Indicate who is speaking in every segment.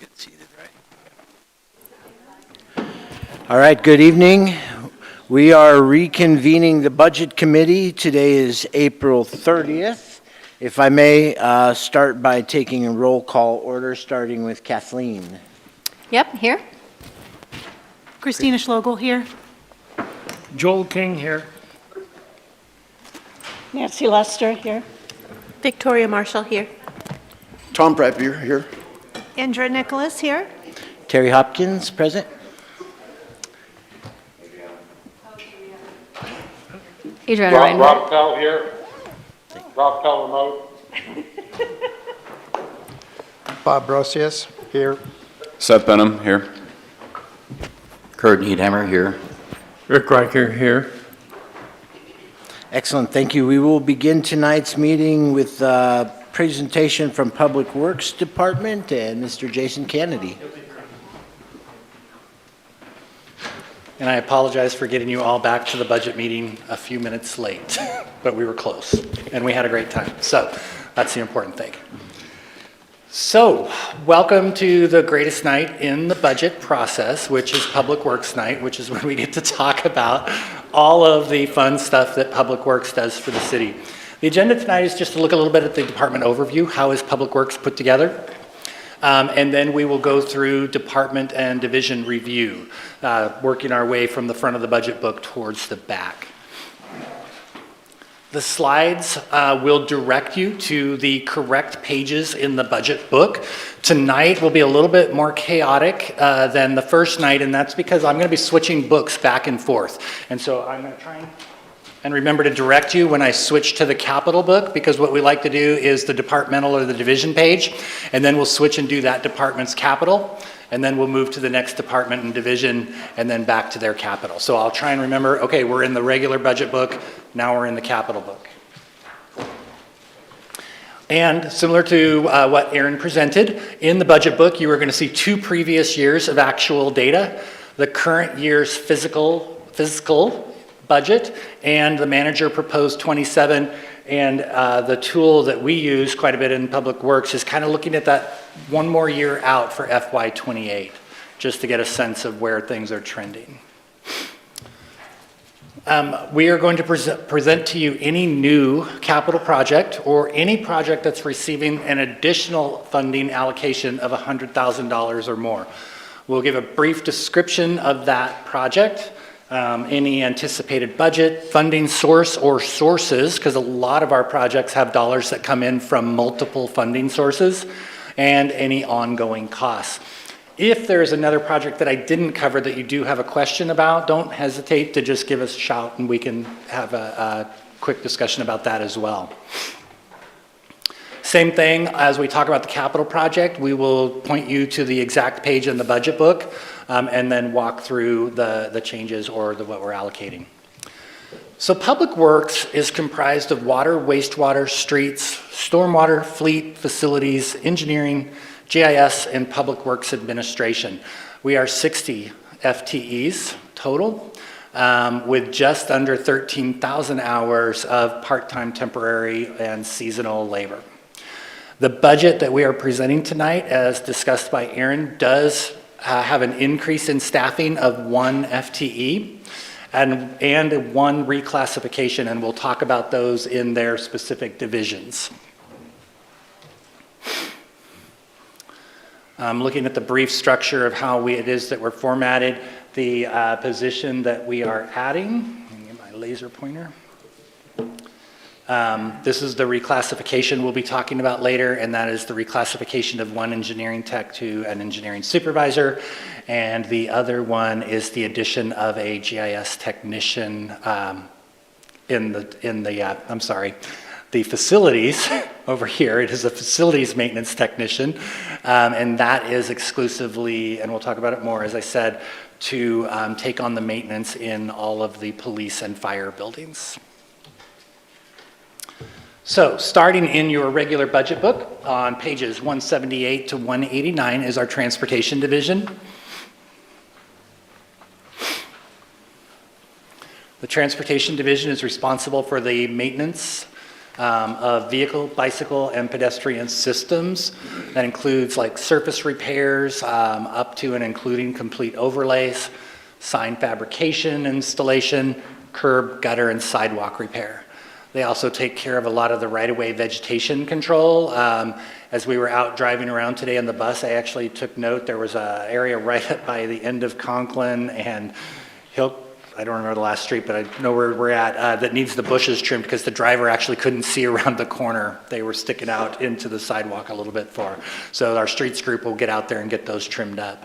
Speaker 1: Get seated, right? All right, good evening. We are reconvening the Budget Committee. Today is April 30th. If I may start by taking a roll call order, starting with Kathleen.
Speaker 2: Yep, here.
Speaker 3: Christina Schlogel here.
Speaker 4: Joel King here.
Speaker 3: Nancy Lester here.
Speaker 2: Victoria Marshall here.
Speaker 5: Tom Prappier here.
Speaker 3: Indra Nicholas here.
Speaker 1: Terry Hopkins, present.
Speaker 2: Adriana Reinhardt.
Speaker 6: Rob Pell here. Rob Pell remote.
Speaker 5: Bob Brosius here.
Speaker 7: Seth Benham here. Kurt Needhammer here.
Speaker 4: Rick Riker here.
Speaker 1: Excellent, thank you. We will begin tonight's meeting with a presentation from Public Works Department and Mr. Jason Kennedy.
Speaker 8: And I apologize for getting you all back to the budget meeting a few minutes late, but we were close and we had a great time. So that's the important thing. So welcome to the greatest night in the budget process, which is Public Works Night, which is when we get to talk about all of the fun stuff that Public Works does for the city. The agenda tonight is just to look a little bit at the department overview. How is Public Works put together? And then we will go through department and division review, working our way from the front of the budget book towards the back. The slides will direct you to the correct pages in the budget book. Tonight will be a little bit more chaotic than the first night, and that's because I'm going to be switching books back and forth. And so I'm going to try and remember to direct you when I switch to the capital book, because what we like to do is the departmental or the division page, and then we'll switch and do that department's capital, and then we'll move to the next department and division, and then back to their capital. So I'll try and remember, okay, we're in the regular budget book, now we're in the capital book. And similar to what Aaron presented, in the budget book, you are going to see 2 previous years of actual data, the current year's fiscal budget, and the manager proposed 27, and the tool that we use quite a bit in Public Works is kind of looking at that one more year out for FY28, just to get a sense of where things are trending. We are going to present to you any new capital project or any project that's receiving an additional funding allocation of $100,000 or more. We'll give a brief description of that project, any anticipated budget, funding source or sources, because a lot of our projects have dollars that come in from multiple funding sources, and any ongoing costs. If there's another project that I didn't cover that you do have a question about, don't hesitate to just give us a shout and we can have a quick discussion about that as well. Same thing as we talk about the capital project, we will point you to the exact page in the budget book and then walk through the changes or what we're allocating. So Public Works is comprised of water, wastewater, streets, stormwater, fleet, facilities, engineering, GIS, and Public Works Administration. We are 60 FTEs total, with just under 13,000 hours of part-time, temporary, and seasonal labor. The budget that we are presenting tonight, as discussed by Aaron, does have an increase in staffing of 1 FTE and 1 reclassification, and we'll talk about those in their specific divisions. Looking at the brief structure of how it is that we're formatted, the position that we are adding, let me get my laser pointer. This is the reclassification we'll be talking about later, and that is the reclassification of 1 engineering tech to an engineering supervisor, and the other one is the addition of a GIS technician the facilities over here. It is a facilities maintenance technician, and that is exclusively, and we'll talk about it more, as I said, to take on the maintenance in all of the police and fire buildings. So starting in your regular budget book on pages 178 to 189 is our transportation division. The transportation division is responsible for the maintenance of vehicle, bicycle, and pedestrian systems. That includes like surface repairs up to and including complete overlays, sign fabrication, installation, curb, gutter, and sidewalk repair. They also take care of a lot of the right-of-way vegetation control. As we were out driving around today on the bus, I actually took note, there was an area right up by the end of Conklin and I don't remember the last street, but I know where we're at, that needs the bushes trimmed because the driver actually couldn't see around the corner. They were sticking out into the sidewalk a little bit far. So our streets group will get out there and get those trimmed up.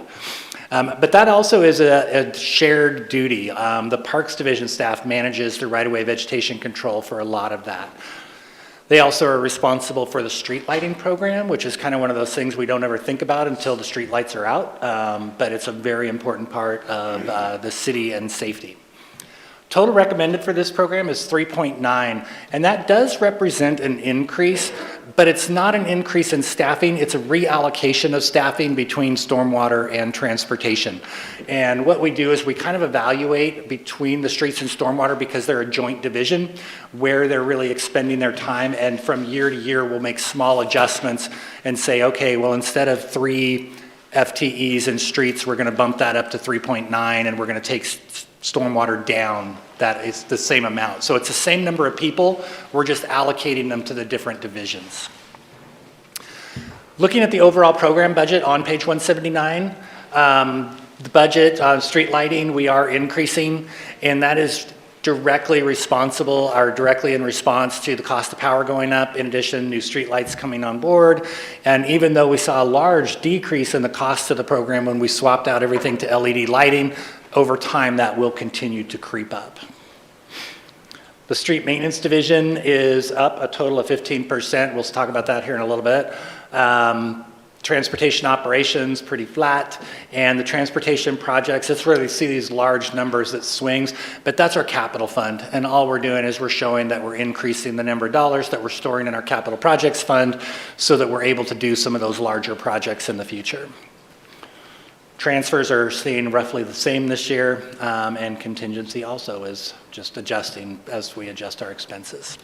Speaker 8: But that also is a shared duty. The Parks Division staff manages the right-of-way vegetation control for a lot of that. They also are responsible for the street lighting program, which is kind of one of those things we don't ever think about until the street lights are out, but it's a very important part of the city and safety. Total recommended for this program is 3.9, and that does represent an increase, but it's not an increase in staffing, it's a reallocation of staffing between stormwater and transportation. And what we do is we kind of evaluate between the streets and stormwater, because they're a joint division, where they're really expending their time, and from year to year we'll make small adjustments and say, okay, well, instead of 3 FTEs in streets, we're gonna bump that up to 3.9, and we're gonna take stormwater down. That is the same amount. So it's the same number of people, we're just allocating them to the different divisions. Looking at the overall program budget on page 179, the budget on street lighting, we are increasing, and that is directly in response to the cost of power going up, in addition, new street lights coming on board. And even though we saw a large decrease in the cost of the program when we swapped out everything to LED lighting, over time that will continue to creep up. The street maintenance division is up a total of 15%. We'll talk about that here in a little bit. Transportation operations, pretty flat. And the transportation projects, that's where you see these large numbers that swings, but that's our capital fund. And all we're doing is we're showing that we're increasing the number of dollars that we're storing in our capital projects fund so that we're able to do some of those larger projects in the future. Transfers are staying roughly the same this year, and contingency also is just adjusting as we adjust our expenses.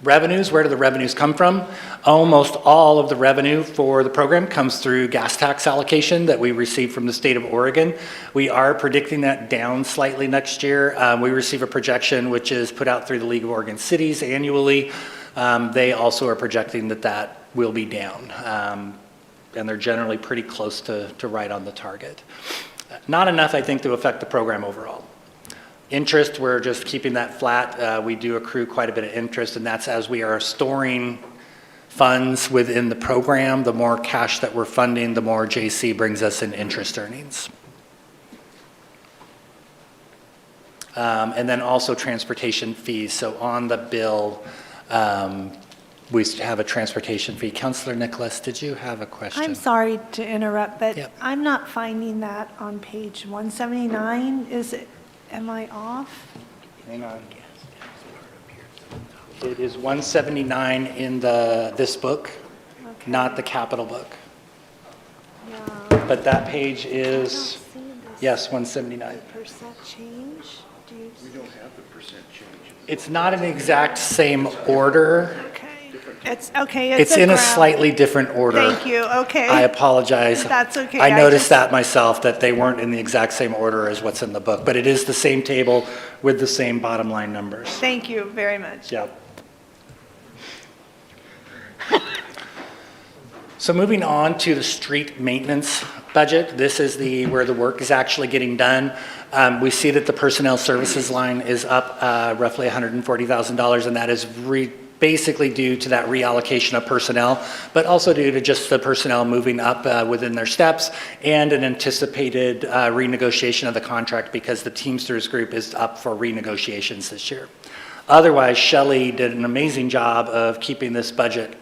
Speaker 8: Revenues, where do the revenues come from? Almost all of the revenue for the program comes through gas tax allocation that we receive from the state of Oregon. We are predicting that down slightly next year. We receive a projection which is put out through the League of Oregon Cities annually. They also are projecting that that will be down. And they're generally pretty close to right on the target. Not enough, I think, to affect the program overall. Interest, we're just keeping that flat. We do accrue quite a bit of interest, and that's as we are storing funds within the program. The more cash that we're funding, the more JC brings us in interest earnings. And then also transportation fees. So on the bill, we have a transportation fee. Councilor Nicholas, did you have a question?
Speaker 3: I'm sorry to interrupt, but
Speaker 8: Yep.
Speaker 3: I'm not finding that on page 179. Am I off?
Speaker 8: Hang on. It is 179 in this book,
Speaker 3: Okay.
Speaker 8: not the capital book.
Speaker 3: Yeah.
Speaker 8: But that page
Speaker 3: I
Speaker 8: is,
Speaker 3: don't see this
Speaker 8: yes, 179.
Speaker 3: percent change. Do you?
Speaker 8: It's not in the exact same order.
Speaker 3: Okay. It's okay.
Speaker 8: It's in a
Speaker 3: graph.
Speaker 8: slightly different order.
Speaker 3: Thank you. Okay.
Speaker 8: I apologize.
Speaker 3: That's okay.
Speaker 8: I
Speaker 3: I
Speaker 8: noticed
Speaker 3: just-
Speaker 8: that myself, that they weren't in the exact same order as what's in the book, but it is the same table with the same bottom line numbers.
Speaker 3: Thank you very much.
Speaker 8: Yep. So moving on to the street maintenance budget, this is where the work is actually getting done. We see that the personnel services line is up roughly $140,000, and that is basically due to that reallocation of personnel, but also due to just the personnel moving up within their steps and an anticipated renegotiation of the contract because the Teamsters group is up for renegotiations this year. Otherwise, Shelley did an amazing job of keeping this budget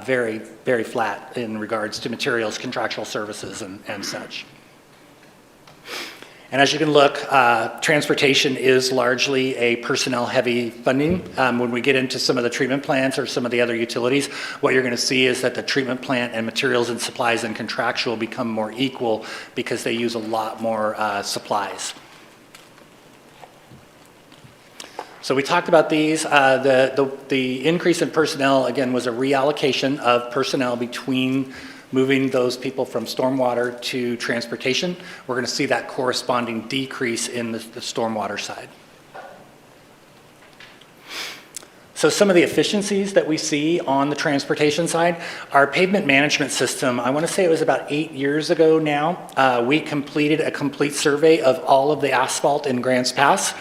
Speaker 8: very, very flat in regards to materials, contractual services, and such. And as you can look, transportation is largely a personnel-heavy funding. When we get into some of the treatment plants or some of the other utilities, what you're going to see is that the treatment plant and materials and supplies and contractual become more equal because they use a lot more supplies. So we talked about these. The increase in personnel, again, was a reallocation of personnel between moving those people from stormwater to transportation. We're going to see that corresponding decrease in the stormwater side. So some of the efficiencies that we see on the transportation side, our pavement management system, I want to say it was about 8 years ago now, we completed a complete survey of all of the asphalt in Grants Pass,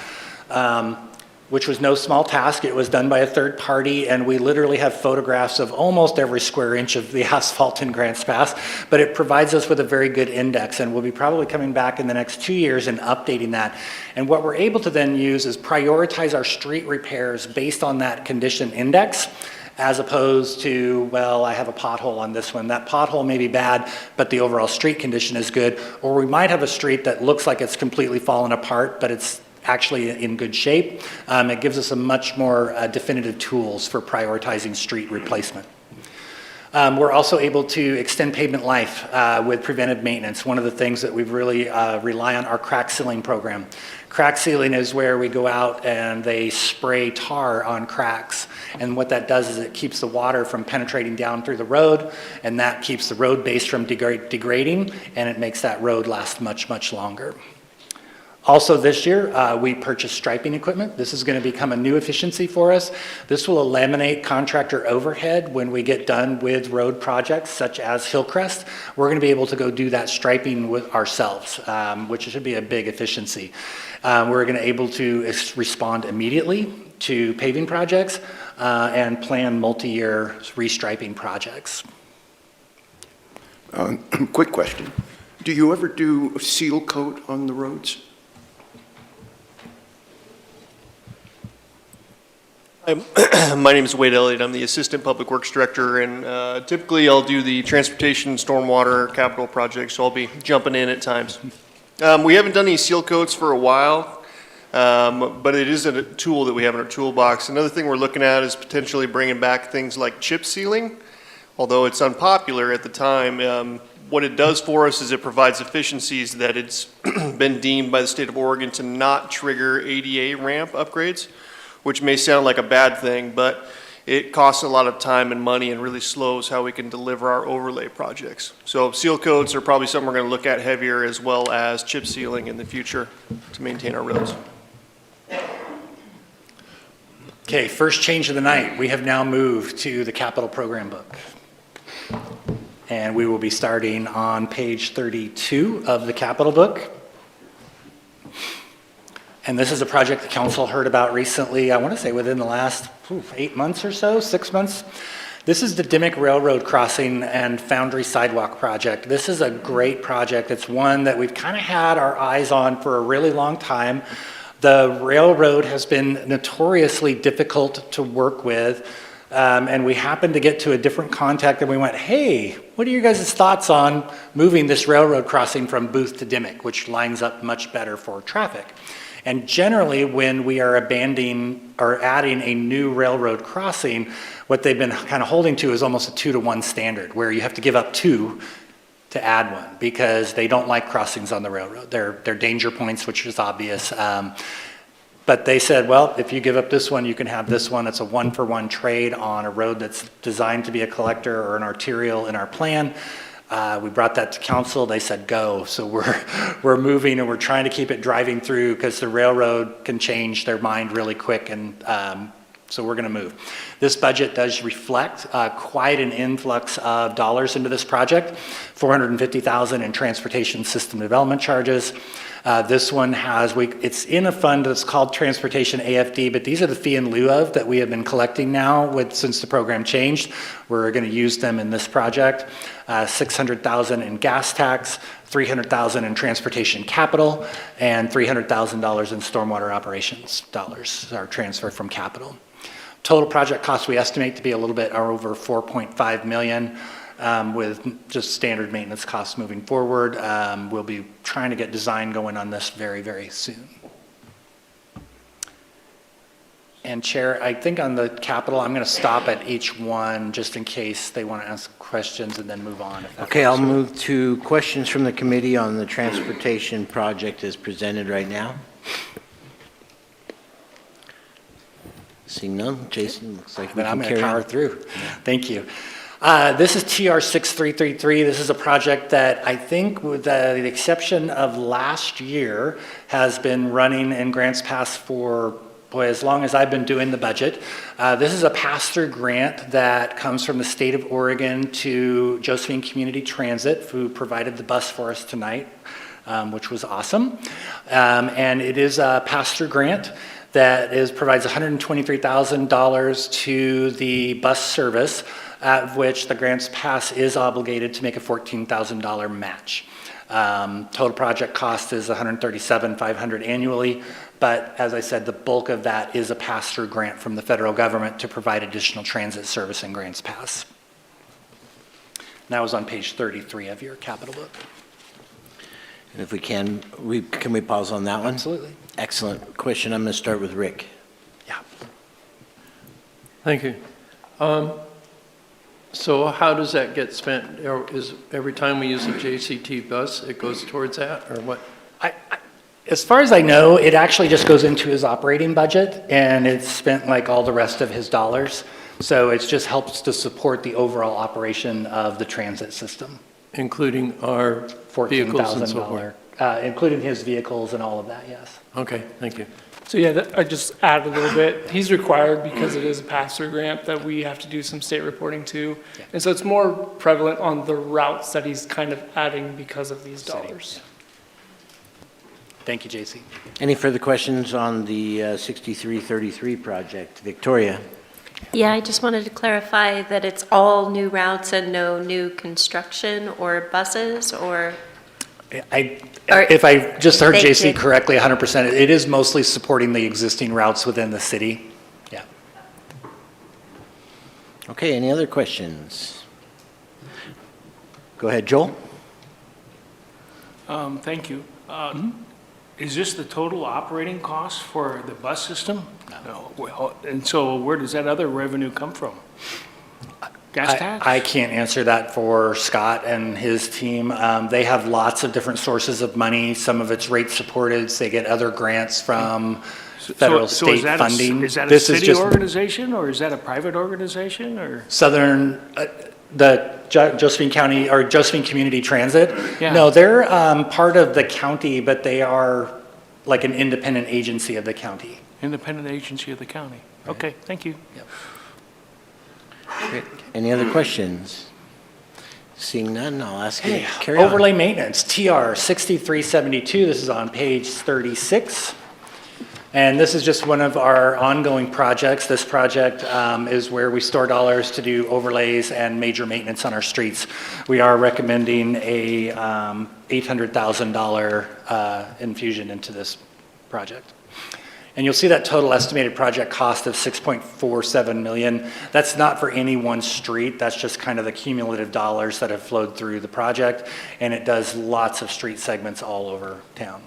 Speaker 8: which was no small task. It was done by a third party, and we literally have photographs of almost every square inch of the asphalt in Grants Pass, but it provides us with a very good index, and we'll be probably coming back in the next 2 years and updating that. And what we're able to then use is prioritize our street repairs based on that condition index, as opposed to, well, I have a pothole on this one. That pothole may be bad, but the overall street condition is good. Or we might have a street that looks like it's completely fallen apart, but it's actually in good shape. It gives us a much more definitive tools for prioritizing street replacement. We're also able to extend pavement life with preventive maintenance. One of the things that we really rely on our crack sealing program. Crack sealing is where we go out and they spray tar on cracks. And what that does is it keeps the water from penetrating down through the road, and that keeps the road base from degrading, and it makes that road last much, much longer. Also this year, we purchased striping equipment. This is going to become a new efficiency for us. This will eliminate contractor overhead when we get done with road projects such as Hillcrest. We're going to be able to go do that striping with ourselves, which should be a big efficiency. We're going to be able to respond immediately to paving projects and plan multi-year restriping projects.
Speaker 5: Quick question. Do you ever do a seal coat on the roads?
Speaker 9: My name is Wade Elliott. I'm the Assistant Public Works Director, and typically I'll do the transportation, stormwater, capital projects, so I'll be jumping in at times. We haven't done any seal coats for a while, but it is a tool that we have in our toolbox. Another thing we're looking at is potentially bringing back things like chip sealing, although it's unpopular at the time. What it does for us is it provides efficiencies that it's been deemed by the state of Oregon to not trigger ADA ramp upgrades, which may sound like a bad thing, but it costs a lot of time and money and really slows how we can deliver our overlay projects. So seal coats are probably something we're going to look at heavier, as well as chip sealing in the future to maintain our roads.
Speaker 8: Okay, first change of the night. We have now moved to the capital program book. And we will be starting on page 32 of the capital book. And this is a project the council heard about recently, I want to say within the last 8 months or so, 6 months. This is the Dimmick Railroad Crossing and Foundry Sidewalk project. This is a great project. It's one that we've kind of had our eyes on for a really long time. The railroad has been notoriously difficult to work with. And we happened to get to a different contact and we went, hey, what are your guys' thoughts on moving this railroad crossing from Booth to Dimmick, which lines up much better for traffic? And generally, when we are abandoning or adding a new railroad crossing, what they've been kind of holding to is almost a 2-to-1 standard, where you have to give up 2 to add 1, because they don't like crossings on the railroad. They're danger points, which is obvious. But they said, well, if you give up this one, you can have this one. It's a 1-for-1 trade on a road that's designed to be a collector or an arterial in our plan. We brought that to council. They said go. So we're moving, and we're trying to keep it driving through, because the railroad can change their mind really quick, and so we're going to move. This budget does reflect quite an influx of dollars into this project. $450,000 in transportation system development charges. This one has, it's in a fund that's called Transportation AFD, but these are the fee in lieu of that we have been collecting now since the program changed. We're going to use them in this project. $600,000 in gas tax, $300,000 in transportation capital, and $300,000 in stormwater operations dollars are transferred from capital. Total project cost we estimate to be a little bit over $4.5 million. With just standard maintenance costs moving forward. We'll be trying to get design going on this very, very soon. And Chair, I think on the capital, I'm going to stop at each one just in case they want to ask questions and then move on.
Speaker 1: Okay, I'll move to questions from the committee on the transportation project as presented right now. Seeing none, Jason, looks like we
Speaker 8: Then I'm
Speaker 1: can
Speaker 8: going to
Speaker 1: carry
Speaker 8: power
Speaker 1: on.
Speaker 8: through. Thank you. This is TR 6333. This is a project that I think, with the exception of last year, has been running in Grants Pass for, boy, as long as I've been doing the budget. This is a pass-through grant that comes from the state of Oregon to Josephine Community Transit, who provided the bus for us tonight, which was awesome. And it is a pass-through grant that provides $123,000 to the bus service, at which the Grants Pass is obligated to make a $14,000 match. Total project cost is $137,500 annually, but as I said, the bulk of that is a pass-through grant from the federal government to provide additional transit service in Grants Pass. And that was on page 33 of your capital book.
Speaker 1: And if we can we pause on that one?
Speaker 8: Absolutely.
Speaker 1: Excellent question. I'm going to start with Rick.
Speaker 8: Yeah.
Speaker 10: Thank you. So how does that get spent? Or is every time we use a JCT bus, it goes towards that, or what?
Speaker 8: As far as I know, it actually just goes into his operating budget, and it's spent like all the rest of his dollars. So it just helps to support the overall operation of the transit system.
Speaker 10: Including our vehicles and so forth?
Speaker 8: Including his vehicles and all of that, yes.
Speaker 10: Okay, thank you.
Speaker 11: So yeah, I just add a little bit. He's required, because it is a pass-through grant, that we have to do some state reporting too.
Speaker 8: Yeah.
Speaker 11: And so it's more prevalent on the routes that he's kind of adding because of these dollars.
Speaker 8: Thank you, JC.
Speaker 1: Any further questions on the 6333 project? Victoria?
Speaker 2: Yeah, I just wanted to clarify that it's all new routes and no new construction or buses or,
Speaker 8: If I just heard
Speaker 2: Thank
Speaker 8: JC
Speaker 2: you.
Speaker 8: correctly, 100%, it is mostly supporting the existing routes within the city. Yeah.
Speaker 1: Okay, any other questions? Go ahead, Joel.
Speaker 4: Thank you. Is this the total operating cost for the bus system? No. Well, and so where does that other revenue come from? Gas tax?
Speaker 8: I can't answer that for Scott and his team. They have lots of different sources of money. Some of it's rate supported. They get other grants from federal,
Speaker 4: So is
Speaker 8: state
Speaker 4: that
Speaker 8: funding.
Speaker 4: Is that a
Speaker 8: This is
Speaker 4: city
Speaker 8: just
Speaker 4: organization, or is that a private organization, or?
Speaker 8: Southern, the Josephine County, or Josephine Community Transit.
Speaker 4: Yeah.
Speaker 8: No, they're part of the county, but they are like an independent agency of the county.
Speaker 4: Independent agency of the county. Okay, thank you.
Speaker 1: Great. Any other questions? Seeing none, I'll ask you to carry on.
Speaker 8: Overlay maintenance, TR 6372, this is on page 36. And this is just one of our ongoing projects. This project is where we store dollars to do overlays and major maintenance on our streets. We are recommending a $800,000 infusion into this project. And you'll see that total estimated project cost of $6.47 million. That's not for any one street. That's just kind of the cumulative dollars that have flowed through the project. And it does lots of street segments all over town.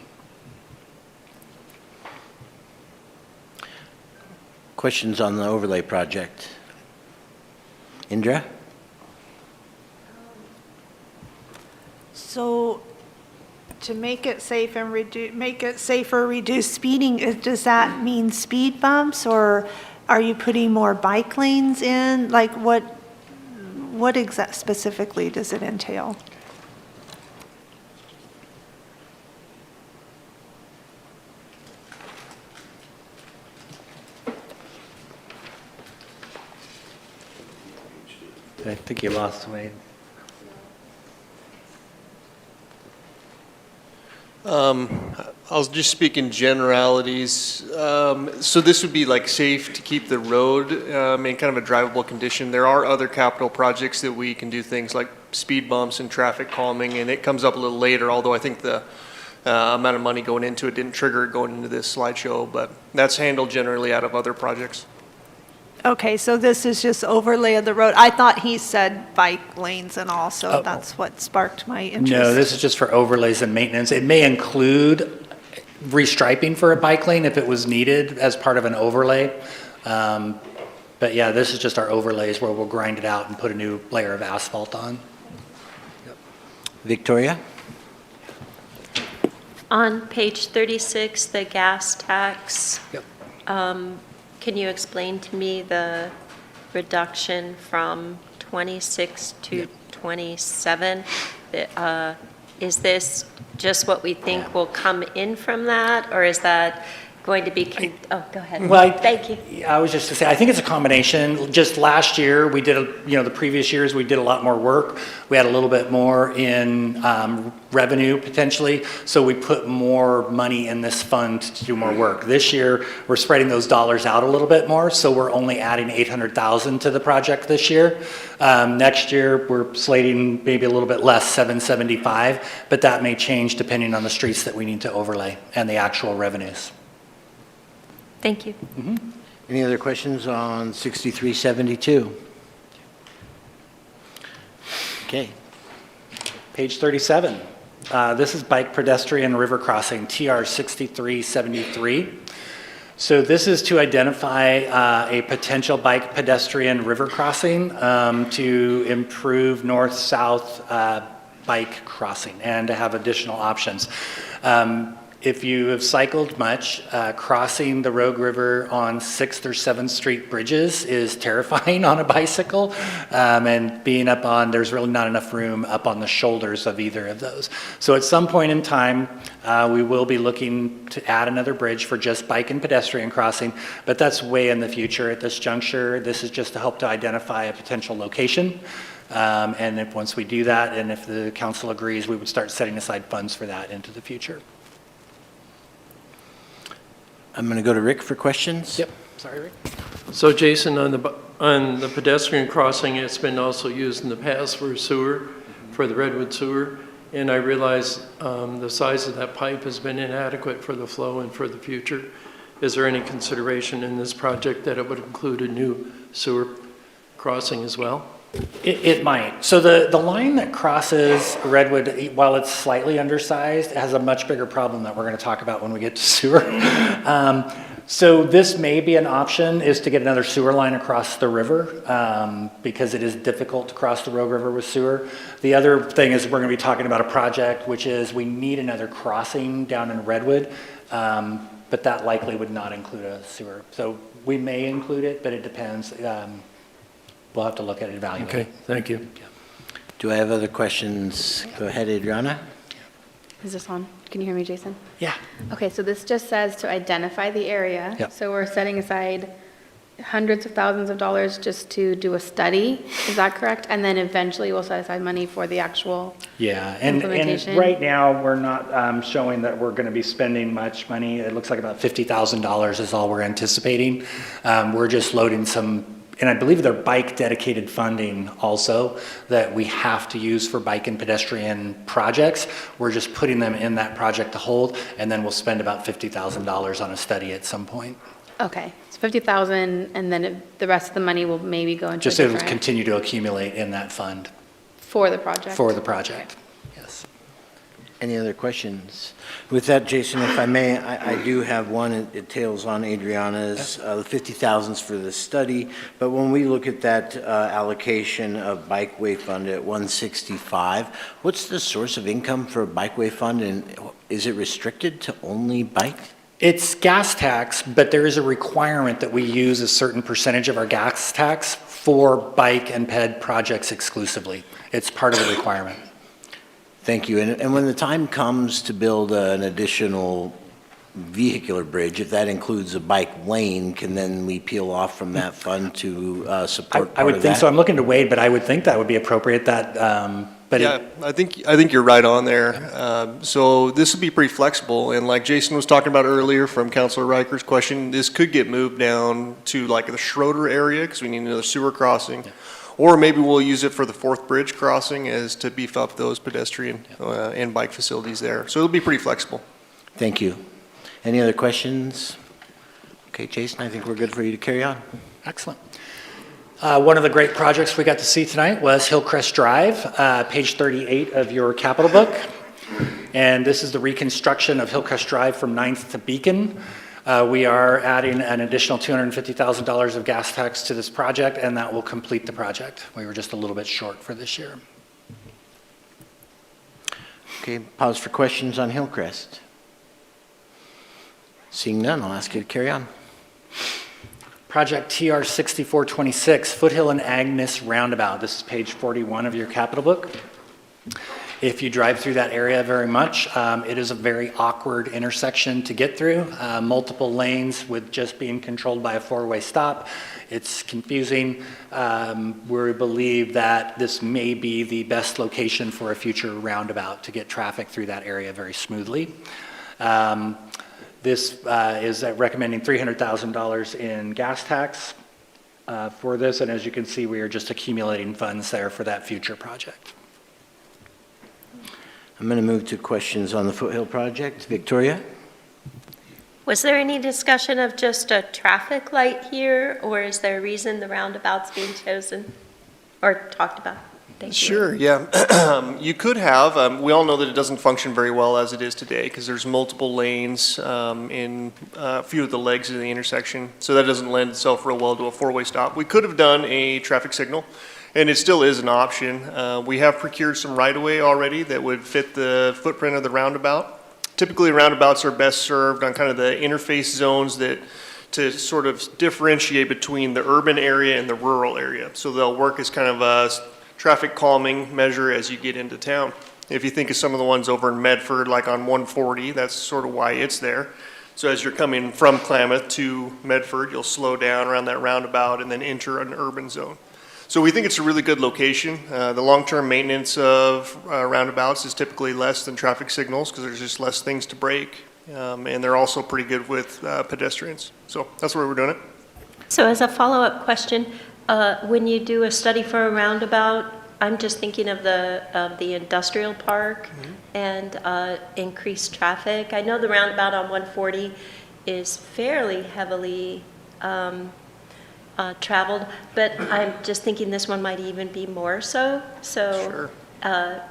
Speaker 1: Questions on the overlay project? Indra?
Speaker 3: So to make it safe and safer, reduce speeding, does that mean speed bumps, or are you putting more bike lanes in? Like what specifically does it entail?
Speaker 8: I think you lost Wade.
Speaker 9: I'll just speak in generalities. So this would be like safe to keep the road in kind of a drivable condition. There are other capital projects that we can do things like speed bumps and traffic calming, and it comes up a little later, although I think the amount of money going into it didn't trigger it going into this slideshow, but that's handled generally out of other projects.
Speaker 3: Okay, so this is just overlay of the road. I thought he said bike lanes and all, so that's what sparked my interest.
Speaker 8: No, this is just for overlays and maintenance. It may include restriping for a bike lane if it was needed as part of an overlay. But yeah, this is just our overlays where we'll grind it out and put a new layer of asphalt on.
Speaker 1: Victoria?
Speaker 2: on page 36, the gas tax.
Speaker 8: Yep.
Speaker 2: can you explain to me the reduction from 26 to 27? Is this just what we think will come in from that, or is that going to be, oh, go ahead.
Speaker 8: Well,
Speaker 2: Thank you.
Speaker 8: I was just to say, I think it's a combination. Just last year, we did, the previous years, we did a lot more work. We had a little bit more in revenue potentially, so we put more money in this fund to do more work. This year, we're spreading those dollars out a little bit more, so we're only adding $800,000 to the project this year. Next year, we're slating maybe a little bit less, $775,000, but that may change depending on the streets that we need to overlay and the actual revenues.
Speaker 2: Thank you.
Speaker 1: Any other questions on 6372? Okay.
Speaker 8: Page 37. This is bike pedestrian river crossing, TR 6373. So this is to identify a potential bike pedestrian river crossing to improve north-south bike crossing and to have additional options. If you have cycled much, crossing the Rogue River on 6th or 7th Street bridges is terrifying on a bicycle. And being up on, there's really not enough room up on the shoulders of either of those. So at some point in time, we will be looking to add another bridge for just bike and pedestrian crossing, but that's way in the future. At this juncture, this is just to help to identify a potential location. And if once we do that, and if the council agrees, we would start setting aside funds for that into the future.
Speaker 1: I'm going to go to Rick for questions.
Speaker 8: Yep. Sorry, Rick.
Speaker 10: So Jason, on the pedestrian crossing, it's been also used in the past for sewer, for the Redwood sewer. And I realize the size of that pipe has been inadequate for the flow and for the future. Is there any consideration in this project that it would include a new sewer crossing as well?
Speaker 8: It might. So the line that crosses Redwood, while it's slightly undersized, has a much bigger problem that we're going to talk about when we get to sewer. So this may be an option, is to get another sewer line across the river because it is difficult to cross the Rogue River with sewer. The other thing is we're going to be talking about a project, which is we need another crossing down in Redwood, but that likely would not include a sewer. So we may include it, but it depends. We'll have to look at it, evaluate.
Speaker 10: Okay, thank you.
Speaker 1: Do I have other questions? Go ahead, Adriana.
Speaker 12: Is this on? Can you hear me, Jason?
Speaker 8: Yeah.
Speaker 12: Okay, so this just says to identify the area.
Speaker 8: Yep.
Speaker 12: So we're setting aside hundreds of thousands of dollars just to do a study, is that correct? And then eventually we'll set aside money for the actual
Speaker 8: And
Speaker 12: implementation?
Speaker 8: right now, we're not showing that we're going to be spending much money. It looks like about $50,000 is all we're anticipating. We're just loading some, and I believe they're bike dedicated funding also that we have to use for bike and pedestrian projects. We're just putting them in that project to hold, and then we'll spend about $50,000 on a study at some point.
Speaker 12: Okay, so 50,000, and then the rest of the money will maybe go into a
Speaker 8: Just it will
Speaker 12: different,
Speaker 8: continue to accumulate in that fund
Speaker 12: for the project?
Speaker 8: for the project. Yes.
Speaker 1: Any other questions? With that, Jason, if I may, I do have one. It tails on Adriana's, the 50,000's for the study. But when we look at that allocation of bikeway fund at 165, what's the source of income for a bikeway fund, and is it restricted to only bike?
Speaker 8: It's gas tax, but there is a requirement that we use a certain percentage of our gas tax for bike and ped projects exclusively. It's part of the requirement.
Speaker 1: Thank you. And when the time comes to build an additional vehicular bridge, if that includes a bike lane, can then we peel off from that fund to support
Speaker 8: I
Speaker 1: part
Speaker 8: would
Speaker 1: of
Speaker 8: think
Speaker 1: that?
Speaker 8: so. I'm looking to Wade, but I would think that would be appropriate. That, but
Speaker 9: Yeah, I think you're right on there. So this would be pretty flexible, and like Jason was talking about earlier from Councilor Riker's question, this could get moved down to like the Schroeder area because we need another sewer crossing. Yeah. Or maybe we'll use it for the fourth bridge crossing as to beef up those pedestrian and bike facilities there. So it'll be pretty flexible.
Speaker 1: Thank you. Any other questions? Okay, Jason, I think we're good for you to carry on.
Speaker 8: Excellent. One of the great projects we got to see tonight was Hillcrest Drive, page 38 of your capital book. And this is the reconstruction of Hillcrest Drive from 9th to Beacon. We are adding an additional $250,000 of gas tax to this project, and that will complete the project. We were just a little bit short for this year.
Speaker 1: Okay, pause for questions on Hillcrest. Seeing none, I'll ask you to carry on.
Speaker 8: Project TR 6426, Foothill and Agnes Roundabout. This is page 41 of your capital book. If you drive through that area very much, it is a very awkward intersection to get through. Multiple lanes with just being controlled by a four-way stop. It's confusing. We believe that this may be the best location for a future roundabout to get traffic through that area very smoothly. This is recommending $300,000 in gas tax for this, and as you can see, we are just accumulating funds there for that future project.
Speaker 1: I'm going to move to questions on the Foothill project. Victoria?
Speaker 2: Was there any discussion of just a traffic light here, or is there a reason the roundabout's being chosen or talked about? Thank you.
Speaker 9: Sure, yeah. You could have, we all know that it doesn't function very well as it is today because there's multiple lanes in a few of the legs of the intersection, so that doesn't lend itself real well to a four-way stop. We could have done a traffic signal, and it still is an option. We have procured some right-of-way already that would fit the footprint of the roundabout. Typically, roundabouts are best served on kind of the interface zones that to sort of differentiate between the urban area and the rural area. So they'll work as kind of a traffic calming measure as you get into town. If you think of some of the ones over in Medford, like on 140, that's sort of why it's there. So as you're coming from Klamath to Medford, you'll slow down around that roundabout and then enter an urban zone. So we think it's a really good location. The long-term maintenance of roundabouts is typically less than traffic signals because there's just less things to break. And they're also pretty good with pedestrians. So that's why we're doing it.
Speaker 2: So as a follow-up question, when you do a study for a roundabout, I'm just thinking of the industrial park and increased traffic. I know the roundabout on 140 is fairly heavily traveled, but I'm just thinking this one might even be more so. So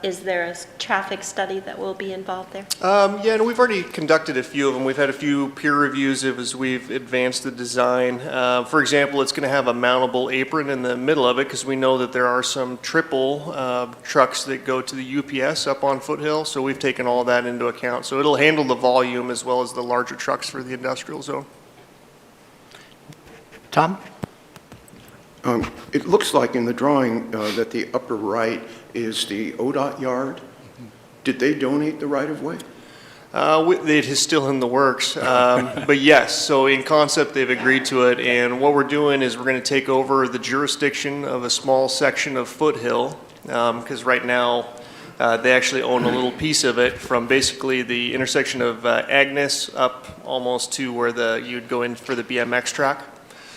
Speaker 2: is there a traffic study that will be involved there?
Speaker 9: Yeah, and we've already conducted a few of them. We've had a few peer reviews as we've advanced the design. For example, it's going to have a mountable apron in the middle of it because we know that there are some triple trucks that go to the UPS up on Foothill, so we've taken all that into account. So it'll handle the volume as well as the larger trucks for the industrial zone.
Speaker 1: Tom?
Speaker 5: It looks like in the drawing that the upper right is the ODOT yard. Did they donate the right-of-way?
Speaker 9: It is still in the works, but yes, so in concept, they've agreed to it, and what we're doing is we're going to take over the jurisdiction of a small section of Foothill, because right now, they actually own a little piece of it from basically the intersection of Agnes up almost to where you'd go in for the BMX track.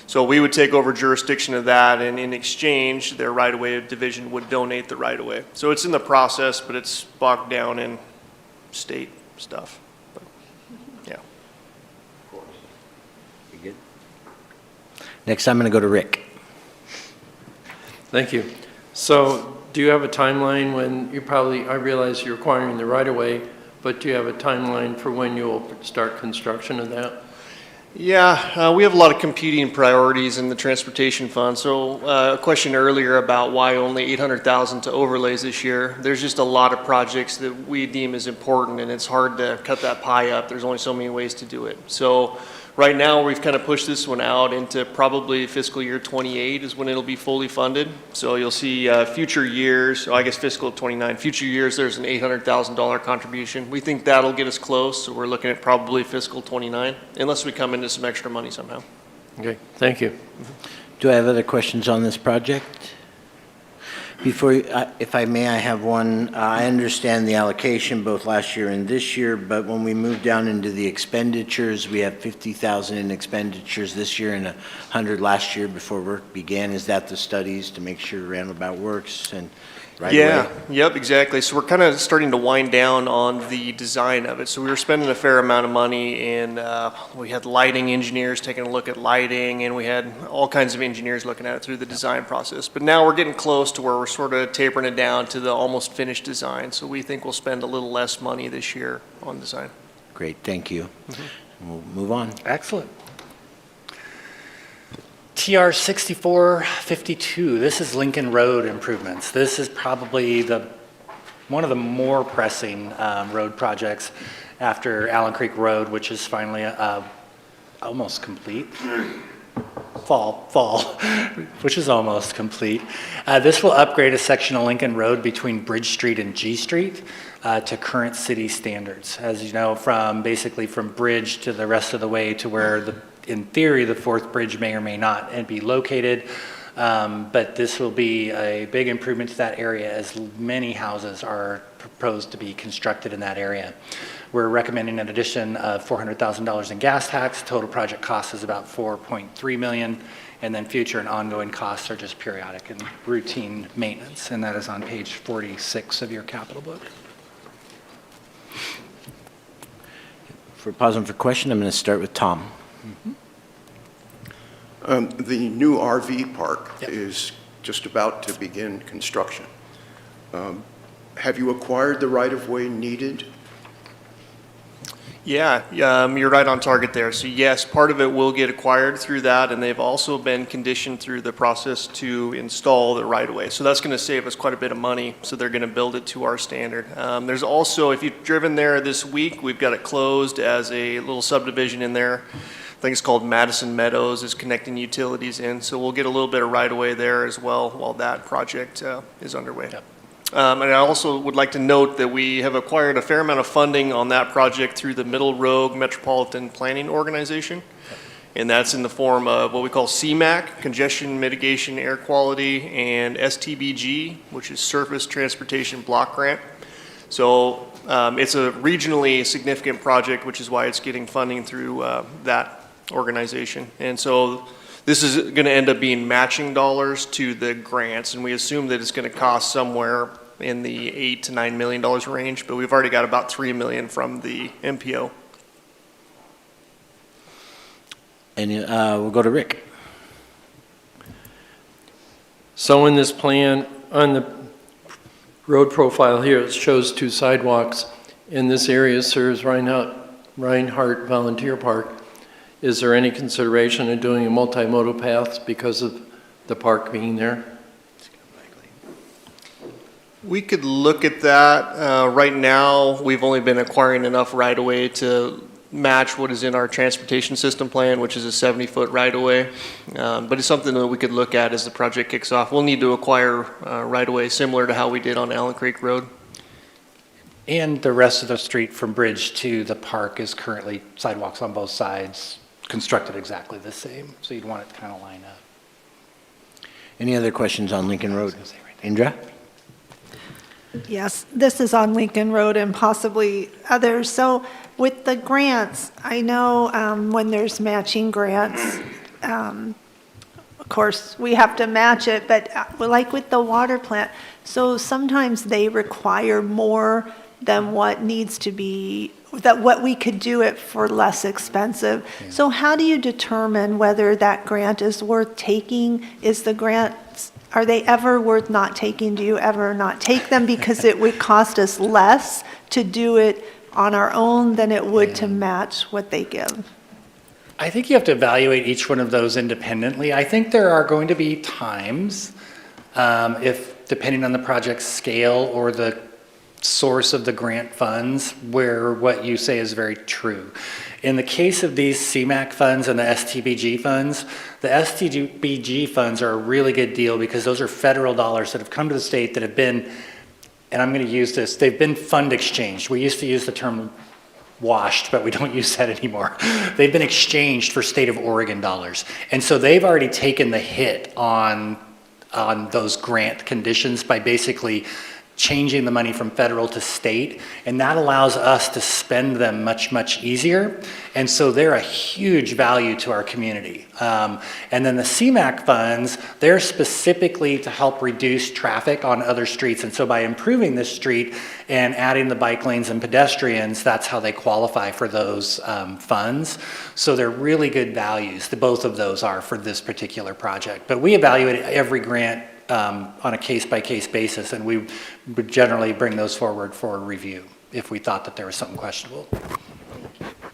Speaker 9: So we would take over jurisdiction of that, and in exchange, their right-of-way division would donate the right-of-way. So it's in the process, but it's bogged down in state stuff. But, yeah.
Speaker 1: You good? Next, I'm going to go to Rick.
Speaker 10: Thank you. So do you have a timeline when I realize you're acquiring the right-of-way, but do you have a timeline for when you'll start construction of that?
Speaker 9: Yeah, we have a lot of competing priorities in the transportation fund. So a question earlier about why only $800,000 to overlays this year. There's just a lot of projects that we deem as important, and it's hard to cut that pie up. There's only so many ways to do it. So right now, we've kind of pushed this one out into probably fiscal year 28 is when it'll be fully funded. So you'll see future years, I guess fiscal 29, future years, there's an $800,000 contribution. We think that'll get us close, so we're looking at probably fiscal 29, unless we come into some extra money somehow.
Speaker 10: Okay, thank you.
Speaker 1: Do I have other questions on this project? Before, if I may, I have one. I understand the allocation both last year and this year, but when we move down into the expenditures, we have 50,000 in expenditures this year and 100 last year before work began. Is that the studies to make sure roundabout works and right
Speaker 9: Yeah,
Speaker 1: away?
Speaker 9: yep, exactly. So we're kind of starting to wind down on the design of it. So we were spending a fair amount of money, and we had lighting engineers taking a look at lighting, and we had all kinds of engineers looking at it through the design process. But now we're getting close to where we're sort of tapering it down to the almost finished design. So we think we'll spend a little less money this year on design.
Speaker 1: Great, thank you. We'll move on.
Speaker 8: Excellent. TR 6452, this is Lincoln Road improvements. This is probably one of the more pressing road projects after Allen Creek Road, which is finally almost complete. fall, which is almost complete. This will upgrade a section of Lincoln Road between Bridge Street and G Street to current city standards. As you know, basically from Bridge to the rest of the way to where in theory, the fourth bridge may or may not be located. But this will be a big improvement to that area as many houses are proposed to be constructed in that area. We're recommending an addition of $400,000 in gas tax. Total project cost is about $4.3 million. And then future and ongoing costs are just periodic and routine maintenance. And that is on page 46 of your capital book.
Speaker 1: For pausing for question, I'm going to start with Tom.
Speaker 5: The new RV park
Speaker 8: Yep.
Speaker 5: is just about to begin construction. Have you acquired the right-of-way needed?
Speaker 9: Yeah, you're right on target there. So yes, part of it will get acquired through that, and they've also been conditioned through the process to install the right-of-way. So that's going to save us quite a bit of money, so they're going to build it to our standard. There's also, if you've driven there this week, we've got it closed as a little subdivision in there. I think it's called Madison Meadows, is connecting utilities in, so we'll get a little bit of right-of-way there as well while that project is underway.
Speaker 8: Yep.
Speaker 9: And I also would like to note that we have acquired a fair amount of funding on that project through the Middle Rogue Metropolitan Planning Organization. And that's in the form of what we call CMAQ, Congestion Mitigation Air Quality, and STBG, which is Surface Transportation Block Grant. So it's a regionally significant project, which is why it's getting funding through that organization. And so this is going to end up being matching dollars to the grants, and we assume that it's going to cost somewhere in the $8 to $9 million range, but we've already got about $3 million from the MPO.
Speaker 1: And we'll go to Rick.
Speaker 10: So in this plan, on the road profile here, it shows 2 sidewalks. In this area serves Reinhardt Volunteer Park. Is there any consideration of doing a multimodal path because of the park being there?
Speaker 9: We could look at that. Right now, we've only been acquiring enough right-of-way to match what is in our transportation system plan, which is a 70-foot right-of-way. But it's something that we could look at as the project kicks off. We'll need to acquire right-of-way similar to how we did on Allen Creek Road.
Speaker 8: And the rest of the street from Bridge to the park is currently sidewalks on both sides, constructed exactly the same. So you'd want it to kind of line up.
Speaker 1: Any other questions on Lincoln Road? Indra?
Speaker 3: Yes, this is on Lincoln Road and possibly others. So with the grants, I know when there's matching grants, of course, we have to match it, but like with the water plant, so sometimes they require more than what needs to be, that what we could do it for less expensive.
Speaker 8: Yeah.
Speaker 3: So how do you determine whether that grant is worth taking? Is the grants, are they ever worth not taking? Do you ever not take them because it would cost us less to do it on our own than it would to match what they give?
Speaker 8: I think you have to evaluate each one of those independently. I think there are going to be times, if depending on the project's scale or the source of the grant funds, where what you say is very true. In the case of these CMAQ funds and the STBG funds, the STBG funds are a really good deal because those are federal dollars that have come to the state that have been, and I'm going to use this, they've been fund exchanged. We used to use the term washed, but we don't use that anymore. They've been exchanged for state of Oregon dollars. And so they've already taken the hit on those grant conditions by basically changing the money from federal to state, and that allows us to spend them much, much easier. And so they're a huge value to our community. And then the CMAQ funds, they're specifically to help reduce traffic on other streets. And so by improving this street and adding the bike lanes and pedestrians, that's how they qualify for those funds. So they're really good values. Both of those are for this particular project. But we evaluate every grant on a case-by-case basis, and we would generally bring those forward for review if we thought that there was something questionable.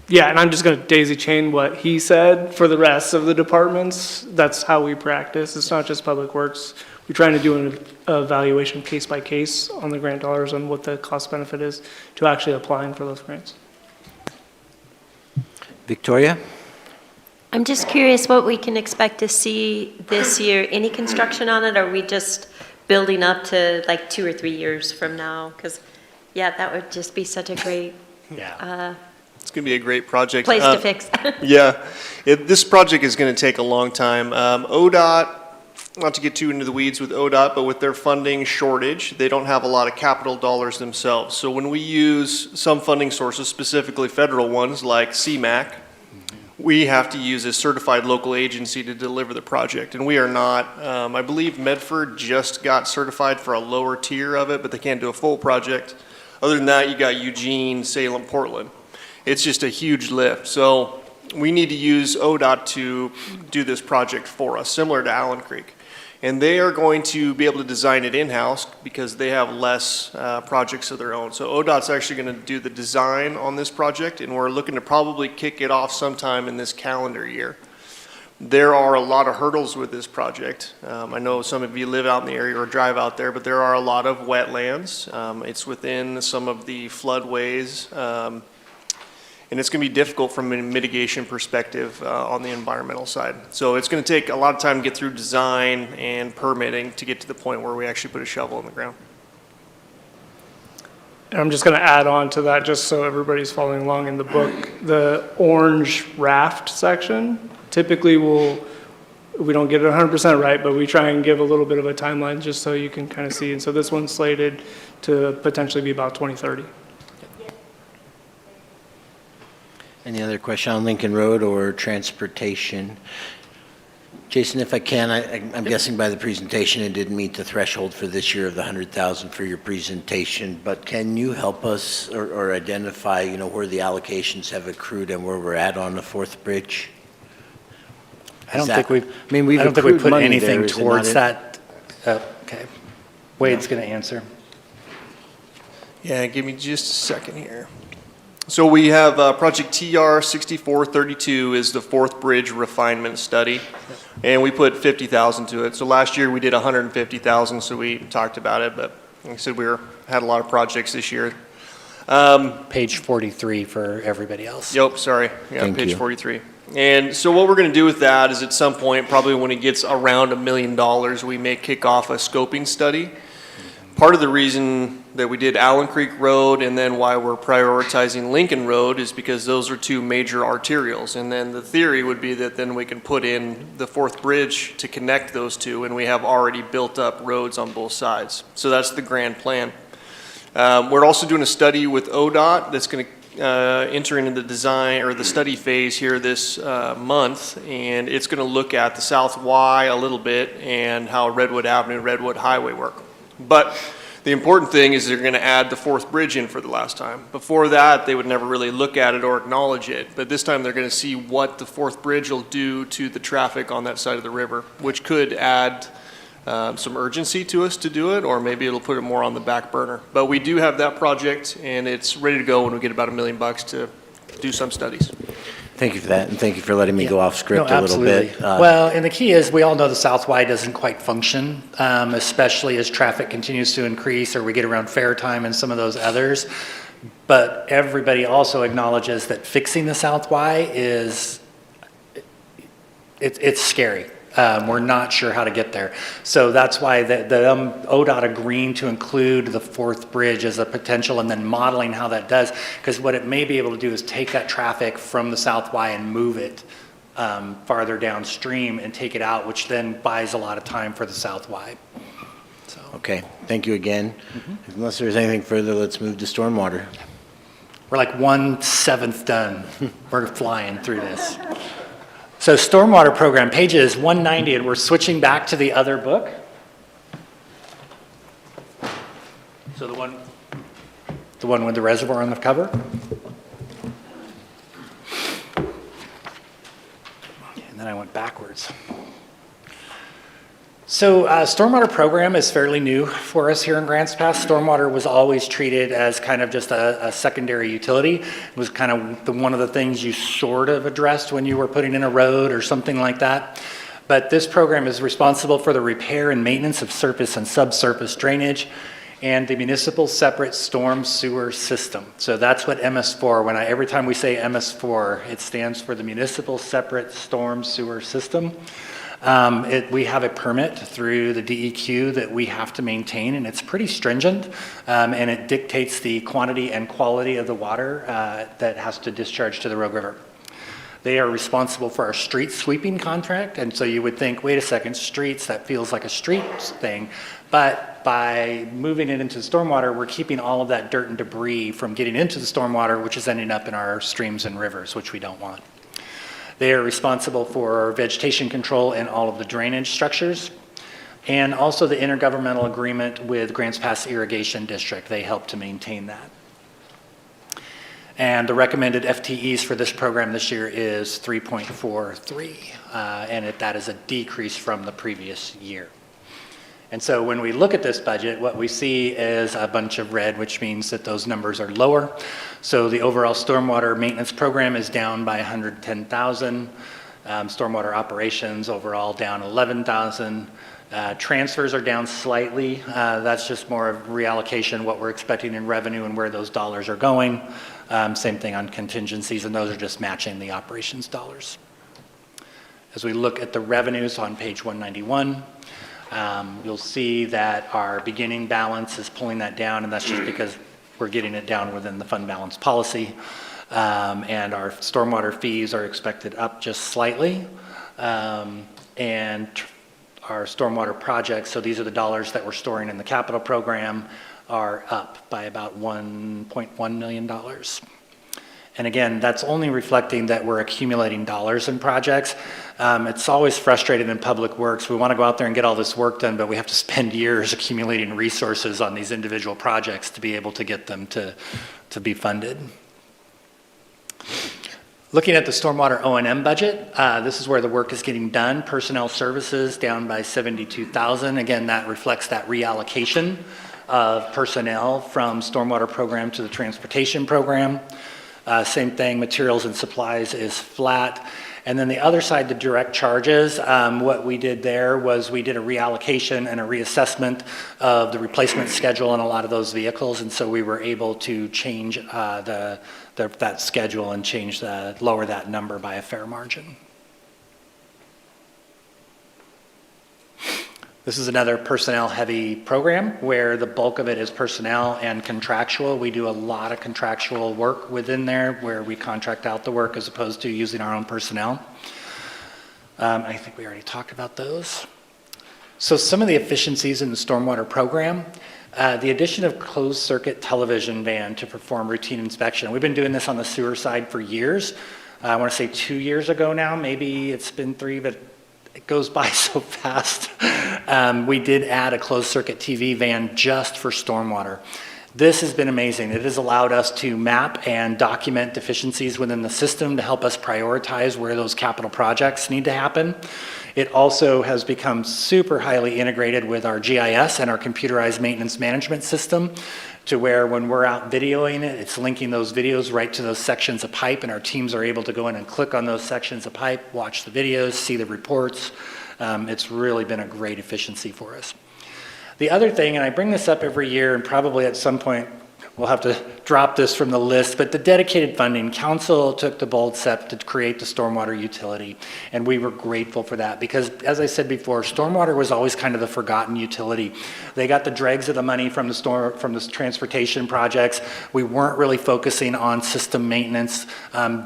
Speaker 11: Yeah, and I'm just going to daisy chain what he said for the rest of the departments. That's how we practice. It's not just Public Works. We're trying to do an evaluation case by case on the grant dollars and what the cost benefit is to actually applying for those grants.
Speaker 1: Victoria?
Speaker 2: I'm just curious what we can expect to see this year. Any construction on it, or are we just building up to like 2 or 3 years from now? Because, yeah, that would just be such a great
Speaker 9: It's going to be a great project.
Speaker 2: place to fix.
Speaker 9: Yeah, this project is going to take a long time. ODOT, not to get too into the weeds with ODOT, but with their funding shortage, they don't have a lot of capital dollars themselves. So when we use some funding sources, specifically federal ones like CMAQ, we have to use a certified local agency to deliver the project, and we are not. I believe Medford just got certified for a lower tier of it, but they can't do a full project. Other than that, you got Eugene, Salem, Portland. It's just a huge lift. So we need to use ODOT to do this project for us, similar to Allen Creek. And they are going to be able to design it in-house because they have less projects of their own. So ODOT's actually going to do the design on this project, and we're looking to probably kick it off sometime in this calendar year. There are a lot of hurdles with this project. I know some of you live out in the area or drive out there, but there are a lot of wetlands. It's within some of the floodways. And it's going to be difficult from a mitigation perspective on the environmental side. So it's going to take a lot of time to get through design and permitting to get to the point where we actually put a shovel in the ground.
Speaker 11: And I'm just going to add on to that, just so everybody's following along in the book. The orange raft section, typically we don't get it 100% right, but we try and give a little bit of a timeline just so you can kind of see. And so this one's slated to potentially be about 2030.
Speaker 1: Any other question on Lincoln Road or transportation? Jason, if I can, I'm guessing by the presentation it didn't meet the threshold for this year of the 100,000 for your presentation, but can you help us or identify, where the allocations have accrued and where we're at on the fourth bridge?
Speaker 8: I don't think we've
Speaker 1: accrued
Speaker 8: put
Speaker 1: money
Speaker 8: anything
Speaker 1: there, is it
Speaker 8: towards
Speaker 1: not
Speaker 8: that. Okay. Wade's going to answer.
Speaker 9: Yeah, give me just a second here. So we have project TR 6432 is the fourth bridge refinement study, and we put 50,000 to it. So last year we did 150,000, so we talked about it, but like I said, had a lot of projects this year.
Speaker 8: Page 43 for everybody else.
Speaker 9: Yep, sorry. Yeah,
Speaker 1: Thank
Speaker 9: page
Speaker 1: you.
Speaker 9: 43. And so what we're going to do with that is at some point, probably when it gets around $1 million, we may kick off a scoping study. Part of the reason that we did Allen Creek Road and then why we're prioritizing Lincoln Road is because those are two major arterials. And then the theory would be that then we can put in the fourth bridge to connect those two, and we have already built up roads on both sides. So that's the grand plan. We're also doing a study with ODOT that's going to enter into the design or the study phase here this month, and it's going to look at the South Y a little bit and how Redwood Avenue, Redwood Highway work. But the important thing is they're going to add the fourth bridge in for the last time. Before that, they would never really look at it or acknowledge it. But this time they're going to see what the fourth bridge will do to the traffic on that side of the river, which could add some urgency to us to do it, or maybe it'll put it more on the back burner. But we do have that project, and it's ready to go when we get about $1 million to do some studies.
Speaker 1: Thank you for that, and thank you for letting me go off script
Speaker 8: No,
Speaker 1: a little bit.
Speaker 8: absolutely. Well, and the key is, we all know the South Y doesn't quite function, especially as traffic continues to increase or we get around fair time and some of those others. But everybody also acknowledges that fixing the South Y it's scary. We're not sure how to get there. So that's why the ODOT agreeing to include the fourth bridge as a potential and then modeling how that does, because what it may be able to do is take that traffic from the South Y and move it farther downstream and take it out, which then buys a lot of time for the South Y. So.
Speaker 1: Okay, thank you again. Unless there's anything further, let's move to stormwater.
Speaker 8: We're like 1/7 done. We're flying through this. So stormwater program, pages 190, and we're switching back to the other book. So the one with the reservoir on the cover. And then I went backwards. So stormwater program is fairly new for us here in Grants Pass. Stormwater was always treated as kind of just a secondary utility. It was kind of one of the things you sort of addressed when you were putting in a road or something like that. But this program is responsible for the repair and maintenance of surface and subsurface drainage. and the Municipal Separate Storm Sewer System. So that's what MS4, every time we say MS4, it stands for the Municipal Separate Storm Sewer System. We have a permit through the DEQ that we have to maintain, and it's pretty stringent, and it dictates the quantity and quality of the water that has to discharge to the Rogue River. They are responsible for our street sweeping contract, and so you would think, wait a second, streets, that feels like a street thing, but by moving it into stormwater, we're keeping all of that dirt and debris from getting into the stormwater, which is ending up in our streams and rivers, which we don't want. They are responsible for vegetation control and all of the drainage structures, and also the intergovernmental agreement with Grants Pass Irrigation District. They help to maintain that. And the recommended FTEs for this program this year is 3.43, and that is a decrease from the previous year. And so when we look at this budget, what we see is a bunch of red, which means that those numbers are lower. So the overall stormwater maintenance program is down by 110,000. Stormwater operations overall down 11,000. Transfers are down slightly. That's just more of reallocation, what we're expecting in revenue and where those dollars are going. Same thing on contingencies, and those are just matching the operations dollars. As we look at the revenues on page 191, you'll see that our beginning balance is pulling that down, and that's just because we're getting it down within the fund balance policy. And our stormwater fees are expected up just slightly. And our stormwater projects, so these are the dollars that we're storing in the capital program, are up by about $1.1 million. And again, that's only reflecting that we're accumulating dollars in projects. It's always frustrating in public works. We want to go out there and get all this work done, but we have to spend years accumulating resources on these individual projects to be able to get them to be funded. Looking at the stormwater O&M budget, this is where the work is getting done. Personnel services down by 72,000. Again, that reflects that reallocation of personnel from stormwater program to the transportation program. Same thing, materials and supplies is flat. And then the other side, the direct charges, what we did there was we did a reallocation and a reassessment of the replacement schedule on a lot of those vehicles, and so we were able to change that schedule and lower that number by a fair margin. This is another personnel-heavy program where the bulk of it is personnel and contractual. We do a lot of contractual work within there where we contract out the work as opposed to using our own personnel. I think we already talked about those. So some of the efficiencies in the stormwater program, the addition of closed-circuit television van to perform routine inspection. We've been doing this on the sewer side for years. I want to say 2 years ago now, maybe it's been 3, but it goes by so fast. We did add a closed-circuit TV van just for stormwater. This has been amazing. It has allowed us to map and document deficiencies within the system to help us prioritize where those capital projects need to happen. It also has become super highly integrated with our GIS and our computerized maintenance management system to where when we're out videoing it, it's linking those videos right to those sections of pipe, and our teams are able to go in and click on those sections of pipe, watch the videos, see the reports. It's really been a great efficiency for us. The other thing, and I bring this up every year, and probably at some point we'll have to drop this from the list, but the dedicated funding, council took the bold step to create the stormwater utility, and we were grateful for that because, as I said before, stormwater was always kind of the forgotten utility. They got the dregs of the money from the transportation projects. We weren't really focusing on system maintenance.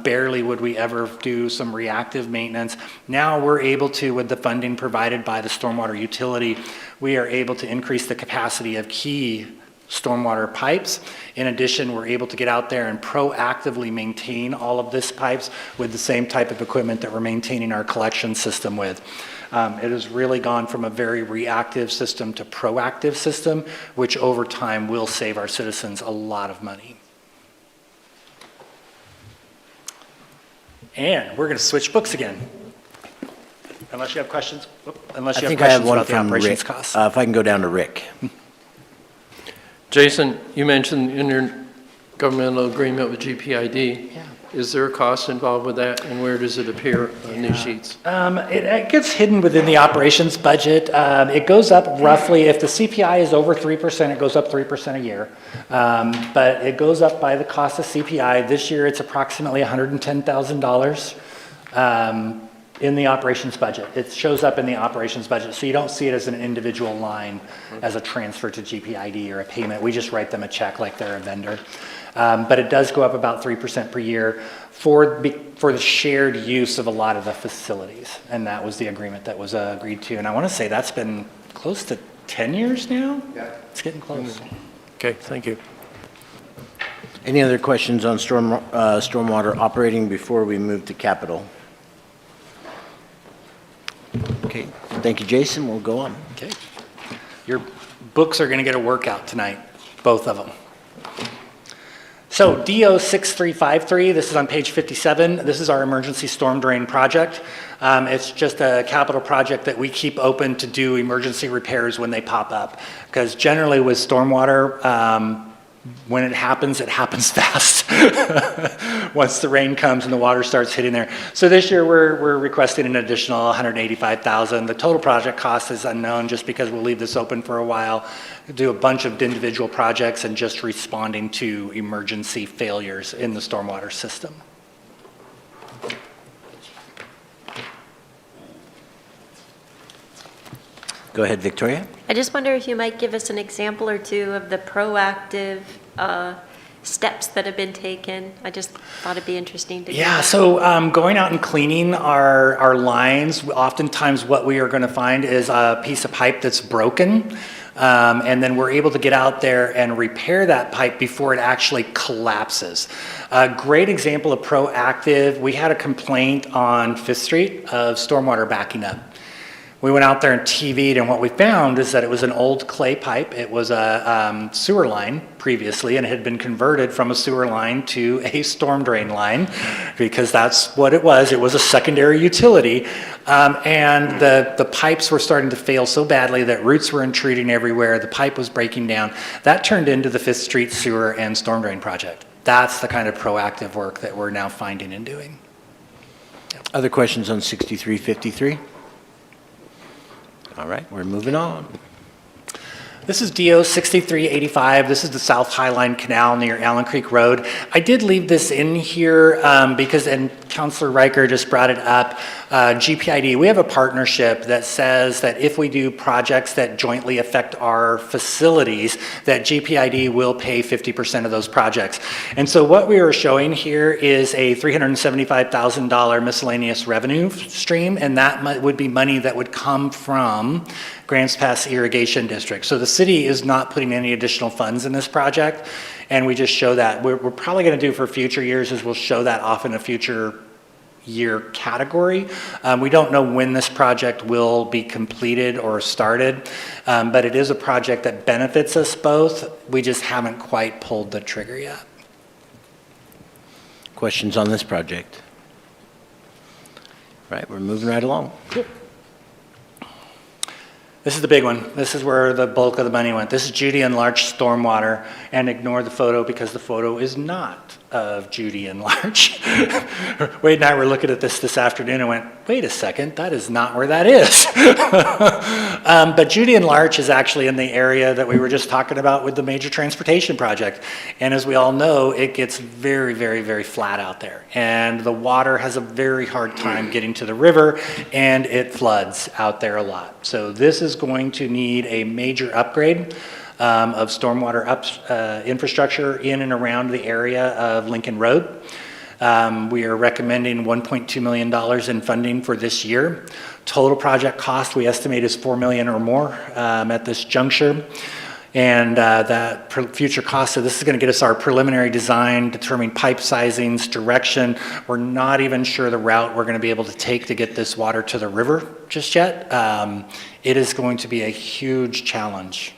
Speaker 8: Barely would we ever do some reactive maintenance. Now we're able to, with the funding provided by the stormwater utility, we are able to increase the capacity of key stormwater pipes. In addition, we're able to get out there and proactively maintain all of this pipes with the same type of equipment that we're maintaining our collection system with. It has really gone from a very reactive system to proactive system, which over time will save our citizens a lot of money. And we're going to switch books again. Unless you have questions,
Speaker 1: I think I have one
Speaker 8: about the
Speaker 1: from
Speaker 8: operations
Speaker 1: Rick.
Speaker 8: costs.
Speaker 1: If I can go down to Rick.
Speaker 10: Jason, you mentioned in your governmental agreement with GPID.
Speaker 8: Yeah.
Speaker 10: Is there a cost involved with that, and where does it appear on these sheets?
Speaker 8: It gets hidden within the operations budget. It goes up roughly, if the CPI is over 3%, it goes up 3% a year. But it goes up by the cost of CPI. This year, it's approximately $110,000 in the operations budget. It shows up in the operations budget, so you don't see it as an individual line as a transfer to GPID or a payment. We just write them a check like they're a vendor. But it does go up about 3% per year for the shared use of a lot of the facilities. And that was the agreement that was agreed to. And I want to say that's been close to 10 years now? Yeah. It's getting close.
Speaker 10: Okay, thank you.
Speaker 1: Any other questions on stormwater operating before we move to capital? Okay, thank you, Jason. We'll go on.
Speaker 8: Okay. Your books are going to get a workout tonight, both of them. So DO 6353, this is on page 57. This is our emergency storm drain project. It's just a capital project that we keep open to do emergency repairs when they pop up. Because generally with stormwater, when it happens fast. Once the rain comes and the water starts hitting there. So this year we're requesting an additional $185,000. The total project cost is unknown just because we'll leave this open for a while, do a bunch of individual projects and just responding to emergency failures in the stormwater system.
Speaker 1: Go ahead, Victoria.
Speaker 2: I just wonder if you might give us an example or two of the proactive steps that have been taken. I just thought it'd be interesting to hear.
Speaker 8: Yeah, so going out and cleaning our lines, oftentimes what we are going to find is a piece of pipe that's broken. And then we're able to get out there and repair that pipe before it actually collapses. A great example of proactive, we had a complaint on 5th Street of stormwater backing up. We went out there and TV'd, and what we found is that it was an old clay pipe. It was a sewer line previously, and it had been converted from a sewer line to a storm drain line, because that's what it was. It was a secondary utility, and the pipes were starting to fail so badly that roots were intruding everywhere. The pipe was breaking down. That turned into the 5th Street Sewer and Storm Drain Project. That's the kind of proactive work that we're now finding and doing.
Speaker 1: Other questions on 6353? All right, we're moving on.
Speaker 8: This is DO 6385. This is the South Highline Canal near Allen Creek Road. I did leave this in here because, and Councilor Riker just brought it up, GPID, we have a partnership that says that if we do projects that jointly affect our facilities, that GPID will pay 50% of those projects. And so what we are showing here is a $375,000 miscellaneous revenue stream, and that would be money that would come from Grants Pass Irrigation District. So the city is not putting any additional funds in this project, and we just show that. We're probably going to do for future years is we'll show that off in a future year category. We don't know when this project will be completed or started, but it is a project that benefits us both. We just haven't quite pulled the trigger yet.
Speaker 1: Questions on this project? Right, we're moving right along.
Speaker 8: This is the big one. This is where the bulk of the money went. This is Judy and Larch Stormwater, and ignore the photo because the photo is not of Judy and Larch. Wade and I were looking at this afternoon and went, wait a second, that is not where that is. But Judy and Larch is actually in the area that we were just talking about with the major transportation project. And as we all know, it gets very, very, very flat out there. And the water has a very hard time getting to the river, and it floods out there a lot. So this is going to need a major upgrade of stormwater infrastructure in and around the area of Lincoln Road. We are recommending $1.2 million in funding for this year. Total project cost we estimate is $4 million or more at this juncture. And that future cost, so this is going to get us our preliminary design, determining pipe sizings, direction. We're not even sure the route we're going to be able to take to get this water to the river just yet. It is going to be a huge challenge.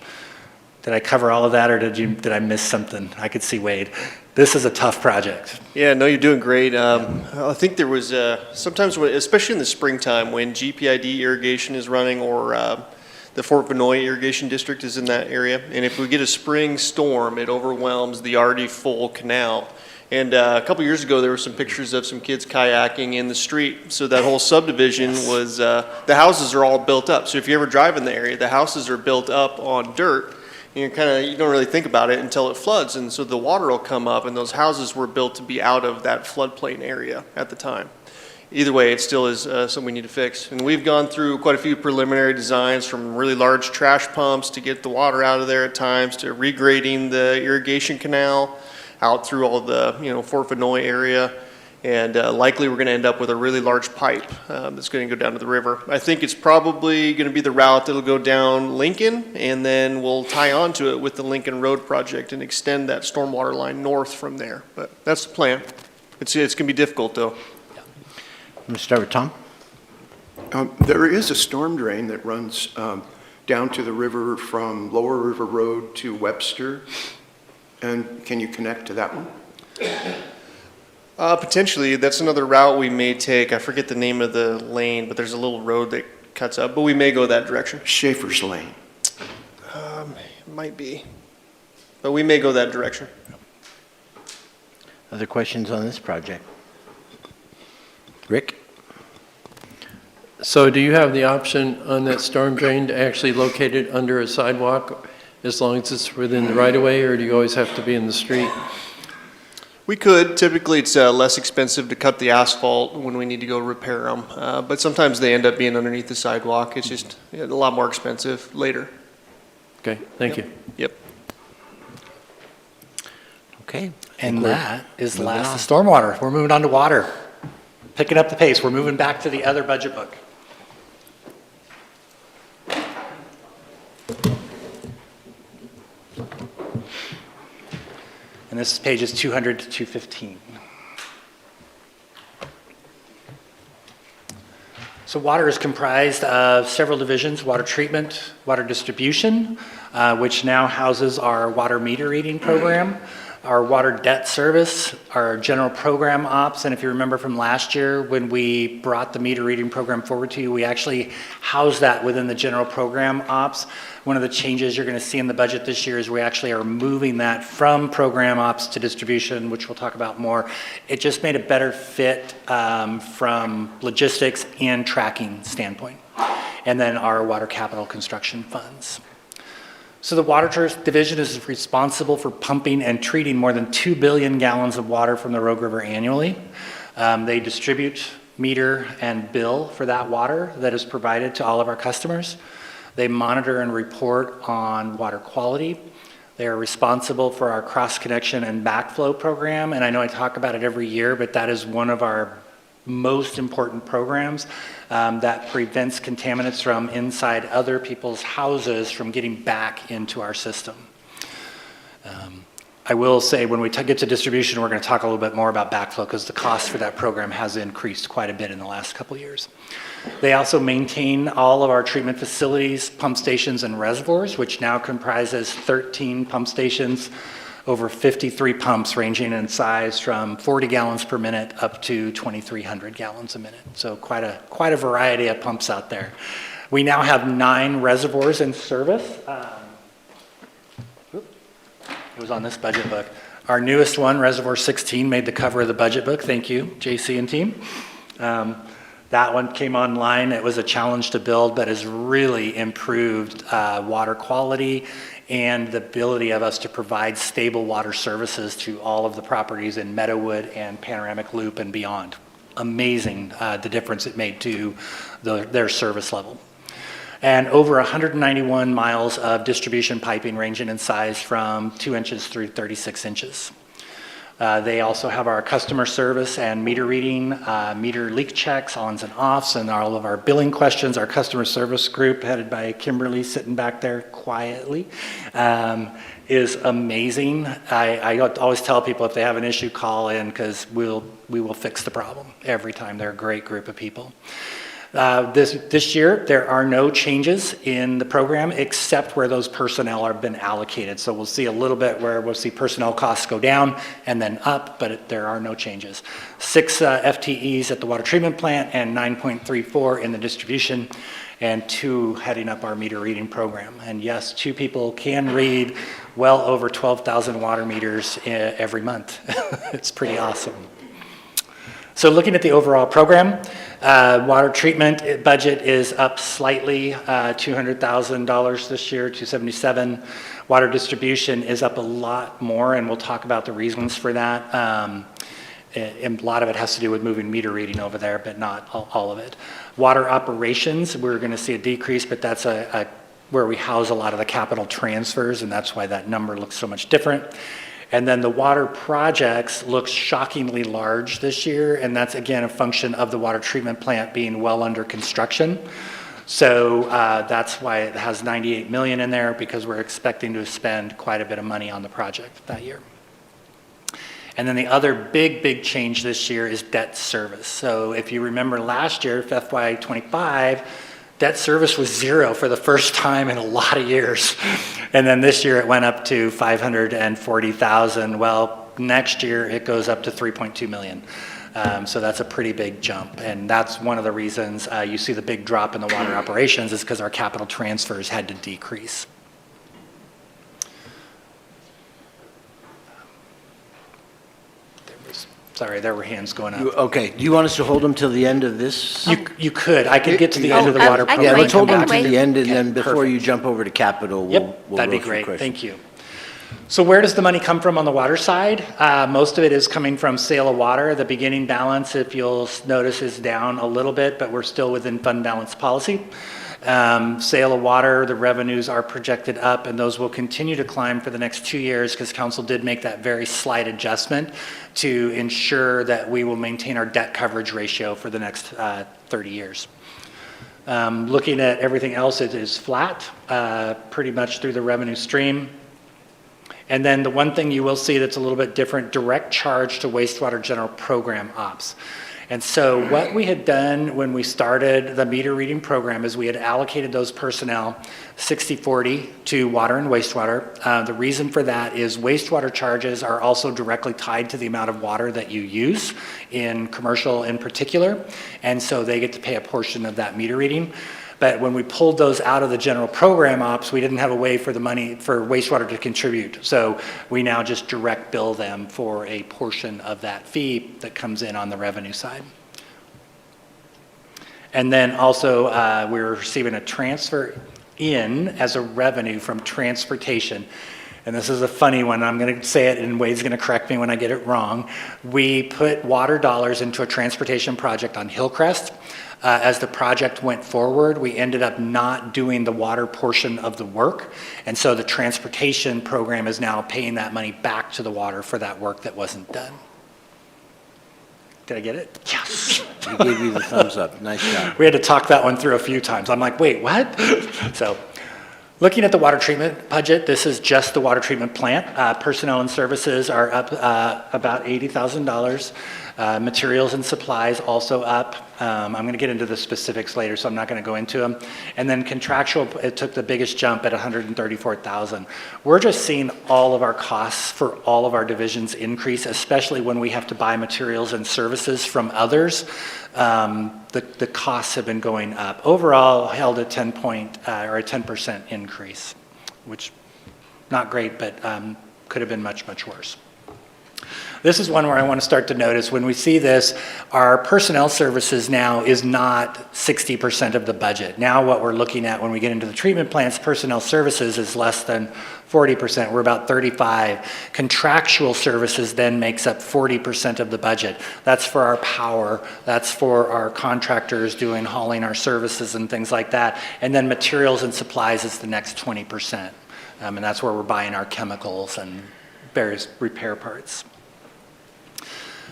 Speaker 8: Did I cover all of that, or did I miss something? I could see Wade. This is a tough project.
Speaker 9: Yeah, no, you're doing great. I think there was sometimes, especially in the springtime, when GPID irrigation is running or The Fort Vanoy Irrigation District is in that area, and if we get a spring storm, it overwhelms the already full canal. And a couple years ago, there were some pictures of some kids kayaking in the street. So that whole subdivision was, the houses are all built up. So if you ever drive in the area, the houses are built up on dirt. And you don't really think about it until it floods. And so the water will come up, and those houses were built to be out of that floodplain area at the time. Either way, it still is something we need to fix. And we've gone through quite a few preliminary designs, from really large trash pumps to get the water out of there at times, to regrading the irrigation canal out through all the, Fort Vanoy area. And likely we're going to end up with a really large pipe that's going to go down to the river. I think it's probably going to be the route that'll go down Lincoln, and then we'll tie onto it with the Lincoln Road project and extend that stormwater line north from there. But that's the plan. It's going to be difficult, though.
Speaker 1: I'm going to start with Tom.
Speaker 5: There is a storm drain that runs down to the river from Lower River Road to Webster. And can you connect to that one?
Speaker 9: Potentially, that's another route we may take. I forget the name of the lane, but there's a little road that cuts up, but we may go that direction.
Speaker 5: Schaefer's Lane.
Speaker 9: Might be, but we may go that direction.
Speaker 1: Other questions on this project? Rick?
Speaker 10: So do you have the option on that storm drain to actually locate it under a sidewalk as long as it's within the right-of-way, or do you always have to be in the street?
Speaker 9: We could. Typically, it's less expensive to cut the asphalt when we need to go repair them, but sometimes they end up being underneath the sidewalk. It's just a lot more expensive later.
Speaker 10: Okay, thank you.
Speaker 9: Yep.
Speaker 1: Okay.
Speaker 8: And that is the last of stormwater. We're moving on to water. Picking up the pace. We're moving back to the other budget book. And this is pages 200 to 215. So water is comprised of several divisions: water treatment, water distribution, which now houses our water meter reading program, our water debt service, our general program ops. And if you remember from last year, when we brought the meter reading program forward to you, we actually housed that within the general program ops. One of the changes you're going to see in the budget this year is we actually are moving that from program ops to distribution, which we'll talk about more. It just made a better fit from logistics and tracking standpoint. And then our water capital construction funds. So the water division is responsible for pumping and treating more than 2 billion gallons of water from the Rogue River annually. They distribute, meter, and bill for that water that is provided to all of our customers. They monitor and report on water quality. They are responsible for our cross-connection and backflow program, and I know I talk about it every year, but that is one of our most important programs that prevents contaminants from inside other people's houses from getting back into our system. I will say when we get to distribution, we're going to talk a little bit more about backflow because the cost for that program has increased quite a bit in the last couple of years. They also maintain all of our treatment facilities, pump stations, and reservoirs, which now comprises 13 pump stations, over 53 pumps ranging in size from 40 gallons per minute up to 2,300 gallons a minute. So quite a variety of pumps out there. We now have 9 reservoirs in service. It was on this budget book. Our newest one, Reservoir 16, made the cover of the budget book. Thank you, JC and team. That one came online. It was a challenge to build, but has really improved water quality and the ability of us to provide stable water services to all of the properties in Meadowood and Panoramic Loop and beyond. Amazing the difference it made to their service level. And over 191 miles of distribution piping ranging in size from 2 inches through 36 inches. They also have our customer service and meter reading, meter leak checks, ons and offs, and all of our billing questions. Our customer service group, headed by Kimberly, sitting back there quietly, is amazing. I always tell people if they have an issue, call in because we will fix the problem every time. They're a great group of people. This year, there are no changes in the program except where those personnel have been allocated. So we'll see a little bit where we'll see personnel costs go down and then up, but there are no changes. 6 FTEs at the water treatment plant and 9.34 in the distribution. and 2 heading up our meter reading program. And yes, 2 people can read well over 12,000 water meters every month. It's pretty awesome. So looking at the overall program, water treatment budget is up slightly, $200,000 this year, $277,000. Water distribution is up a lot more, and we'll talk about the reasons for that. And a lot of it has to do with moving meter reading over there, but not all of it. Water operations, we're going to see a decrease, but that's where we house a lot of the capital transfers, and that's why that number looks so much different. And then the water projects looks shockingly large this year, and that's again a function of the water treatment plant being well under construction. So that's why it has 98 million in there, because we're expecting to spend quite a bit of money on the project that year. And then the other big change this year is debt service. So if you remember last year, FY25, debt service was 0 for the first time in a lot of years. And then this year it went up to 540,000. Well, next year it goes up to 3.2 million. So that's a pretty big jump. And that's one of the reasons you see the big drop in the water operations is because our capital transfers had to decrease. Sorry, there were hands going up.
Speaker 1: Okay, do you want us to hold them till the end of this?
Speaker 8: You could. I could get to the end of the water
Speaker 12: I can
Speaker 8: program.
Speaker 1: Yeah, let's hold them
Speaker 12: wait.
Speaker 1: to the end, and then
Speaker 8: Okay,
Speaker 1: before you
Speaker 8: perfect.
Speaker 1: jump over to capital, we'll
Speaker 8: Yep,
Speaker 1: we'll
Speaker 8: that'd
Speaker 1: go
Speaker 8: be
Speaker 1: through
Speaker 8: great.
Speaker 1: questions.
Speaker 8: Thank you. So where does the money come from on the water side? Most of it is coming from sale of water. The beginning balance, if you'll notice, is down a little bit, but we're still within fund balance policy. Sale of water, the revenues are projected up, and those will continue to climb for the next 2 years because council did make that very slight adjustment to ensure that we will maintain our debt coverage ratio for the next 30 years. Looking at everything else, it is flat, pretty much through the revenue stream. And then the one thing you will see that's a little bit different, direct charge to wastewater general program ops. And so what we had done when we started the meter reading program is we had allocated those personnel 60-40 to water and wastewater. The reason for that is wastewater charges are also directly tied to the amount of water that you use in commercial in particular. And so they get to pay a portion of that meter reading. But when we pulled those out of the general program ops, we didn't have a way for the money for wastewater to contribute. So we now just direct bill them for a portion of that fee that comes in on the revenue side. And then also we're receiving a transfer in as a revenue from transportation. And this is a funny one. I'm going to say it and Wade's going to correct me when I get it wrong. We put water dollars into a transportation project on Hillcrest. As the project went forward, we ended up not doing the water portion of the work. And so the transportation program is now paying that money back to the water for that work that wasn't done. Did I get it? Yes.
Speaker 1: We gave you the thumbs up. Nice job.
Speaker 8: We had to talk that one through a few times. I'm like, wait, what? So looking at the water treatment budget, this is just the water treatment plant. Personnel and services are up about $80,000. Materials and supplies also up. I'm going to get into the specifics later, so I'm not going to go into them. And then contractual, it took the biggest jump at $134,000. We're just seeing all of our costs for all of our divisions increase, especially when we have to buy materials and services from others. The costs have been going up. Overall, held a 10% increase, which not great, but could have been much, much worse. This is one where I want to start to notice when we see this, our personnel services now is not 60% of the budget. Now what we're looking at when we get into the treatment plants, personnel services is less than 40%. We're about 35. Contractual services then makes up 40% of the budget. That's for our power. That's for our contractors doing hauling our services and things like that. And then materials and supplies is the next 20%. And that's where we're buying our chemicals and various repair parts.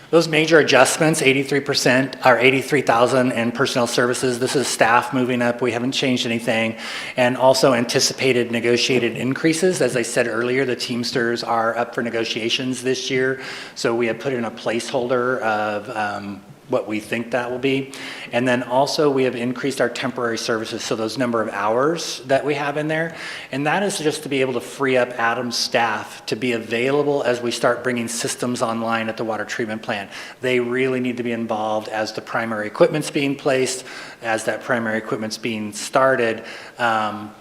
Speaker 8: Those major adjustments, 83% or 83,000 in personnel services. This is staff moving up. We haven't changed anything. And also anticipated negotiated increases. As I said earlier, the Teamsters are up for negotiations this year. So we have put in a placeholder of what we think that will be. And then also we have increased our temporary services, so those number of hours that we have in there. And that is just to be able to free up Adam's staff to be available as we start bringing systems online at the water treatment plant. They really need to be involved as the primary equipment's being placed, as that primary equipment's being started,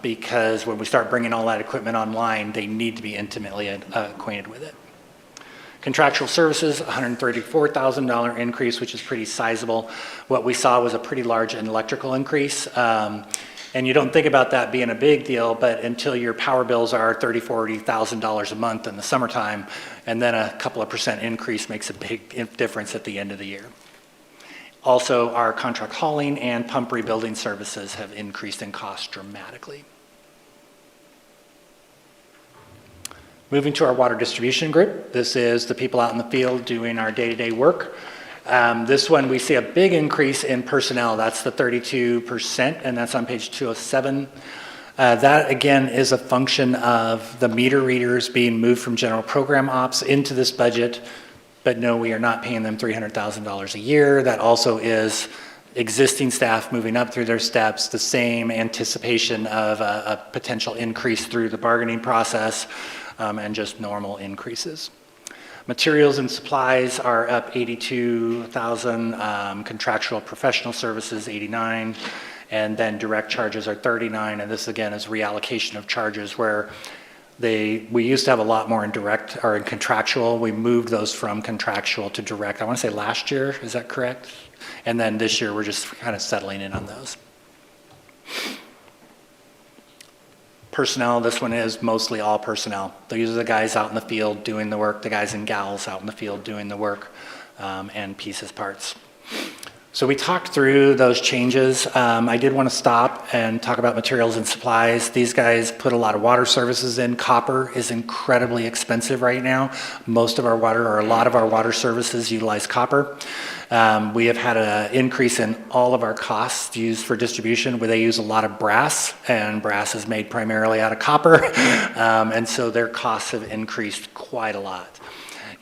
Speaker 8: because when we start bringing all that equipment online, they need to be intimately acquainted with it. Contractual services, $134,000 increase, which is pretty sizable. What we saw was a pretty large electrical increase. And you don't think about that being a big deal, but until your power bills are $30,000, $40,000 a month in the summertime, and then a couple of % increase makes a big difference at the end of the year. Also, our contract hauling and pump rebuilding services have increased in cost dramatically. Moving to our water distribution group, this is the people out in the field doing our day-to-day work. This one, we see a big increase in personnel. That's the 32%, and that's on page 207. That, again, is a function of the meter readers being moved from general program ops into this budget, but no, we are not paying them $300,000 a year. That also is existing staff moving up through their steps, the same anticipation of a potential increase through the bargaining process, and just normal increases. Materials and supplies are up 82,000, contractual professional services 89, and then direct charges are 39, and this again is reallocation of charges where we used to have a lot more in direct or in contractual. We moved those from contractual to direct. I want to say last year, is that correct? And then this year we're just kind of settling in on those. Personnel, this one is mostly all personnel. These are the guys out in the field doing the work, the guys and gals out in the field doing the work, and pieces, parts. So we talked through those changes. I did want to stop and talk about materials and supplies. These guys put a lot of water services in. Copper is incredibly expensive right now. Most of our water, or a lot of our water services utilize copper. We have had an increase in all of our costs used for distribution, where they use a lot of brass, and brass is made primarily out of copper. And so their costs have increased quite a lot.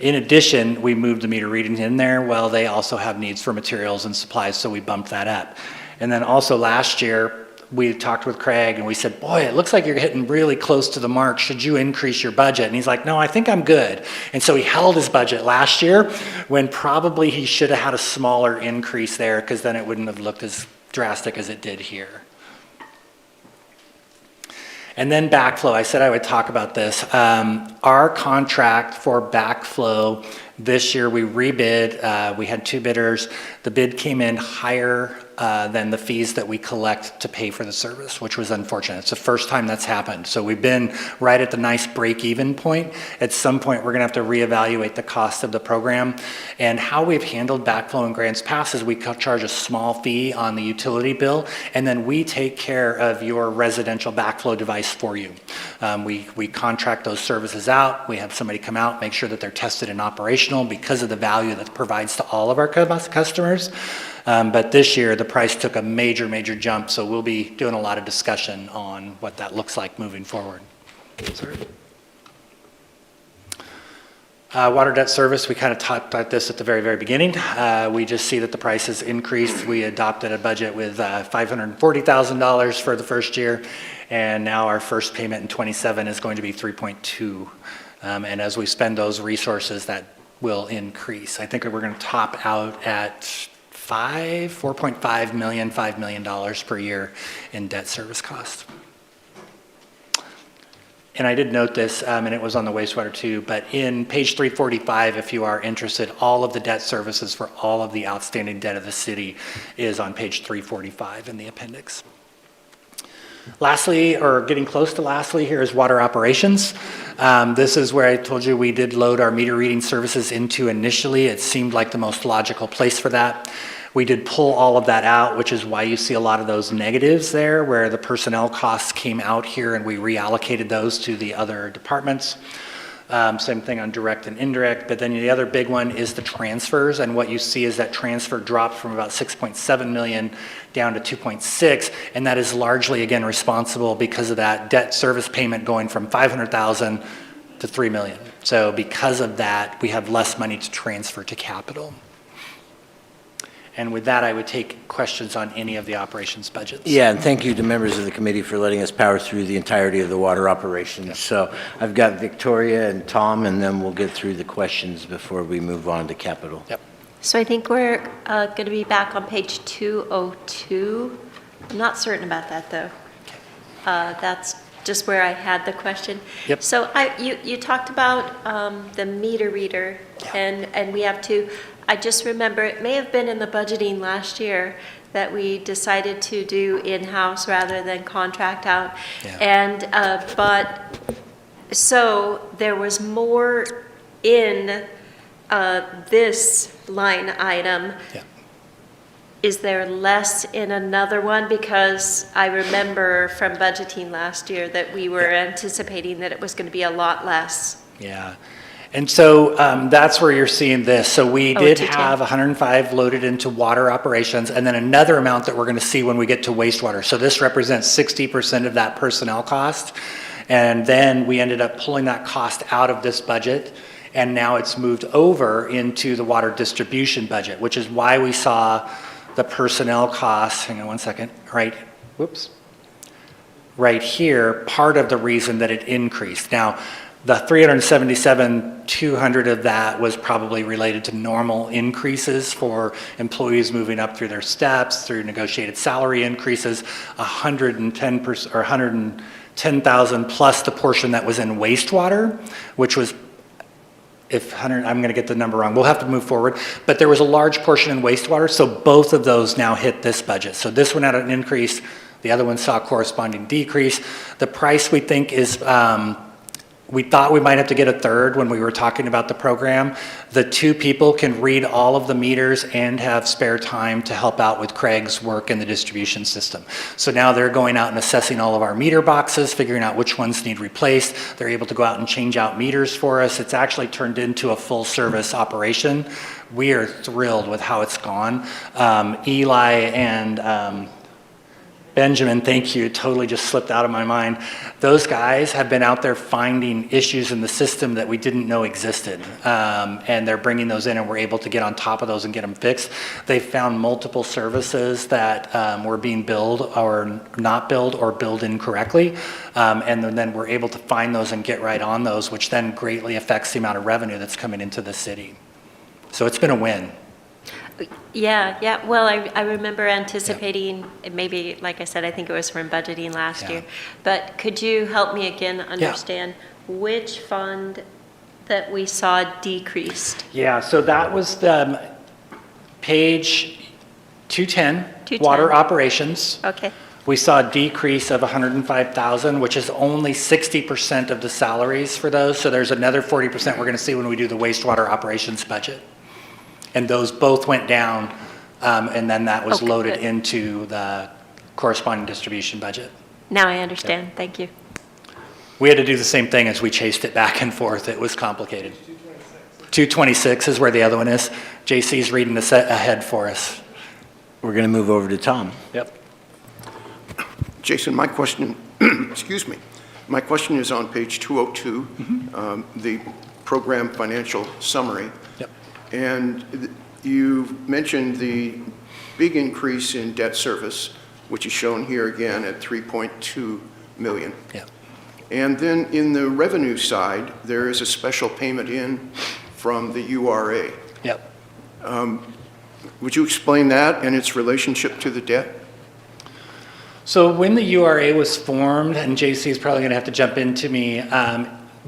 Speaker 8: In addition, we moved the meter reading in there. Well, they also have needs for materials and supplies, so we bumped that up. And then also last year, we talked with Craig and we said, boy, it looks like you're hitting really close to the mark. Should you increase your budget? And he's like, no, I think I'm good. And so he held his budget last year when probably he should have had a smaller increase there, because then it wouldn't have looked as drastic as it did here. And then backflow, I said I would talk about this. Our contract for backflow this year, we rebid. We had 2 bidders. The bid came in higher than the fees that we collect to pay for the service, which was unfortunate. It's the first time that's happened. So we've been right at the nice break-even point. At some point, we're going to have to reevaluate the cost of the program. And how we've handled backflow in Grants Pass is we charge a small fee on the utility bill, and then we take care of your residential backflow device for you. We contract those services out. We have somebody come out, make sure that they're tested and operational because of the value that it provides to all of our customers. But this year, the price took a major, major jump, so we'll be doing a lot of discussion on what that looks like moving forward. Sorry. Water debt service, we kind of talked about this at the very, very beginning. We just see that the price has increased. We adopted a budget with $540,000 for the first year, and now our first payment in 27 is going to be 3.2. And as we spend those resources, that will increase. I think we're going to top out at $4.5 million, $5 million per year in debt service costs. And I did note this, and it was on the wastewater too, but in page 345, if you are interested, all of the debt services for all of the outstanding debt of the city is on page 345 in the appendix. Lastly, or getting close to lastly, here is water operations. This is where I told you we did load our meter reading services into initially. It seemed like the most logical place for that. We did pull all of that out, which is why you see a lot of those negatives there, where the personnel costs came out here and we reallocated those to the other departments. Same thing on direct and indirect, but then the other big one is the transfers, and what you see is that transfer dropped from about 6.7 million down to 2.6, and that is largely, again, responsible because of that debt service payment going from 500,000 to 3 million. So because of that, we have less money to transfer to capital. And with that, I would take questions on any of the operations budgets.
Speaker 1: Yeah, and thank you to members of the committee for letting us power through the entirety of the water operations. So I've got Victoria and Tom, and then we'll get through the questions before we move on to capital.
Speaker 8: Yep.
Speaker 2: So I think we're going to be back on page 202. I'm not certain about that, though. That's just where I had the question.
Speaker 8: Yep.
Speaker 2: So you talked about the meter reader, and we have to, I just remember, it may have been in the budgeting last year that we decided to do in-house rather than contract out.
Speaker 8: Yeah.
Speaker 2: And, but, so there was more in this line item.
Speaker 8: Yeah.
Speaker 2: Is there less in another one? Because I remember from budgeting last year that we were anticipating that it was going to be a lot less.
Speaker 8: Yeah. And so that's where you're seeing this. So we
Speaker 2: Oh,
Speaker 8: did
Speaker 2: 210.
Speaker 8: have 105 loaded into water operations, and then another amount that we're going to see when we get to wastewater. So this represents 60% of that personnel cost. And then we ended up pulling that cost out of this budget, and now it's moved over into the water distribution budget, which is why we saw the personnel costs, hang on one second, right here, part of the reason that it increased. Now, the 377,200 of that was probably related to normal increases for employees moving up through their steps, through negotiated salary increases, 110% or 110,000 plus the portion that was in wastewater, which was, if 100, I'm going to get the number wrong, we'll have to move forward, but there was a large portion in wastewater, so both of those now hit this budget. So this one had an increase, the other one saw a corresponding decrease. The price we think is, we thought we might have to get a third when we were talking about the program. The two people can read all of the meters and have spare time to help out with Craig's work in the distribution system. So now they're going out and assessing all of our meter boxes, figuring out which ones need replaced. They're able to go out and change out meters for us. It's actually turned into a full service operation. We are thrilled with how it's gone. Eli and Benjamin, thank you, it totally just slipped out of my mind. Those guys have been out there finding issues in the system that we didn't know existed. And they're bringing those in, and we're able to get on top of those and get them fixed. They've found multiple services that were being billed or not billed or billed incorrectly. And then we're able to find those and get right on those, which then greatly affects the amount of revenue that's coming into the city. So it's been a win.
Speaker 2: Yeah, well, I remember anticipating, maybe, like I said, I think it was from budgeting last
Speaker 8: Yeah.
Speaker 2: year. But could you help me again understand which fund that we saw decreased?
Speaker 8: Yeah, so that was the page 210,
Speaker 2: 210.
Speaker 8: water operations.
Speaker 2: Okay,
Speaker 8: We saw a decrease of 105,000, which is only 60% of the salaries for those. So there's another 40% we're going to see when we do the wastewater operations budget. And those both went down, and then that was
Speaker 2: Okay,
Speaker 8: loaded
Speaker 2: good.
Speaker 8: into the corresponding distribution budget.
Speaker 2: now I understand, thank you.
Speaker 8: We had to do the same thing as we chased it back and forth. It was complicated. 226 is where the other one is. JC's reading this ahead for us.
Speaker 1: We're going to move over to Tom.
Speaker 8: Yep.
Speaker 5: Jason, my question, excuse me, my question is on page 202, the program financial summary.
Speaker 8: Yep.
Speaker 5: And you mentioned the big increase in debt service, which is shown here again at 3.2 million.
Speaker 8: Yeah.
Speaker 5: And then in the revenue side, there is a special payment in from the URA.
Speaker 8: Yep.
Speaker 5: Would you explain that and its relationship to the debt?
Speaker 8: So when the URA was formed, and JC is probably going to have to jump into me,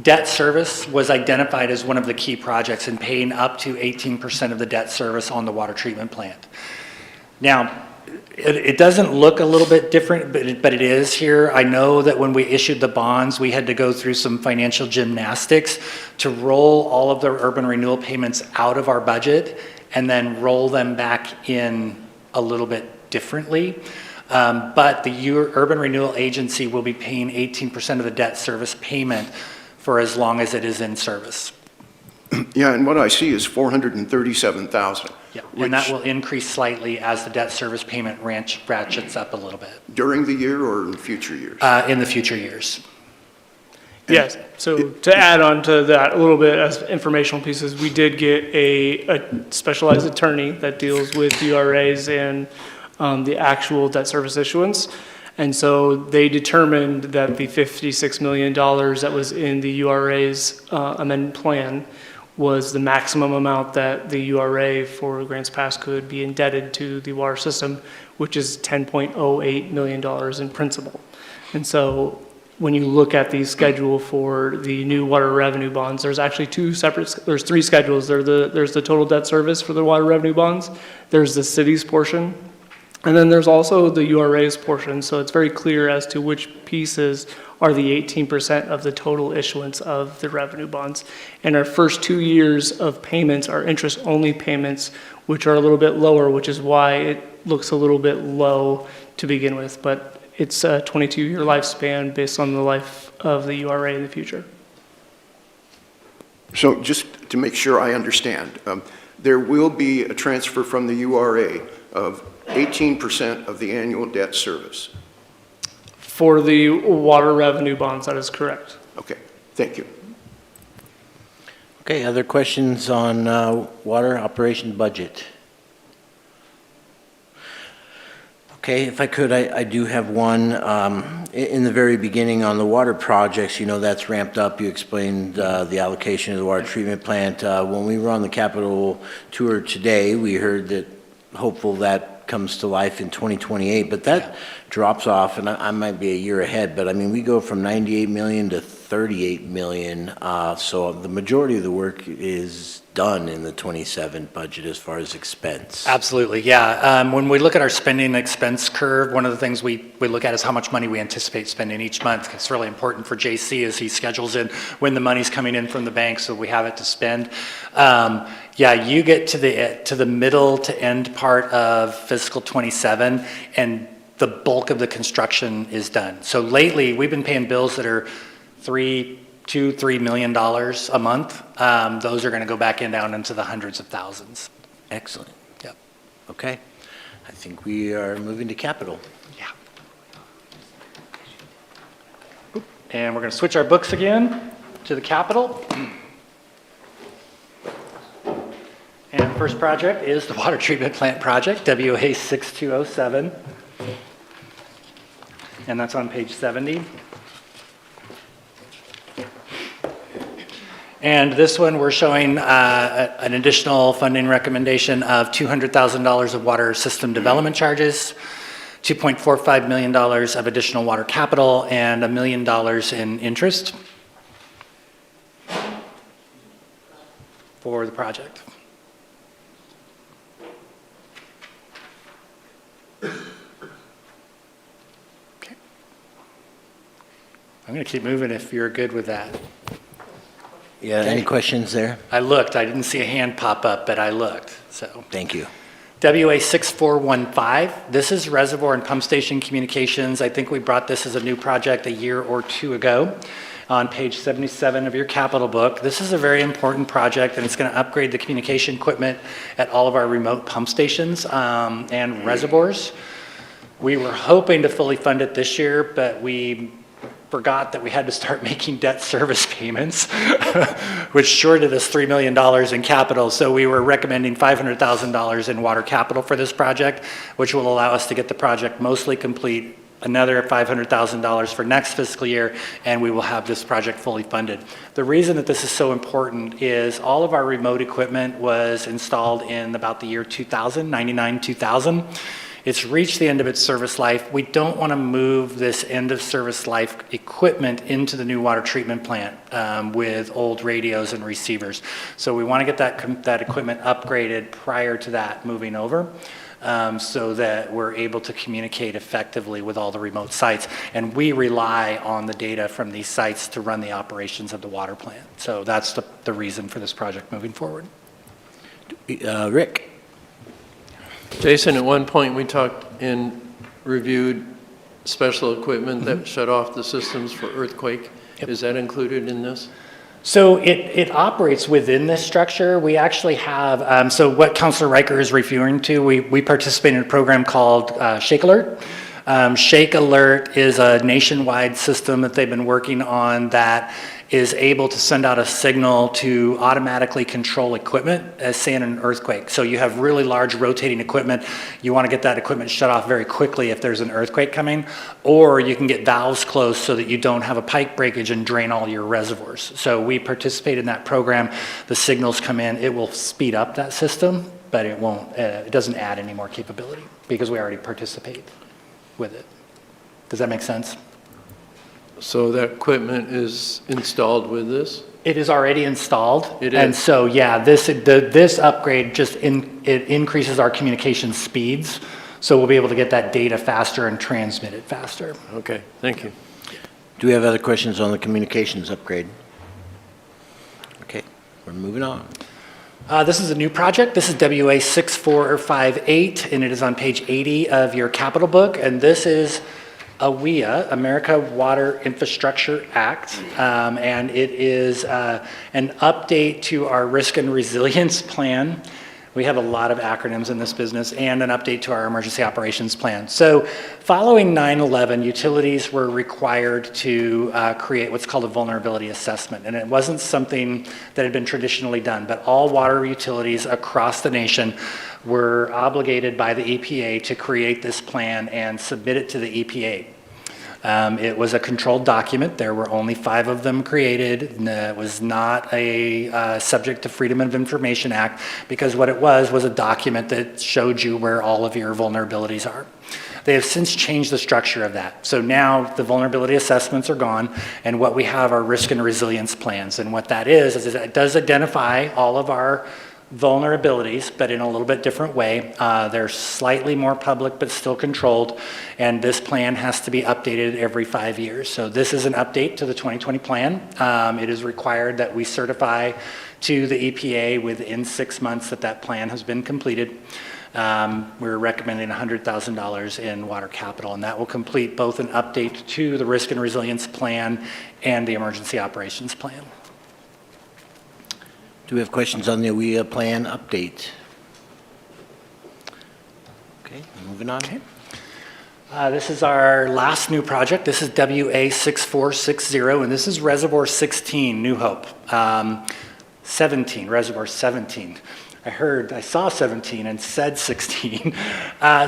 Speaker 8: debt service was identified as one of the key projects in paying up to 18% of the debt service on the water treatment plant. Now, it doesn't look a little bit different, but it is here. I know that when we issued the bonds, we had to go through some financial gymnastics to roll all of the urban renewal payments out of our budget and then roll them back in a little bit differently. But the Urban Renewal Agency will be paying 18% of the debt service payment for as long as it is in service.
Speaker 5: Yeah, and what I see is 437,000.
Speaker 8: Yeah, and that will increase slightly as the debt service payment ratchets up a little bit
Speaker 5: During the year or in future years?
Speaker 8: in the future years.
Speaker 11: Yes, so to add on to that a little bit as informational pieces, we did get a specialized attorney that deals with URAs and the actual debt service issuance. And so they determined that the $56 million that was in the URA's amendment plan was the maximum amount that the URA for Grants Pass could be indebted to the water system, which is $10.08 million in principal. And so when you look at the schedule for the new water revenue bonds, there's actually there's three schedules. There's the total debt service for the water revenue bonds, there's the city's portion, and then there's also the URA's portion. So it's very clear as to which pieces are the 18% of the total issuance of the revenue bonds. And our first 2 years of payments are interest-only payments, which are a little bit lower, which is why it looks a little bit low to begin with. But it's a 22-year lifespan based on the life of the URA in the future.
Speaker 5: So just to make sure I understand, there will be a transfer from the URA of 18% of the annual debt service.
Speaker 11: For the water revenue bonds, that is correct.
Speaker 5: Okay, thank you.
Speaker 1: Okay, other questions on water operation budget? Okay, if I could, I do have one. In the very beginning on the water projects, you know, that's ramped up. You explained the allocation of the water treatment plant. When we were on the Capitol tour today, we heard that hopeful that comes to life in 2028, but that drops off, and I might be a year ahead, but I mean, we go from 98 million to 38 million, so the majority of the work is done in the 27 budget as far as expense.
Speaker 8: Absolutely, yeah. When we look at our spending expense curve, one of the things we look at is how much money we anticipate spending each month. It's really important for JC as he schedules in when the money's coming in from the bank, so we have it to spend. Yeah, you get to the middle to end part of fiscal 27, and the bulk of the construction is done. So lately, we've been paying bills that are $3 million a month. Those are going to go back down into the hundreds of thousands.
Speaker 1: Excellent.
Speaker 8: Yep.
Speaker 1: Okay, I think we are moving to capital.
Speaker 8: Yeah. And we're going to switch our books again to the capital. And first project is the water treatment plant project, WA 6207. And that's on page 70. And this one, we're showing an additional funding recommendation of $200,000 of water system development charges, $2.45 million of additional water capital, and $1 million in interest for the project. Okay. I'm going to keep moving if you're good with that.
Speaker 1: Yeah, any questions there?
Speaker 8: I looked. I didn't see a hand pop up, but I looked. So
Speaker 1: Thank you.
Speaker 8: WA 6415. This is reservoir and pump station communications. I think we brought this as a new project a year or two ago on page 77 of your capital book. This is a very important project, and it's going to upgrade the communication equipment at all of our remote pump stations and reservoirs. We were hoping to fully fund it this year, but we forgot that we had to start making debt service payments, which shorted us $3 million in capital. So we were recommending $500,000 in water capital for this project, which will allow us to get the project mostly complete, another $500,000 for next fiscal year, and we will have this project fully funded. The reason that this is so important is all of our remote equipment was installed in about the year 2000, 99, 2000. It's reached the end of its service life. We don't want to move this end of service life equipment into the new water treatment plant with old radios and receivers. So we want to get that equipment upgraded prior to that moving over so that we're able to communicate effectively with all the remote sites. And we rely on the data from these sites to run the operations of the water plant. So that's the reason for this project moving forward.
Speaker 1: Rick?
Speaker 10: Jason, at one point, we talked and reviewed special equipment that shut off the systems for earthquake.
Speaker 8: Yep.
Speaker 10: Is that included in this?
Speaker 8: So it operates within this structure. We actually have, so what Councilor Riker is referring to, we participate in a program called Shake Alert. Shake Alert is a nationwide system that they've been working on that is able to send out a signal to automatically control equipment, as say in an earthquake. So you have really large rotating equipment. You want to get that equipment shut off very quickly if there's an earthquake coming, or you can get valves closed so that you don't have a pipe breakage and drain all your reservoirs. So we participate in that program. The signals come in. It will speed up that system, but it won't. It doesn't add any more capability because we already participate with it. Does that make sense?
Speaker 10: So that equipment is installed with this?
Speaker 8: It is already installed.
Speaker 10: It
Speaker 8: And
Speaker 10: is.
Speaker 8: so, yeah, this upgrade it increases our communication speeds. So we'll be able to get that data faster and transmit it faster.
Speaker 10: Okay, thank you.
Speaker 1: Do we have other questions on the communications upgrade? Okay, we're moving on.
Speaker 8: This is a new project. This is WA 6458, and it is on page 80 of your capital book. And this is AWIA, America Water Infrastructure Act, and it is an update to our risk and resilience plan. We have a lot of acronyms in this business, and an update to our emergency operations plan. So following 9/11, utilities were required to create what's called a vulnerability assessment, and it wasn't something that had been traditionally done, but all water utilities across the nation were obligated by the EPA to create this plan and submit it to the EPA. It was a controlled document. There were only 5 of them created. It was not a subject to Freedom of Information Act, because what it was a document that showed you where all of your vulnerabilities are. They have since changed the structure of that. So now the vulnerability assessments are gone, and what we have are risk and resilience plans. And what that is it does identify all of our vulnerabilities, but in a little bit different way. They're slightly more public, but still controlled. And this plan has to be updated every 5 years. So this is an update to the 2020 plan. It is required that we certify to the EPA within 6 months that that plan has been completed. We're recommending $100,000 in water capital, and that will complete both an update to the risk and resilience plan and the emergency operations plan.
Speaker 1: Do we have questions on the AWIA plan update? Okay, moving on.
Speaker 8: Okay. This is our last new project. This is WA 6460, and this is Reservoir 16, New Hope. 17, Reservoir 17. I saw 17 and said 16.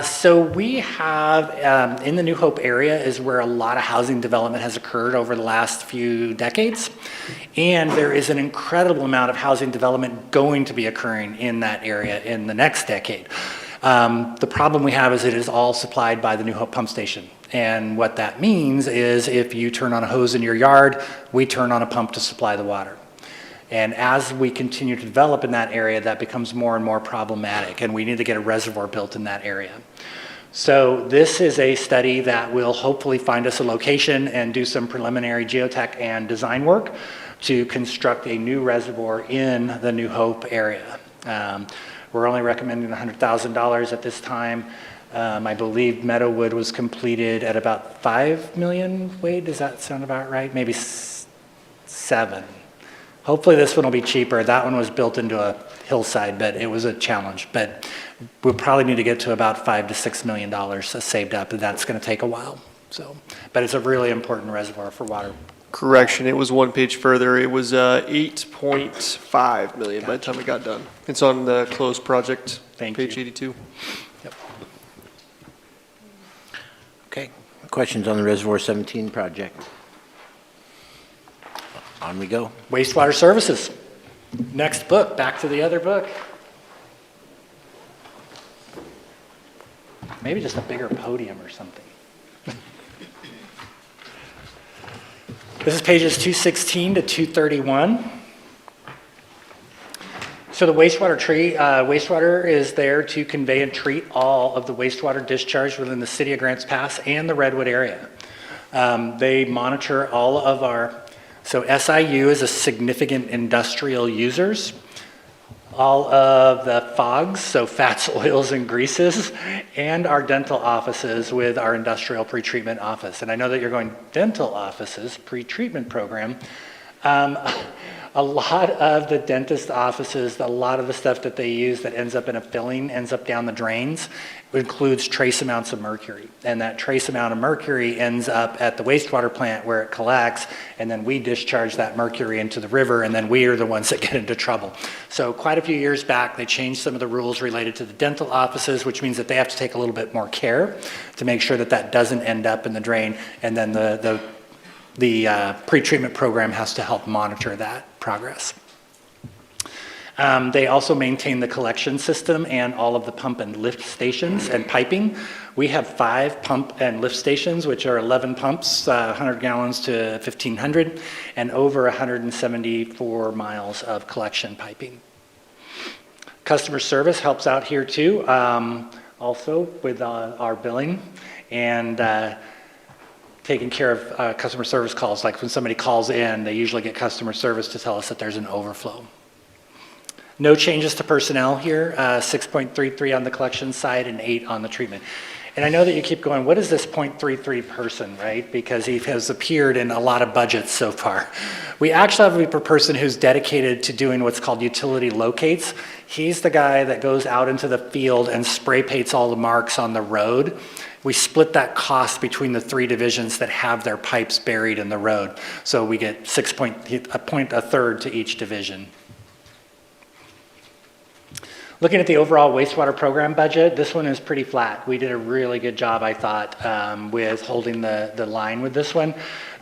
Speaker 8: So we have, in the New Hope area is where a lot of housing development has occurred over the last few decades. And there is an incredible amount of housing development going to be occurring in that area in the next decade. The problem we have is it is all supplied by the New Hope pump station. And what that means is if you turn on a hose in your yard, we turn on a pump to supply the water. And as we continue to develop in that area, that becomes more and more problematic, and we need to get a reservoir built in that area. So this is a study that will hopefully find us a location and do some preliminary geotech and design work to construct a new reservoir in the New Hope area. We're only recommending $100,000 at this time. I believe Meadowwood was completed at about 5 million. Wade, does that sound about right? Maybe 7. Hopefully this one will be cheaper. That one was built into a hillside, but it was a challenge. But we'll probably need to get to about $5 to $6 million saved up, and that's going to take a while. So, but it's a really important reservoir for water.
Speaker 9: Correction, it was one page further. It was 8.5 million by the time it got done. It's on the closed project,
Speaker 8: Thank
Speaker 9: page
Speaker 8: you.
Speaker 9: 82.
Speaker 8: Yep.
Speaker 1: Okay, questions on the Reservoir 17 project? On we go.
Speaker 8: Wastewater services. Next book, back to the other book. Maybe just a bigger podium or something. This is pages 216 to 231. So the wastewater is there to convey and treat all of the wastewater discharge within the city of Grants Pass and the Redwood area. They monitor all of our, so SIU is a significant industrial users. All of the FOGs, so fats, oils, and greases, and our dental offices with our industrial pretreatment office. And I know that you're going, dental offices, pretreatment program. A lot of the dentist offices, a lot of the stuff that they use that ends up in a filling ends up down the drains. It includes trace amounts of mercury. And that trace amount of mercury ends up at the wastewater plant where it collects, and then we discharge that mercury into the river, and then we are the ones that get into trouble. So quite a few years back, they changed some of the rules related to the dental offices, which means that they have to take a little bit more care to make sure that that doesn't end up in the drain, and then the pre-treatment program has to help monitor that progress. They also maintain the collection system and all of the pump and lift stations and piping. We have 5 pump and lift stations, which are 11 pumps, 100 gallons to 1,500, and over 174 miles of collection piping. Customer service helps out here too, also with our billing and taking care of customer service calls. Like when somebody calls in, they usually get customer service to tell us that there's an overflow. No changes to personnel here, 6.33 on the collection side and 8 on the treatment. And I know that you keep going, what is this 0.33 person, right? Because he has appeared in a lot of budgets so far. We actually have a person who's dedicated to doing what's called utility locates. He's the guy that goes out into the field and spray paints all the marks on the road. We split that cost between the 3 divisions that have their pipes buried in the road. So we get a third to each division. Looking at the overall wastewater program budget, this one is pretty flat. We did a really good job, I thought, with holding the line with this one.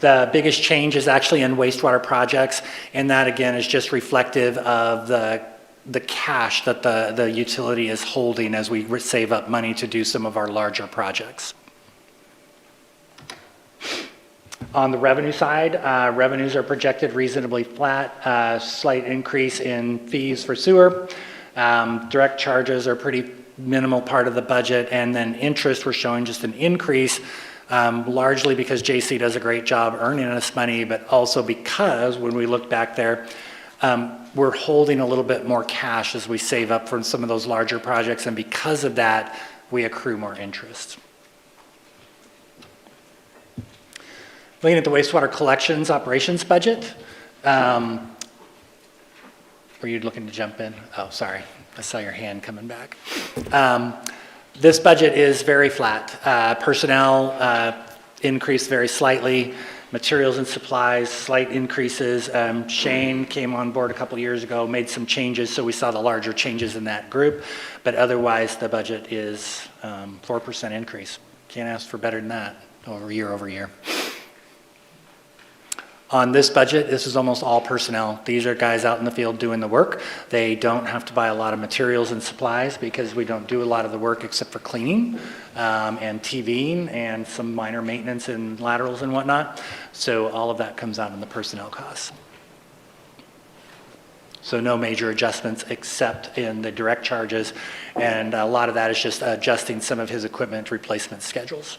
Speaker 8: The biggest change is actually in wastewater projects, and that again is just reflective of the cash that the utility is holding as we save up money to do some of our larger projects. On the revenue side, revenues are projected reasonably flat, slight increase in fees for sewer. Direct charges are pretty minimal part of the budget, and then interest, we're showing just an increase, largely because JC does a great job earning us money, but also because when we look back there, we're holding a little bit more cash as we save up for some of those larger projects, and because of that, we accrue more interest. Looking at the wastewater collections operations budget, were you looking to jump in? Oh, sorry. I saw your hand coming back. This budget is very flat. Personnel increased very slightly. Materials and supplies, slight increases. Shane came on board a couple years ago, made some changes, so we saw the larger changes in that group. But otherwise, the budget is 4% increase. Can't ask for better than that over year. On this budget, this is almost all personnel. These are guys out in the field doing the work. They don't have to buy a lot of materials and supplies because we don't do a lot of the work except for cleaning and TVing and some minor maintenance and laterals and whatnot. So all of that comes out in the personnel costs. So no major adjustments except in the direct charges, and a lot of that is just adjusting some of his equipment replacement schedules.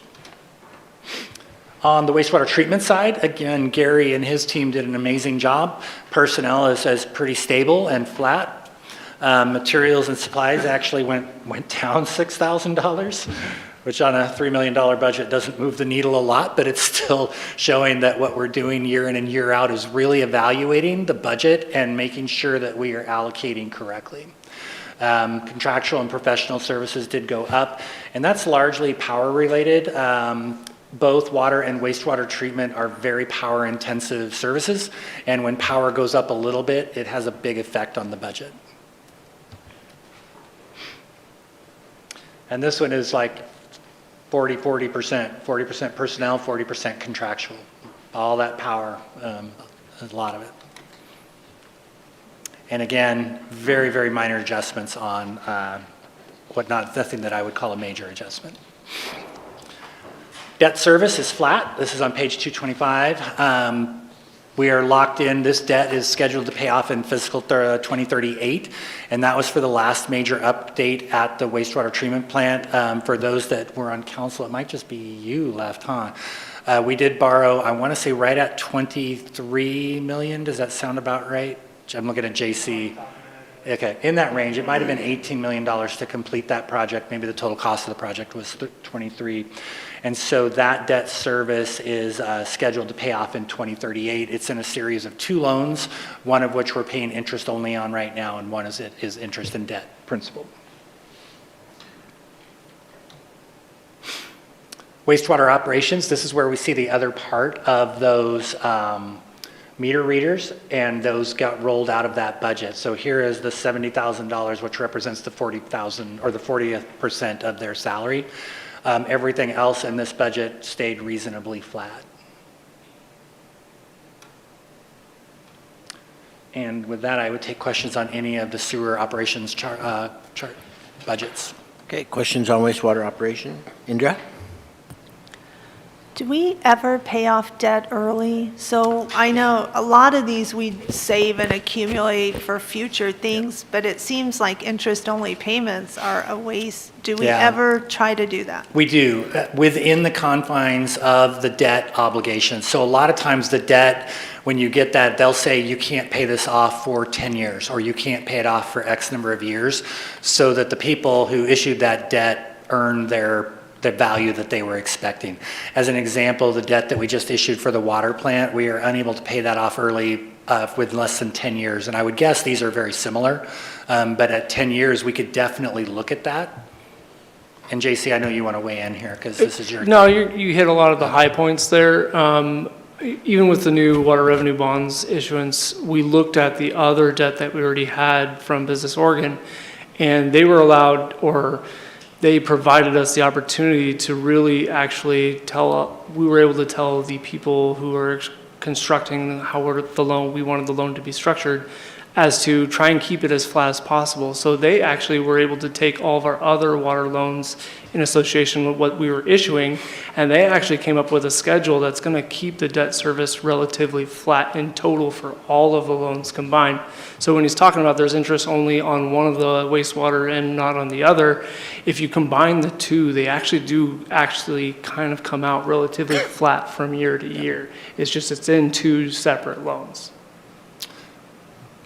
Speaker 8: On the wastewater treatment side, again, Gary and his team did an amazing job. Personnel is pretty stable and flat. Materials and supplies actually went down $6,000, which on a $3 million budget doesn't move the needle a lot, but it's still showing that what we're doing year in and year out is really evaluating the budget and making sure that we are allocating correctly. Contractual and professional services did go up, and that's largely power related. Both water and wastewater treatment are very power intensive services, and when power goes up a little bit, it has a big effect on the budget. And this one is like 40% personnel, 40% contractual. All that power, a lot of it. And again, very, very minor adjustments on nothing that I would call a major adjustment. Debt service is flat. This is on page 225. We are locked in. This debt is scheduled to pay off in fiscal 2038, and that was for the last major update at the wastewater treatment plant. For those that were on council, it might just be you left, huh? We did borrow, I want to say right at 23 million. Does that sound about right? I'm looking at JC. Okay, in that range. It might have been $18 million to complete that project. Maybe the total cost of the project was 23. And so that debt service is scheduled to pay off in 2038. It's in a series of 2 loans, one of which we're paying interest only on right now, and one is interest and debt principal. Wastewater operations, this is where we see the other part of those meter readers, and those got rolled out of that budget. So here is the $70,000, which represents the 40,000 or the 40% of their salary. Everything else in this budget stayed reasonably flat. And with that, I would take questions on any of the sewer operations chart budgets.
Speaker 1: Okay, questions on wastewater operation? Indra?
Speaker 3: Do we ever pay off debt early? So I know a lot of these we save and accumulate for future things, but it seems like interest-only payments are a waste. Do we
Speaker 8: Yeah.
Speaker 3: ever try to do that?
Speaker 8: We do, within the confines of the debt obligation. So a lot of times the debt, when you get that, they'll say you can't pay this off for 10 years, or you can't pay it off for X number of years, so that the people who issued that debt earn the value that they were expecting. As an example, the debt that we just issued for the water plant, we are unable to pay that off early with less than 10 years. And I would guess these are very similar, but at 10 years, we could definitely look at that. And JC, I know you want to weigh in here because this is your.
Speaker 11: No, you hit a lot of the high points there. Even with the new water revenue bonds issuance, we looked at the other debt that we already had from Business Oregon, and they were allowed, or they provided us the opportunity to really actually we were able to tell the people who were constructing how we wanted the loan to be structured, as to try and keep it as flat as possible. So they actually were able to take all of our other water loans in association with what we were issuing, and they actually came up with a schedule that's going to keep the debt service relatively flat in total for all of the loans combined. So when he's talking about there's interest only on one of the wastewater and not on the other, if you combine the two, they actually kind of come out relatively flat from year to year. It's just it's in 2 separate loans.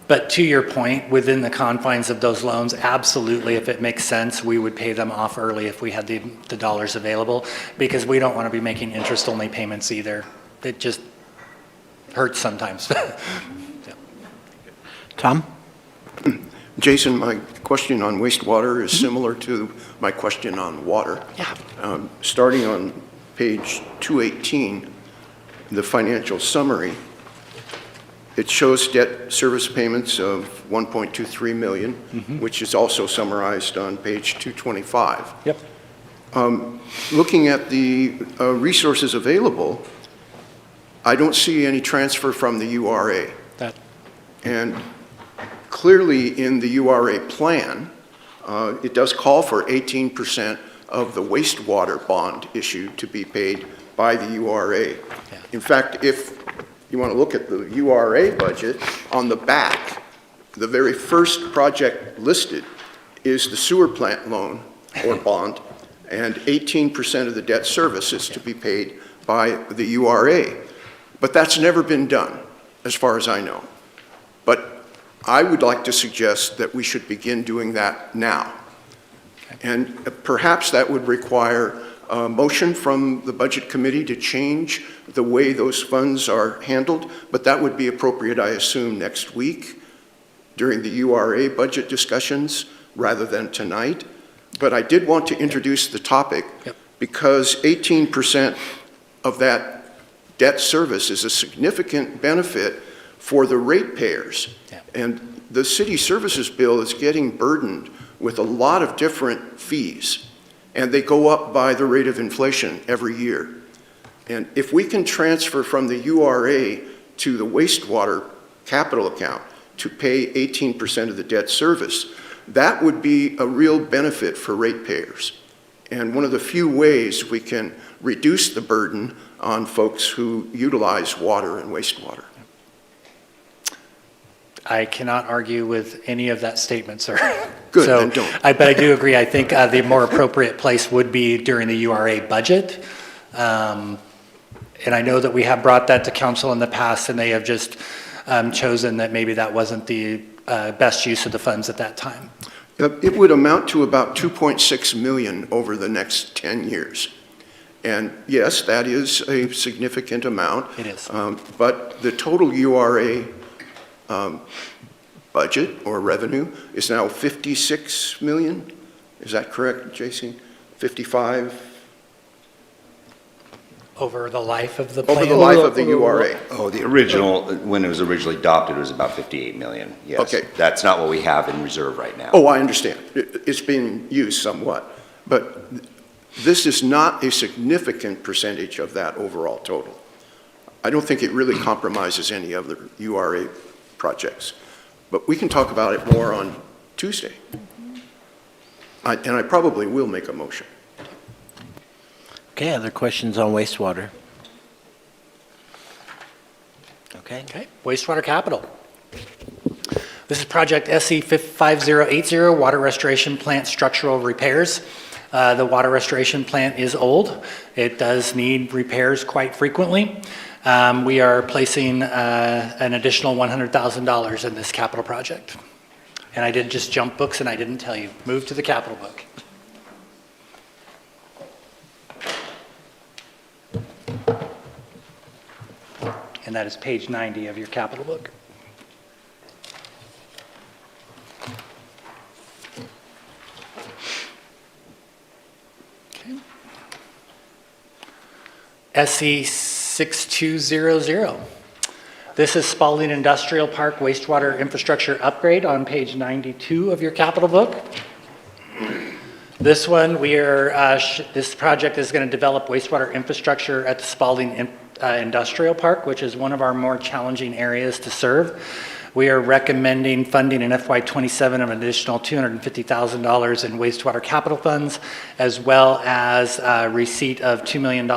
Speaker 8: But to your point, within the confines of those loans, absolutely, if it makes sense, we would pay them off early if we had the dollars available, because we don't want to be making interest-only payments either. It just hurts sometimes. Yeah.
Speaker 1: Tom?
Speaker 5: Jason, my question on wastewater is similar to my question on water.
Speaker 8: Yeah.
Speaker 5: Starting on page 218, the financial summary, it shows debt service payments of $1.23 million, which is also summarized on page 225.
Speaker 8: Yep.
Speaker 5: Looking at the resources available, I don't see any transfer from the URA. And clearly in the URA plan, it does call for 18% of the wastewater bond issue to be paid by the URA.
Speaker 8: Yeah.
Speaker 5: In fact, if you want to look at the URA budget, on the back, the very first project listed is the sewer plant loan or bond, and 18% of the debt service is to be paid by the URA. But that's never been done, as far as I know. But I would like to suggest that we should begin doing that now. And perhaps that would require a motion from the Budget Committee to change the way those funds are handled, but that would be appropriate, I assume, next week during the URA budget discussions rather than tonight. But I did want to introduce the topic because 18% of that debt service is a significant benefit for the ratepayers.
Speaker 8: Yeah.
Speaker 5: And the city services bill is getting burdened with a lot of different fees, and they go up by the rate of inflation every year. And if we can transfer from the URA to the wastewater capital account to pay 18% of the debt service, that would be a real benefit for ratepayers. And one of the few ways we can reduce the burden on folks who utilize water and wastewater.
Speaker 8: I cannot argue with any of that statement, sir.
Speaker 5: Good,
Speaker 8: So,
Speaker 5: then don't.
Speaker 8: But I do agree. I think the more appropriate place would be during the URA budget. And I know that we have brought that to council in the past, and they have just chosen that maybe that wasn't the best use of the funds at that time.
Speaker 5: It would amount to about 2.6 million over the next 10 years. And yes, that is a significant amount.
Speaker 8: It is.
Speaker 5: But the total URA budget or revenue is now 56 million? Is that correct, JC? 55?
Speaker 8: Over the life of the plan?
Speaker 5: Over the life of the URA?
Speaker 13: Oh, the original, when it was originally adopted, it was about 58 million, yes.
Speaker 5: Okay.
Speaker 13: That's not what we have in reserve right now.
Speaker 5: Oh, I understand. It's being used somewhat. But this is not a significant percentage of that overall total. I don't think it really compromises any of the URA projects. But we can talk about it more on Tuesday. And I probably will make a motion.
Speaker 1: Okay, other questions on wastewater? Okay.
Speaker 8: Okay, wastewater capital. This is project SE 5080, water restoration plant structural repairs. The water restoration plant is old. It does need repairs quite frequently. We are placing an additional $100,000 in this capital project. And I did just jump books and I didn't tell you. Move to the capital book. And that is page 90 of your capital book. Okay. SE 6200. This is Spalding Industrial Park wastewater infrastructure upgrade on page 92 of your capital book. This one, this project is going to develop wastewater infrastructure at the Spalding Industrial Park, which is one of our more challenging areas to serve. We are recommending funding in FY27 of an additional $250,000 in wastewater capital funds, as well as receipt of $2 million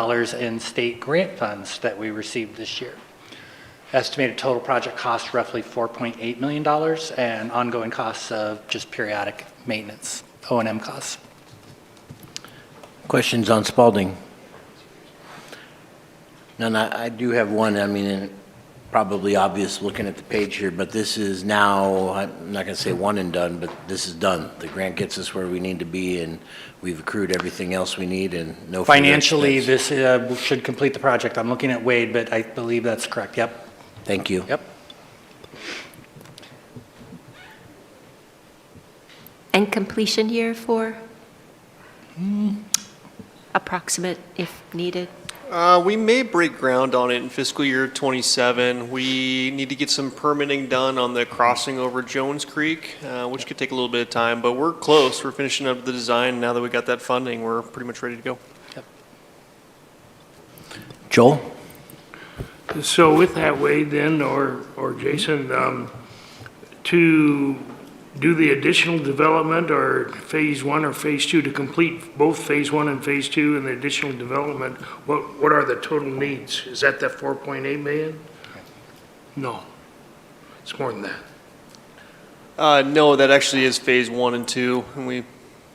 Speaker 8: in state grant funds that we received this year. Estimated total project cost roughly $4.8 million, and ongoing costs of just periodic maintenance, O&M costs.
Speaker 1: Questions on Spalding? None. I do have one. I mean, and probably obvious looking at the page here, but this is now, I'm not going to say one and done, but this is done. The grant gets us where we need to be, and we've accrued everything else we need, and no further
Speaker 8: Financially,
Speaker 1: expense.
Speaker 8: this should complete the project. I'm looking at Wade, but I believe that's correct. Yep.
Speaker 1: Thank you.
Speaker 8: Yep.
Speaker 2: And completion year for? Approximate if needed?
Speaker 9: We may break ground on it in fiscal year '27. We need to get some permitting done on the crossing over Jones Creek, which could take a little bit of time, but we're close. We're finishing up the design. Now that we got that funding, we're pretty much ready to go.
Speaker 8: Yep.
Speaker 1: Joel?
Speaker 4: So with that, Wade, then, or Jason, to do the additional development or phase one or phase two, to complete both phase one and phase two and the additional development, what are the total needs? Is that 4.8 million? No, it's more than that.
Speaker 9: No, that actually is phase one and two, and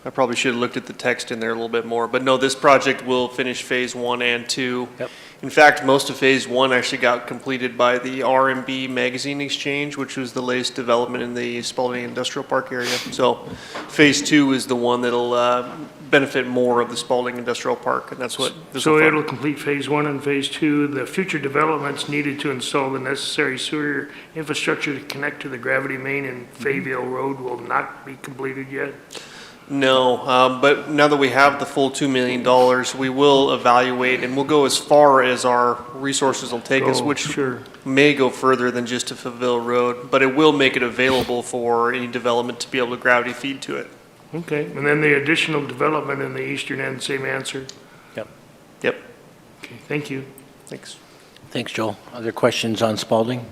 Speaker 9: I probably should have looked at the text in there a little bit more, but no, this project will finish phase one and two.
Speaker 8: Yep.
Speaker 9: In fact, most of phase one actually got completed by the R&B magazine exchange, which was the latest development in the Spalding Industrial Park area. So phase two is the one that'll benefit more of the Spalding Industrial Park, and that's what this will
Speaker 4: So
Speaker 9: fund.
Speaker 4: it'll complete phase one and phase two. The future developments needed to install the necessary sewer infrastructure to connect to the gravity main in Fayville Road will not be completed yet?
Speaker 9: No, but now that we have the full $2 million, we will evaluate and we'll go as far as our resources will take us,
Speaker 4: Oh,
Speaker 9: which
Speaker 4: sure.
Speaker 9: may go further than just to Faville Road, but it will make it available for any development to be able to gravity feed to it.
Speaker 4: Okay, and then the additional development in the eastern end, same answer?
Speaker 8: Yep.
Speaker 9: Yep,
Speaker 4: Okay, thank you.
Speaker 9: thanks.
Speaker 1: Thanks, Joel. Other questions on Spalding?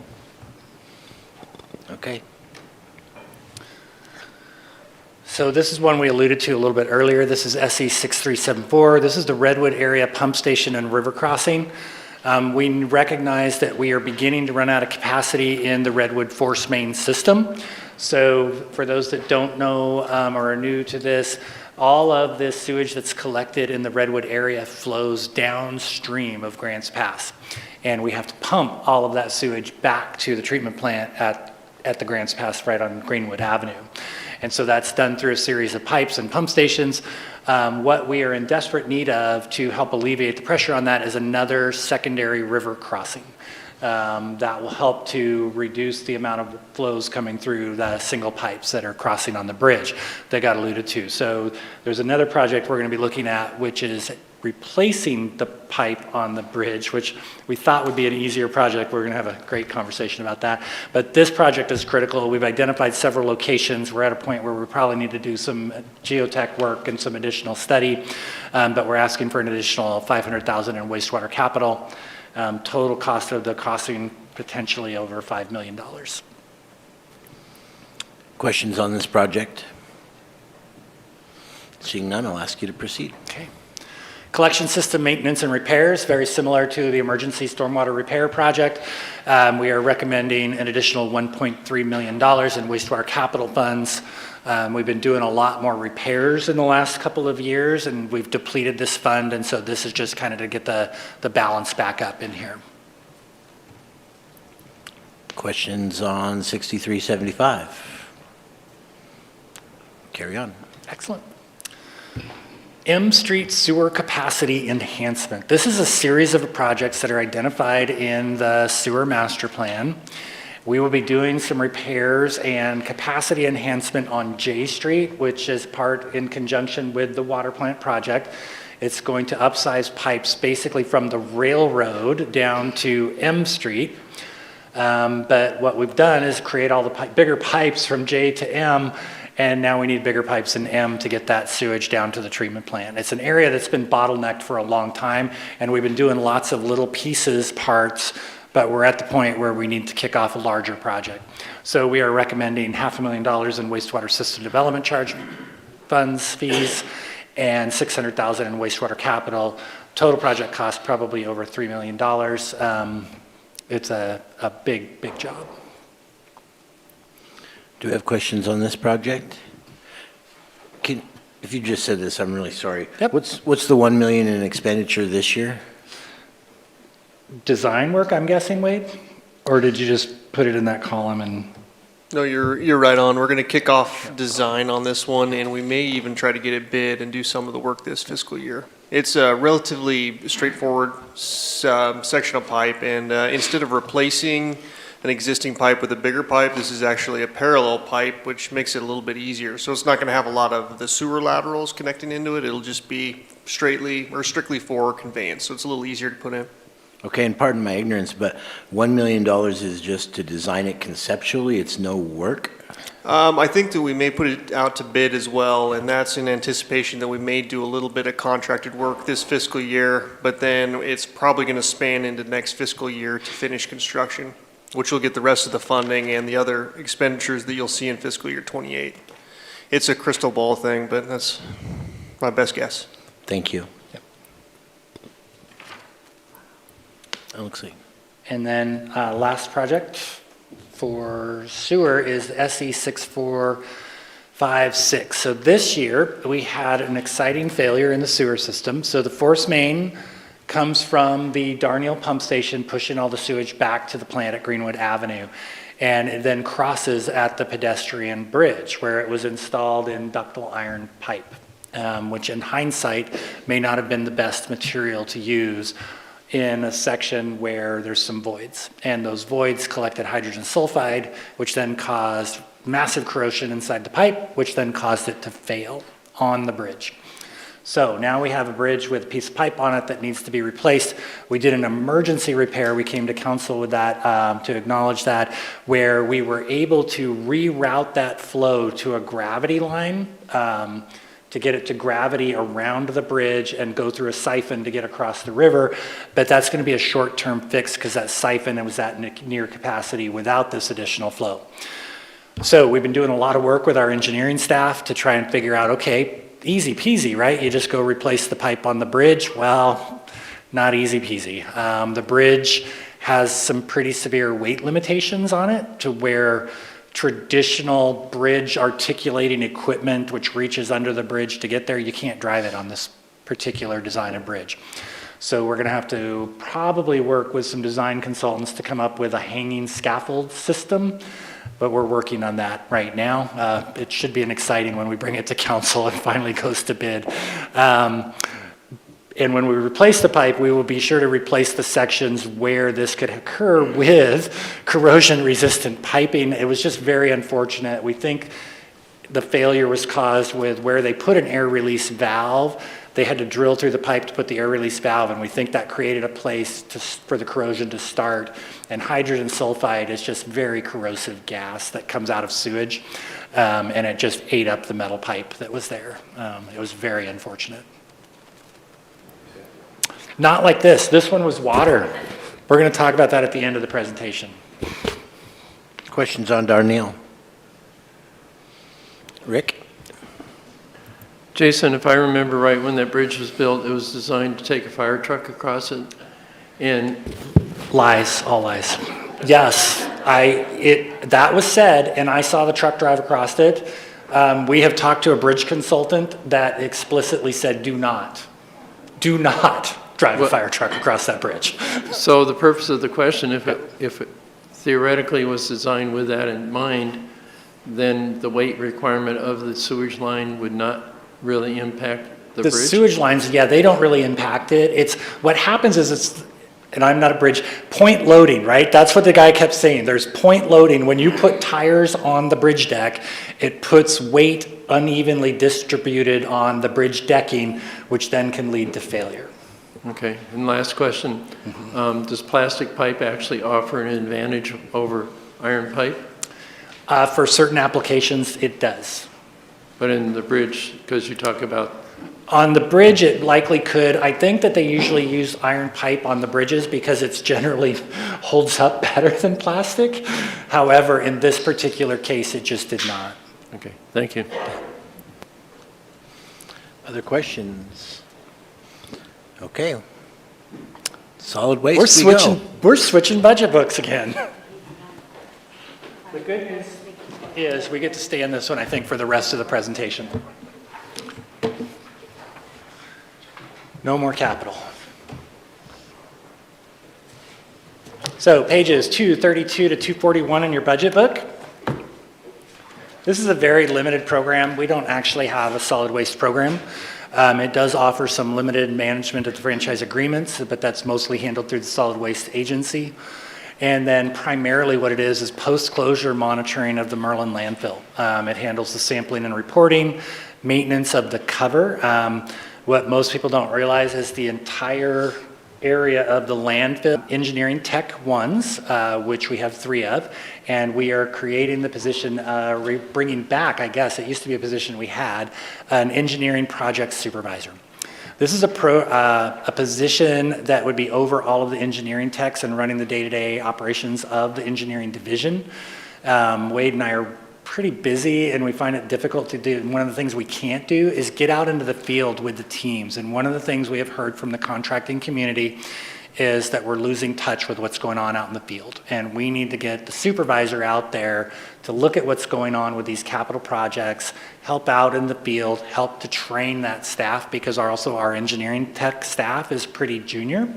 Speaker 1: Okay.
Speaker 8: So this is one we alluded to a little bit earlier. This is SE 6374. This is the Redwood area pump station and river crossing. We recognize that we are beginning to run out of capacity in the Redwood force main system. So for those that don't know or are new to this, all of this sewage that's collected in the Redwood area flows downstream of Grants Pass. And we have to pump all of that sewage back to the treatment plant at the Grants Pass right on Greenwood Avenue. And so that's done through a series of pipes and pump stations. What we are in desperate need of to help alleviate the pressure on that is another secondary river crossing. That will help to reduce the amount of flows coming through the single pipes that are crossing on the bridge that got alluded to. So there's another project we're going to be looking at, which is replacing the pipe on the bridge, which we thought would be an easier project. We're going to have a great conversation about that. But this project is critical. We've identified several locations. We're at a point where we probably need to do some geotech work and some additional study, but we're asking for an additional $500,000 in wastewater capital. Total cost of the crossing potentially over $5 million.
Speaker 1: Questions on this project? Seeing none, I'll ask you to proceed.
Speaker 8: Okay. Collection system maintenance and repairs, very similar to the emergency stormwater repair project. We are recommending an additional $1.3 million in wastewater capital funds. We've been doing a lot more repairs in the last couple of years, and we've depleted this fund, and so this is just kind of to get the balance back up in here.
Speaker 1: Questions on 6375? Carry on.
Speaker 8: Excellent. M Street Sewer Capacity Enhancement. This is a series of projects that are identified in the sewer master plan. We will be doing some repairs and capacity enhancement on J Street, which is part in conjunction with the water plant project. It's going to upsize pipes basically from the railroad down to M Street. But what we've done is create all the bigger pipes from J to M, and now we need bigger pipes in M to get that sewage down to the treatment plant. It's an area that's been bottlenecked for a long time, and we've been doing lots of little pieces, parts, but we're at the point where we need to kick off a larger project. So we are recommending $500,000 in wastewater system development charge funds, fees, and $600,000 in wastewater capital. Total project cost probably over $3 million. It's a big, big job.
Speaker 1: Do we have questions on this project? If you just said this, I'm really sorry.
Speaker 8: Yep.
Speaker 1: What's the 1 million in expenditure this year?
Speaker 8: Design work, I'm guessing, Wade? Or did you just put it in that column and?
Speaker 9: No, you're right on. We're going to kick off design on this one, and we may even try to get it bid and do some of the work this fiscal year. It's a relatively straightforward section of pipe, and instead of replacing an existing pipe with a bigger pipe, this is actually a parallel pipe, which makes it a little bit easier. So it's not going to have a lot of the sewer laterals connecting into it. It'll just be strictly for conveyance, so it's a little easier to put in.
Speaker 1: Okay, and pardon my ignorance, but $1 million is just to design it conceptually, it's no work?
Speaker 9: I think that we may put it out to bid as well, and that's in anticipation that we may do a little bit of contracted work this fiscal year, but then it's probably going to span into next fiscal year to finish construction, which will get the rest of the funding and the other expenditures that you'll see in fiscal year 28. It's a crystal ball thing, but that's my best guess.
Speaker 1: Thank you.
Speaker 8: Yep.
Speaker 1: Alexei.
Speaker 8: And then last project for sewer is SE 6456. So this year we had an exciting failure in the sewer system. So the force main comes from the Darnielle pump station, pushing all the sewage back to the plant at Greenwood Avenue. And it then crosses at the pedestrian bridge where it was installed in ductile iron pipe, which in hindsight may not have been the best material to use in a section where there's some voids. And those voids collected hydrogen sulfide, which then caused massive corrosion inside the pipe, which then caused it to fail on the bridge. So now we have a bridge with a piece of pipe on it that needs to be replaced. We did an emergency repair. We came to council with that to acknowledge that, where we were able to reroute that flow to a gravity line to get it to gravity around the bridge and go through a siphon to get across the river. But that's going to be a short-term fix because that siphon was at near capacity without this additional flow. So we've been doing a lot of work with our engineering staff to try and figure out, okay, easy peasy, right? You just go replace the pipe on the bridge. Well, not easy peasy. The bridge has some pretty severe weight limitations on it to where traditional bridge articulating equipment, which reaches under the bridge to get there, you can't drive it on this particular design of bridge. So we're going to have to probably work with some design consultants to come up with a hanging scaffold system. but we're working on that right now. It should be an exciting when we bring it to council and finally goes to bid. And when we replace the pipe, we will be sure to replace the sections where this could occur with corrosion-resistant piping. It was just very unfortunate. We think the failure was caused with where they put an air release valve. They had to drill through the pipe to put the air release valve, and we think that created a place for the corrosion to start. And hydrogen sulfide is just very corrosive gas that comes out of sewage, and it just ate up the metal pipe that was there. It was very unfortunate. Not like this. This one was water. We're going to talk about that at the end of the presentation.
Speaker 1: Questions on Darnell? Rick?
Speaker 10: Jason, if I remember right, when that bridge was built, it was designed to take a fire truck across it, and
Speaker 8: Lies, all lies. Yes, that was said, and I saw the truck drive across it. We have talked to a bridge consultant that explicitly said, do not drive a fire truck across that bridge.
Speaker 10: so the purpose of the question, if it theoretically was designed with that in mind, then the weight requirement of the sewage line would not really impact the bridge?
Speaker 8: The sewage lines, yeah, they don't really impact it. What happens is and I'm not a bridge, point loading, right? That's what the guy kept saying. There's point loading. When you put tires on the bridge deck, it puts weight unevenly distributed on the bridge decking, which then can lead to failure.
Speaker 10: Okay, and last question. Does plastic pipe actually offer an advantage over iron pipe?
Speaker 8: For certain applications, it does.
Speaker 10: But in the bridge, because you talk about...
Speaker 8: On the bridge, it likely could. I think that they usually use iron pipe on the bridges because it's generally holds up better than plastic. However, in this particular case, it just did not.
Speaker 10: Okay, thank you.
Speaker 1: Other questions? Okay. Solid waste we go.
Speaker 8: We're switching budget books again. The good news is we get to stay in this one, I think, for the rest of the presentation. No more capital. So pages 232 to 241 in your budget book. This is a very limited program. We don't actually have a solid waste program. It does offer some limited management of the franchise agreements, but that's mostly handled through the solid waste agency. And then primarily what it is post-closure monitoring of the Merlin landfill. It handles the sampling and reporting, maintenance of the cover. What most people don't realize is the entire area of the landfill, engineering tech ones, which we have 3 of, and we are creating the position, bringing back, I guess, it used to be a position we had, an engineering project supervisor. This is a position that would be over all of the engineering techs and running the day-to-day operations of the engineering division. Wade and I are pretty busy and we find it difficult to do. And one of the things we can't do is get out into the field with the teams. And one of the things we have heard from the contracting community is that we're losing touch with what's going on out in the field. And we need to get the supervisor out there to look at what's going on with these capital projects, help out in the field, help to train that staff because also our engineering tech staff is pretty junior,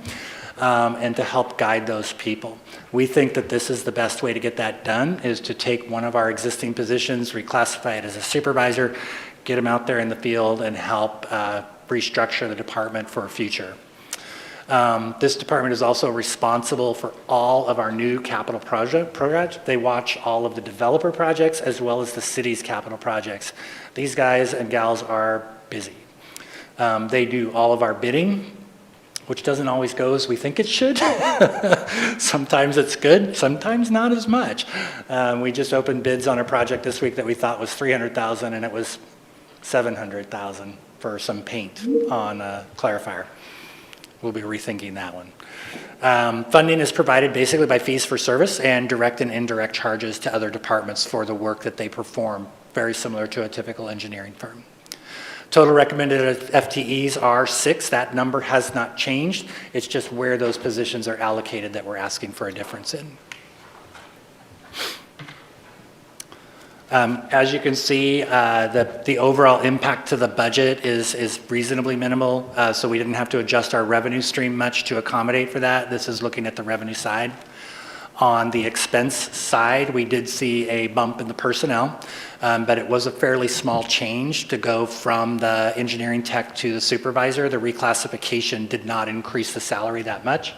Speaker 8: and to help guide those people. We think that this is the best way to get that done, is to take one of our existing positions, reclassify it as a supervisor, get them out there in the field and help restructure the department for a future. This department is also responsible for all of our new capital projects. They watch all of the developer projects as well as the city's capital projects. These guys and gals are busy. They do all of our bidding, which doesn't always go as we think it should. Sometimes it's good, sometimes not as much. We just opened bids on a project this week that we thought was $300,000 and it was $700,000 for some paint on a clarifier. We'll be rethinking that one. Funding is provided basically by fees for service and direct and indirect charges to other departments for the work that they perform, very similar to a typical engineering firm. Total recommended FTEs are 6. That number has not changed. It's just where those positions are allocated that we're asking for a difference in. As you can see, the overall impact to the budget is reasonably minimal, so we didn't have to adjust our revenue stream much to accommodate for that. This is looking at the revenue side. On the expense side, we did see a bump in the personnel, but it was a fairly small change to go from the engineering tech to the supervisor. The reclassification did not increase the salary that much.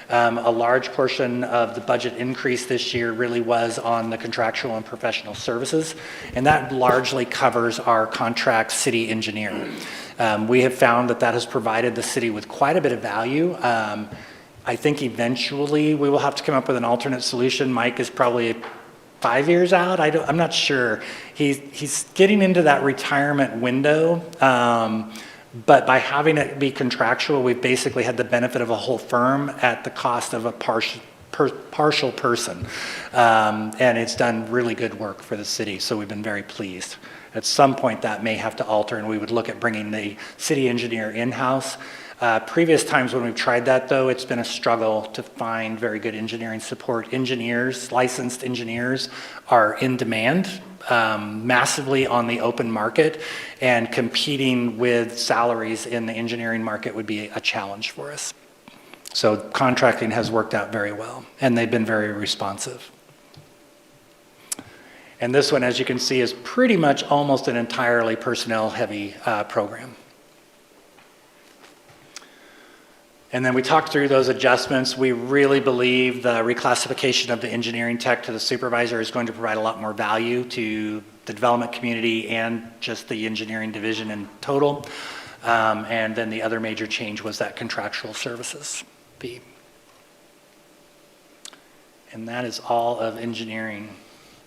Speaker 8: A large portion of the budget increase this year really was on the contractual and professional services, and that largely covers our contract city engineer. We have found that that has provided the city with quite a bit of value. I think eventually we will have to come up with an alternate solution. Mike is probably 5 years out. I'm not sure. He's getting into that retirement window. But by having it be contractual, we've basically had the benefit of a whole firm at the cost of a partial person. And it's done really good work for the city, so we've been very pleased. At some point that may have to alter, and we would look at bringing the city engineer in-house. Previous times when we've tried that, though, it's been a struggle to find very good engineering support. Engineers, licensed engineers, are in demand massively on the open market, and competing with salaries in the engineering market would be a challenge for us. So contracting has worked out very well, and they've been very responsive. And this one, as you can see, is pretty much almost an entirely personnel-heavy program. And then we talked through those adjustments. We really believe the reclassification of the engineering tech to the supervisor is going to provide a lot more value to the development community and just the engineering division in total. And then the other major change was that contractual services fee. And that is all of engineering.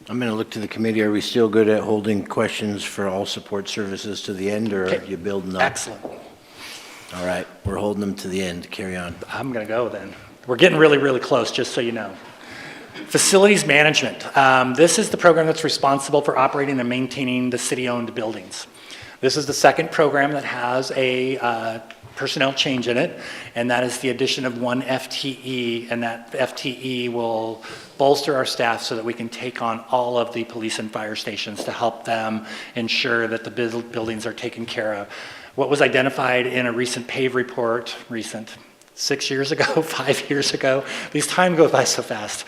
Speaker 1: I'm going to look to the committee. Are we still good at holding questions for all support services to the end, or are you building up?
Speaker 8: Excellent.
Speaker 1: All right, we're holding them to the end. Carry on.
Speaker 8: I'm going to go then. We're getting really, really close, just so you know. Facilities management. This is the program that's responsible for operating and maintaining the city-owned buildings. This is the second program that has a personnel change in it, and that is the addition of 1 FTE, and that FTE will bolster our staff so that we can take on all of the police and fire stations to help them ensure that the buildings are taken care of. What was identified in a recent PAVE report, 6 years ago, 5 years ago, these time go by so fast,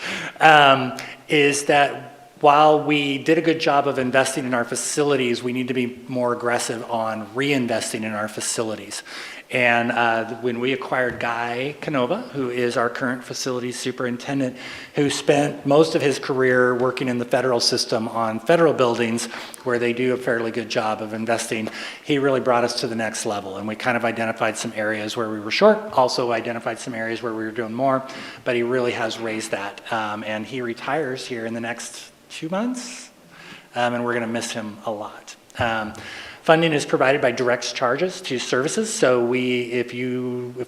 Speaker 8: is that while we did a good job of investing in our facilities, we need to be more aggressive on reinvesting in our facilities. And when we acquired Guy Canova, who is our current facilities superintendent, who spent most of his career working in the federal system on federal buildings where they do a fairly good job of investing, he really brought us to the next level. And we kind of identified some areas where we were short, also identified some areas where we were doing more, but he really has raised that. And he retires here in the next 2 months, and we're going to miss him a lot. Funding is provided by direct charges to services. So if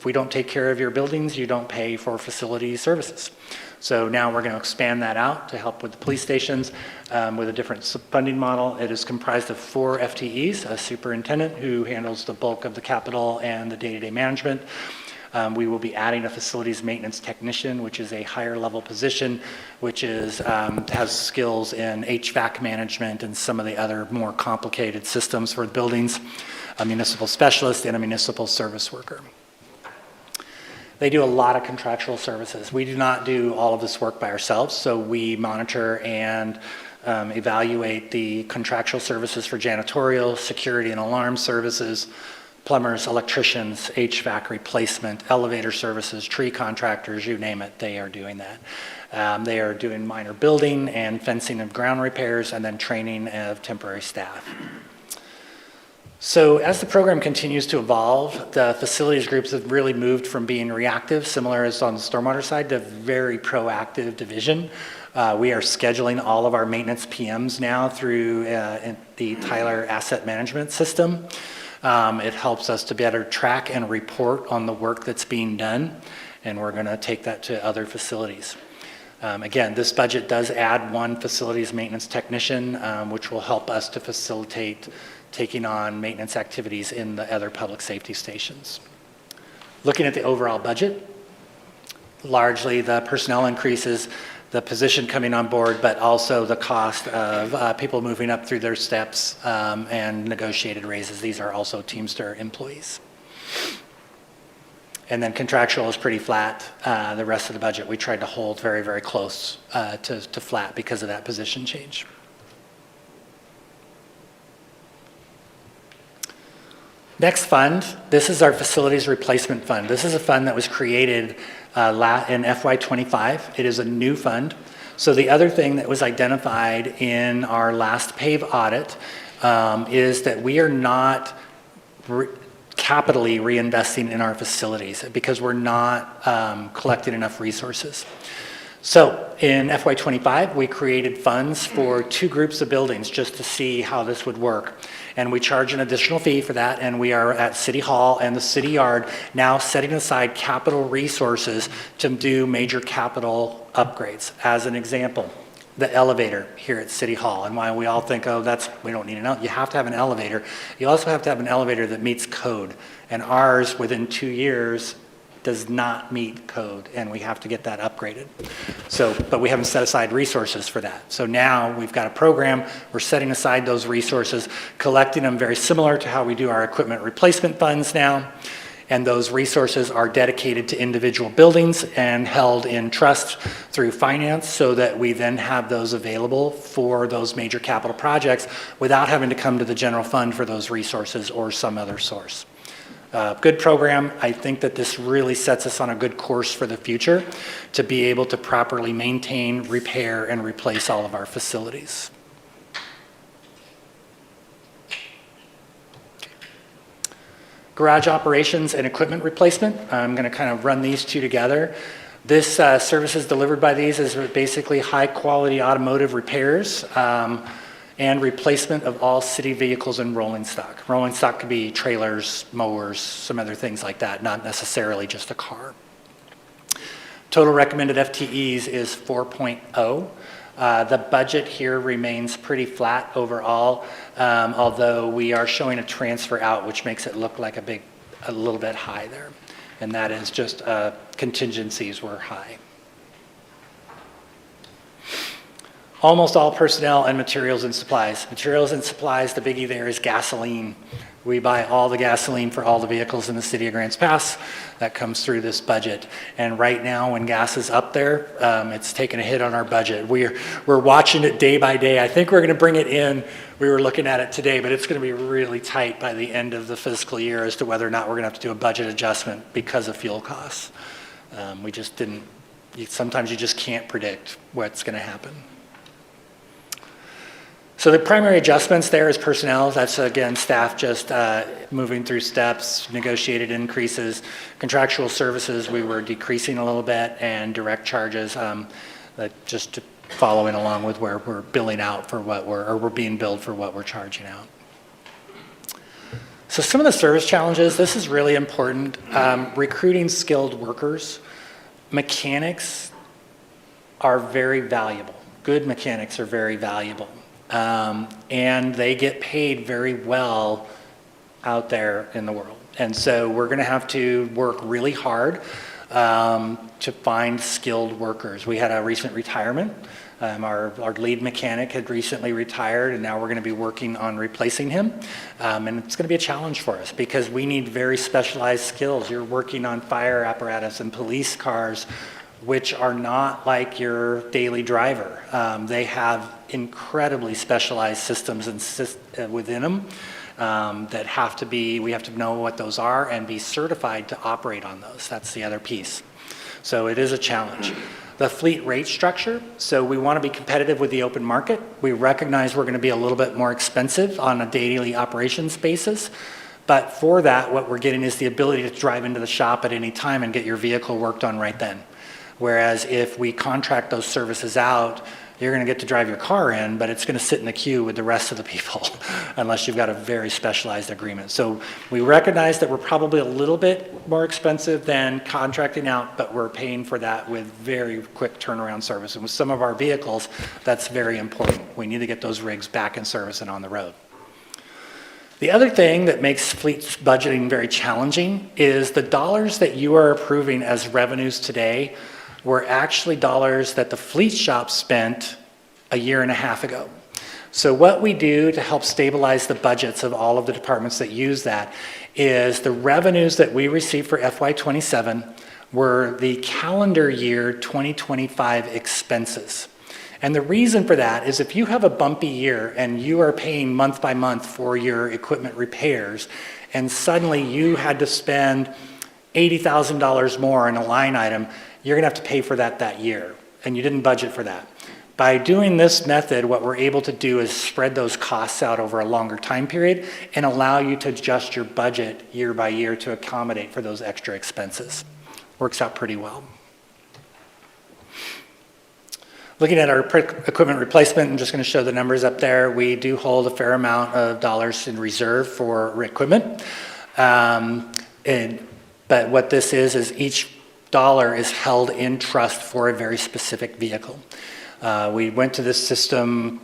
Speaker 8: we don't take care of your buildings, you don't pay for facility services. So now we're going to expand that out to help with the police stations with a different funding model. It is comprised of 4 FTEs, a superintendent who handles the bulk of the capital and the day-to-day management. We will be adding a facilities maintenance technician, which is a higher level position, which has skills in HVAC management and some of the other more complicated systems for buildings, a municipal specialist, and a municipal service worker. They do a lot of contractual services. We do not do all of this work by ourselves, so we monitor and evaluate the contractual services for janitorial, security and alarm services, plumbers, electricians, HVAC replacement, elevator services, tree contractors, you name it, they are doing that. They are doing minor building and fencing of ground repairs, and then training of temporary staff. So as the program continues to evolve, the facilities groups have really moved from being reactive, similar as on the stormwater side, to very proactive division. We are scheduling all of our maintenance PMs now through the Tyler Asset Management System. It helps us to better track and report on the work that's being done, and we're going to take that to other facilities. Again, this budget does add 1 facilities maintenance technician, which will help us to facilitate taking on maintenance activities in the other public safety stations. Looking at the overall budget, largely the personnel increases, the position coming on board, but also the cost of people moving up through their steps and negotiated raises. These are also Teamster employees. And then contractual is pretty flat. The rest of the budget, we tried to hold very, very close to flat because of that position change. Next fund, this is our Facilities Replacement Fund. This is a fund that was created in FY25. It is a new fund. So the other thing that was identified in our last PAVE audit is that we are not capitally reinvesting in our facilities because we're not collecting enough resources. So in FY25, we created funds for 2 groups of buildings just to see how this would work. And we charge an additional fee for that, and we are at City Hall and the City Yard now setting aside capital resources to do major capital upgrades. As an example, the elevator here at City Hall, and why we all think, oh, we don't need an elevator. You have to have an elevator. You also have to have an elevator that meets code. And ours, within 2 years, does not meet code, and we have to get that upgraded. So, but we haven't set aside resources for that. So now we've got a program, we're setting aside those resources, collecting them very similar to how we do our equipment replacement funds now. And those resources are dedicated to individual buildings and held in trust through finance so that we then have those available for those major capital projects without having to come to the general fund for those resources or some other source. Good program. I think that this really sets us on a good course for the future to be able to properly maintain, repair, and replace all of our facilities. Garage operations and equipment replacement. I'm going to kind of run these two together. This services delivered by these is basically high quality automotive repairs and replacement of all city vehicles and rolling stock. Rolling stock could be trailers, mowers, some other things like that, not necessarily just a car. Total recommended FTEs is 4.0. The budget here remains pretty flat overall, although we are showing a transfer out, which makes it look like a little bit high there. And that is just contingencies were high. Almost all personnel and materials and supplies. Materials and supplies, the biggie there is gasoline. We buy all the gasoline for all the vehicles in the city of Grants Pass. That comes through this budget. And right now, when gas is up there, it's taken a hit on our budget. We're watching it day by day. I think we're going to bring it in. We were looking at it today, but it's going to be really tight by the end of the fiscal year as to whether or not we're going to have to do a budget adjustment because of fuel costs. We just didn't. Sometimes you just can't predict what's going to happen. So the primary adjustments there is personnel. That's, again, staff just moving through steps, negotiated increases. Contractual services, we were decreasing a little bit, and direct charges, just following along with where we're billing out for what we're being billed for what we're charging out. So some of the service challenges, this is really important. Recruiting skilled workers. Mechanics are very valuable. Good mechanics are very valuable. And they get paid very well out there in the world. And so we're going to have to work really hard to find skilled workers. We had a recent retirement. Our lead mechanic had recently retired, and now we're going to be working on replacing him. And it's going to be a challenge for us because we need very specialized skills. You're working on fire apparatus and police cars, which are not like your daily driver. They have incredibly specialized systems and within them that have to be, we have to know what those are and be certified to operate on those. That's the other piece. So it is a challenge. The fleet rate structure, so we want to be competitive with the open market. We recognize we're going to be a little bit more expensive on a daily operations basis. But for that, what we're getting is the ability to drive into the shop at any time and get your vehicle worked on right then. Whereas if we contract those services out, you're going to get to drive your car in, but it's going to sit in the queue with the rest of the people unless you've got a very specialized agreement. So we recognize that we're probably a little bit more expensive than contracting out, but we're paying for that with very quick turnaround service. And with some of our vehicles, that's very important. We need to get those rigs back in service and on the road. The other thing that makes fleet budgeting very challenging is the dollars that you are approving as revenues today were actually dollars that the fleet shop spent a year and a half ago. So what we do to help stabilize the budgets of all of the departments that use that is the revenues that we receive for FY27 were the calendar year 2025 expenses. And the reason for that is if you have a bumpy year and you are paying month by month for your equipment repairs, and suddenly you had to spend $80,000 more in a line item, you're gonna have to pay for that year, and you didn't budget for that. By doing this method, what we're able to do is spread those costs out over a longer time period and allow you to adjust your budget year by year to accommodate for those extra expenses. Works out pretty well. Looking at our equipment replacement, I'm just going to show the numbers up there. We do hold a fair amount of dollars in reserve for equipment. But what this is each dollar is held in trust for a very specific vehicle. We went to this system,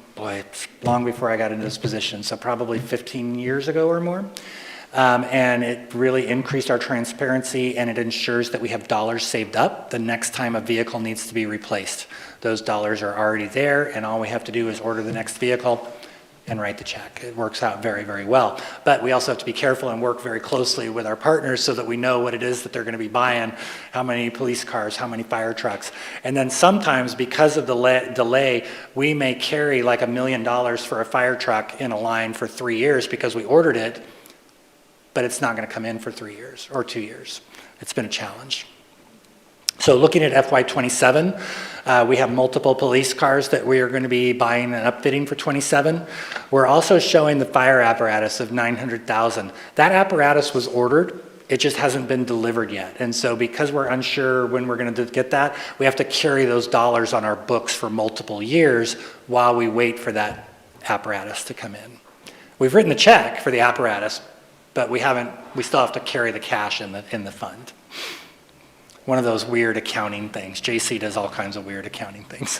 Speaker 8: long before I got into this position, so probably 15 years ago or more. And it really increased our transparency, and it ensures that we have dollars saved up the next time a vehicle needs to be replaced. Those dollars are already there, and all we have to do is order the next vehicle and write the check. It works out very, very well. But we also have to be careful and work very closely with our partners so that we know what it is that they're going to be buying, how many police cars, how many fire trucks. And then sometimes, because of the delay, we may carry like $1 million for a fire truck in a line for 3 years because we ordered it, but it's not going to come in for 3 years or 2 years. It's been a challenge. So looking at FY27, we have multiple police cars that we are going to be buying and upfitting for 27. We're also showing the fire apparatus of $900,000. That apparatus was ordered. It just hasn't been delivered yet. And so because we're unsure when we're going to get that, we have to carry those dollars on our books for multiple years while we wait for that apparatus to come in. We've written the check for the apparatus, but we still have to carry the cash in the fund. One of those weird accounting things. JC does all kinds of weird accounting things.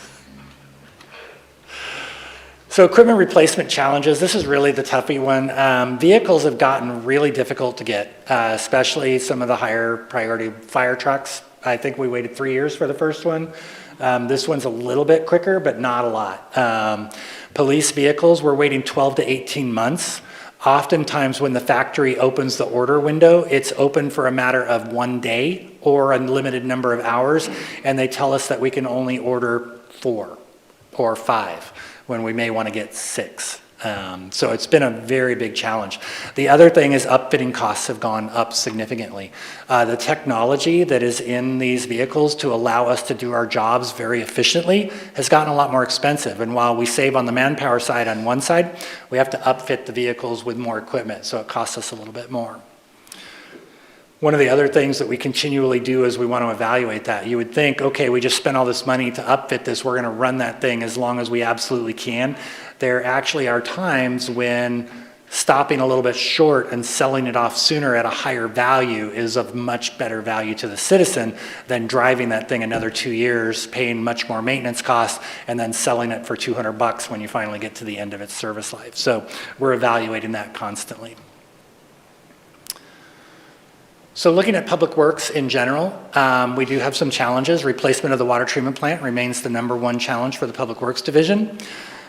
Speaker 8: So equipment replacement challenges, this is really the toughie one. Vehicles have gotten really difficult to get, especially some of the higher priority fire trucks. I think we waited 3 years for the first one. This one's a little bit quicker, but not a lot. Police vehicles, we're waiting 12 to 18 months. Oftentimes when the factory opens the order window, it's open for a matter of 1 day or a limited number of hours, and they tell us that we can only order 4 or 5 when we may want to get 6. So it's been a very big challenge. The other thing is upfitting costs have gone up significantly. The technology that is in these vehicles to allow us to do our jobs very efficiently has gotten a lot more expensive. And while we save on the manpower side on one side, we have to upfit the vehicles with more equipment, so it costs us a little bit more. One of the other things that we continually do is we want to evaluate that. You would think, okay, we just spent all this money to upfit this, we're going to run that thing as long as we absolutely can. There actually are times when stopping a little bit short and selling it off sooner at a higher value is of much better value to the citizen than driving that thing another 2 years, paying much more maintenance costs, and then selling it for $200 when you finally get to the end of its service life. So we're evaluating that constantly. So looking at public works in general, we do have some challenges. Replacement of the water treatment plant remains the #1 challenge for the Public Works Division.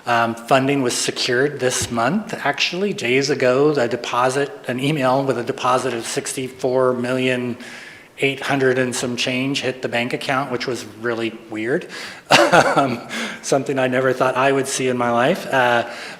Speaker 8: Funding was secured this month, actually. Days ago, an email with a deposit of $64,800,000 and some change hit the bank account, which was really weird. Something I never thought I would see in my life.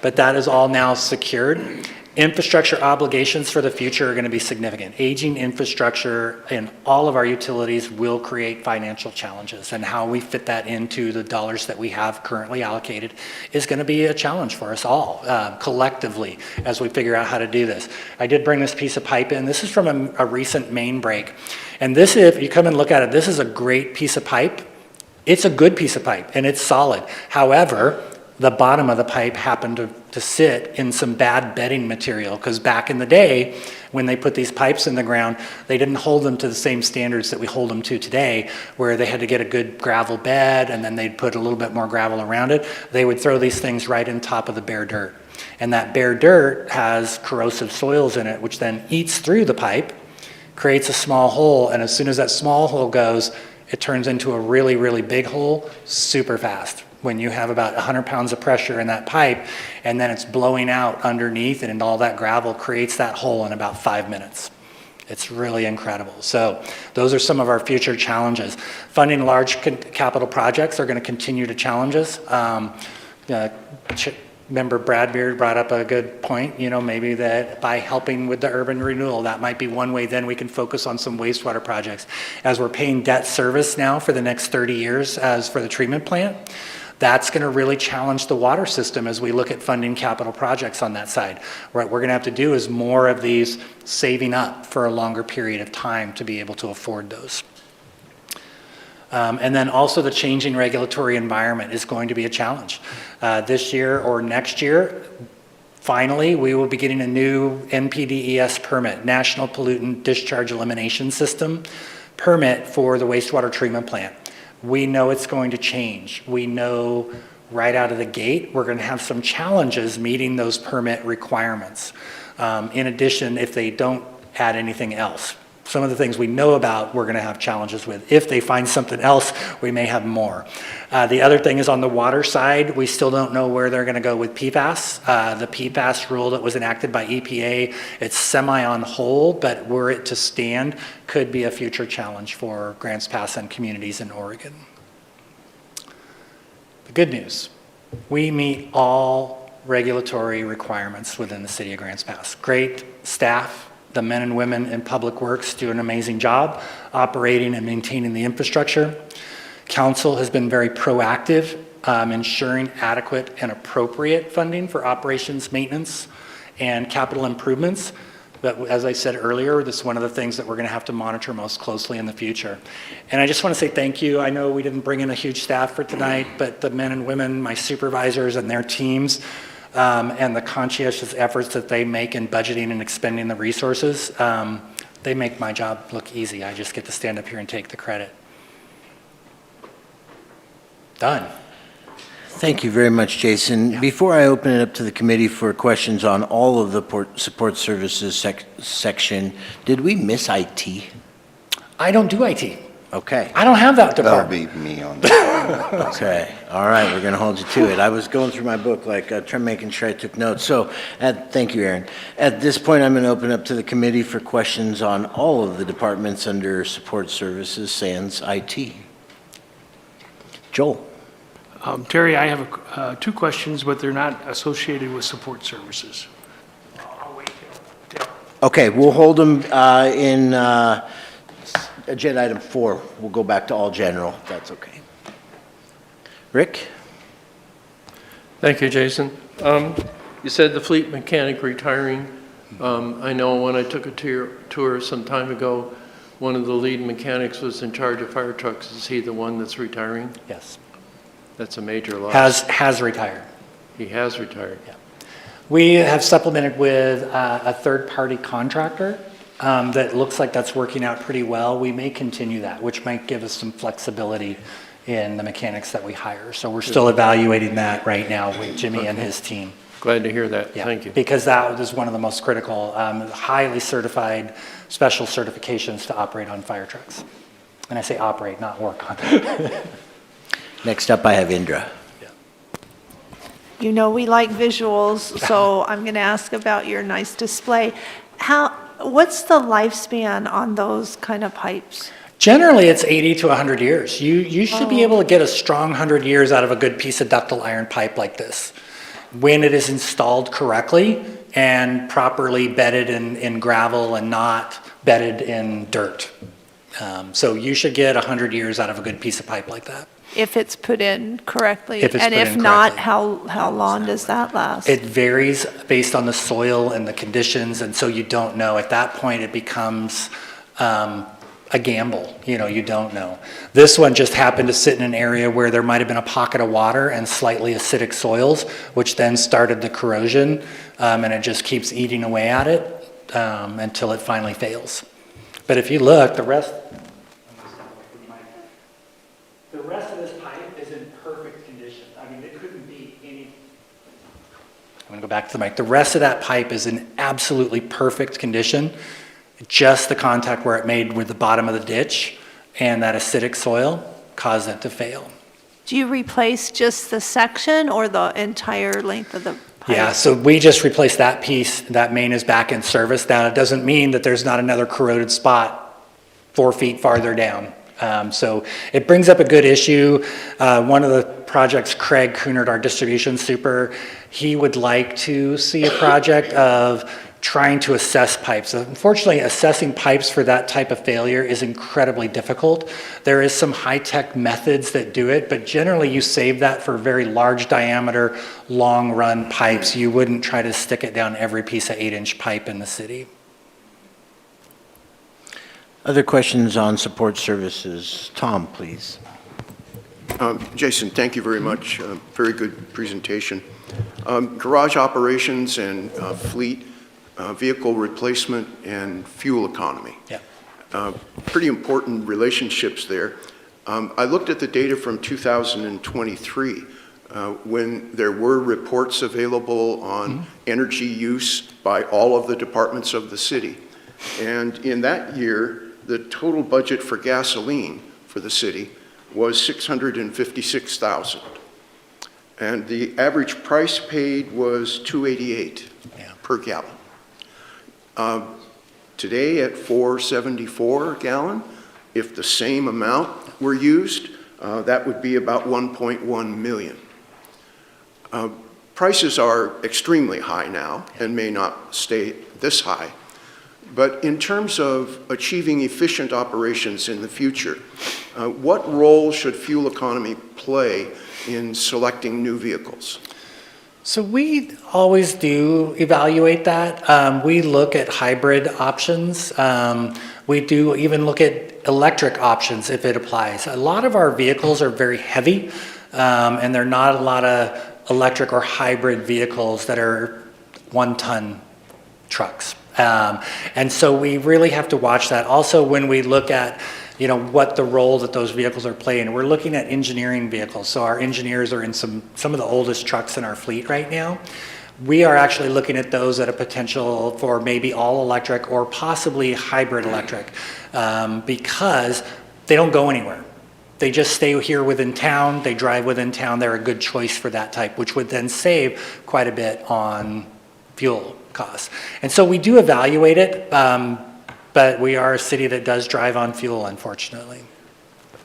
Speaker 8: But that is all now secured. Infrastructure obligations for the future are going to be significant. Aging infrastructure in all of our utilities will create financial challenges, and how we fit that into the dollars that we have currently allocated is going to be a challenge for us all collectively as we figure out how to do this. I did bring this piece of pipe in. This is from a recent main break. And this, if you come and look at it, this is a great piece of pipe. It's a good piece of pipe and it's solid. However, the bottom of the pipe happened to sit in some bad bedding material, because back in the day when they put these pipes in the ground, they didn't hold them to the same standards that we hold them to today, where they had to get a good gravel bed and then they'd put a little bit more gravel around it. They would throw these things right on top of the bare dirt. And that bare dirt has corrosive soils in it, which then eats through the pipe, creates a small hole, and as soon as that small hole goes, it turns into a really, really big hole super fast. when you have about 100 pounds of pressure in that pipe, and then it's blowing out underneath, and all that gravel creates that hole in about 5 minutes. It's really incredible. So those are some of our future challenges. Funding large capital projects are going to continue to challenge us. Member Brad Beard brought up a good point, maybe that by helping with the urban renewal, that might be one way then we can focus on some wastewater projects. As we're paying debt service now for the next 30 years as for the treatment plant, that's going to really challenge the water system as we look at funding capital projects on that side. What we're going to have to do is more of these saving up for a longer period of time to be able to afford those. And then also the changing regulatory environment is going to be a challenge. This year or next year, finally, we will be getting a new NPDES permit, National Pollutant Discharge Elimination System permit for the wastewater treatment plant. We know it's going to change. We know right out of the gate, we're going to have some challenges meeting those permit requirements. In addition, if they don't add anything else. Some of the things we know about, we're going to have challenges with. If they find something else, we may have more. The other thing is on the water side, we still don't know where they're going to go with PFAS. The PFAS rule that was enacted by EPA, it's semi on hold, but were it to stand, could be a future challenge for Grants Pass and communities in Oregon. The good news, we meet all regulatory requirements within the city of Grants Pass. Great staff. The men and women in Public Works do an amazing job operating and maintaining the infrastructure. Council has been very proactive, ensuring adequate and appropriate funding for operations, maintenance, and capital improvements. But as I said earlier, this is one of the things that we're going to have to monitor most closely in the future. And I just want to say thank you. I know we didn't bring in a huge staff for tonight, but the men and women, my supervisors and their teams, and the conscientious efforts that they make in budgeting and expending the resources, they make my job look easy. I just get to stand up here and take the credit. Done.
Speaker 1: Thank you very much, Jason. Before I open it up to the committee for questions on all of the support services section, did we miss IT?
Speaker 8: I don't do IT.
Speaker 1: Okay.
Speaker 8: I don't have that
Speaker 13: That'll
Speaker 8: department.
Speaker 13: be me on that.
Speaker 1: Okay, all right, we're going to hold you to it. I was going through my book, trying making sure I took notes. So, thank you, Aaron. At this point, I'm going to open up to the committee for questions on all of the departments under support services, sans IT. Joel.
Speaker 4: Terry, I have two questions, but they're not associated with support services. I'll wait till.
Speaker 1: Okay, we'll hold them in agenda item 4. We'll go back to all general, if that's okay. Rick?
Speaker 10: Thank you, Jason. You said the fleet mechanic retiring. I know when I took a tour some time ago, one of the lead mechanics was in charge of fire trucks. Is he the one that's retiring?
Speaker 8: Yes.
Speaker 10: That's a major loss.
Speaker 8: Has retired.
Speaker 10: He has retired.
Speaker 8: Yeah. We have supplemented with a third-party contractor that looks like that's working out pretty well. We may continue that, which might give us some flexibility in the mechanics that we hire. So we're still evaluating that right now with Jimmy and his team.
Speaker 10: Glad to hear that.
Speaker 8: Yeah,
Speaker 10: Thank you.
Speaker 8: because that is one of the most critical, highly certified special certifications to operate on fire trucks. And I say operate, not work on.
Speaker 1: Next up, I have Indra.
Speaker 3: You know we like visuals, so I'm going to ask about your nice display. What's the lifespan on those kind of pipes?
Speaker 8: Generally, it's 80 to 100 years. You should be able to get a strong 100 years out of a good piece of ductile iron pipe like this when it is installed correctly and properly bedded in gravel and not bedded in dirt. So you should get 100 years out of a good piece of pipe like that.
Speaker 3: If it's put in correctly?
Speaker 8: If it's
Speaker 3: and
Speaker 8: put
Speaker 3: if
Speaker 8: in
Speaker 3: not,
Speaker 8: correctly.
Speaker 3: how long does that last?
Speaker 8: It varies based on the soil and the conditions, and so you don't know. At that point, it becomes a gamble. You don't know. This one just happened to sit in an area where there might have been a pocket of water and slightly acidic soils, which then started the corrosion, and it just keeps eating away at it until it finally fails. But if you look, the rest of this pipe is in perfect condition. I mean, it couldn't be any. I'm going to go back to the mic. The rest of that pipe is in absolutely perfect condition. Just the contact where it made with the bottom of the ditch and that acidic soil caused it to fail.
Speaker 3: Do you replace just the section or the entire length of the pipe?
Speaker 8: Yeah, so we just replaced that piece. That main is back in service. Now, it doesn't mean that there's not another corroded spot 4 feet farther down. So it brings up a good issue. One of the projects, Craig Coonard, our distribution super, he would like to see a project of trying to assess pipes. Unfortunately, assessing pipes for that type of failure is incredibly difficult. There is some high-tech methods that do it, but generally you save that for very large diameter, long-run pipes. You wouldn't try to stick it down every piece of 8-inch pipe in the city.
Speaker 1: Other questions on support services? Tom, please.
Speaker 5: Jason, thank you very much. Very good presentation. Garage operations and fleet, vehicle replacement, and fuel economy.
Speaker 8: Yeah.
Speaker 5: Pretty important relationships there. I looked at the data from 2023 when there were reports available on energy use by all of the departments of the city. And in that year, the total budget for gasoline for the city was $656,000. And the average price paid was $2.88 per gallon. Today at $4.74 a gallon, if the same amount were used, that would be about $1.1 million. Prices are extremely high now and may not stay this high. But in terms of achieving efficient operations in the future, what role should fuel economy play in selecting new vehicles?
Speaker 8: So we always do evaluate that. We look at hybrid options. We do even look at electric options if it applies. A lot of our vehicles are very heavy, and there are not a lot of electric or hybrid vehicles that are 1-ton trucks. And so we really have to watch that. Also, when we look at what the role that those vehicles are playing. We're looking at engineering vehicles. So our engineers are in some of the oldest trucks in our fleet right now. We are actually looking at those at a potential for maybe all electric or possibly hybrid electric because they don't go anywhere. They just stay here within town. They drive within town. They're a good choice for that type, which would then save quite a bit on fuel costs. And so we do evaluate it. But we are a city that does drive on fuel, unfortunately.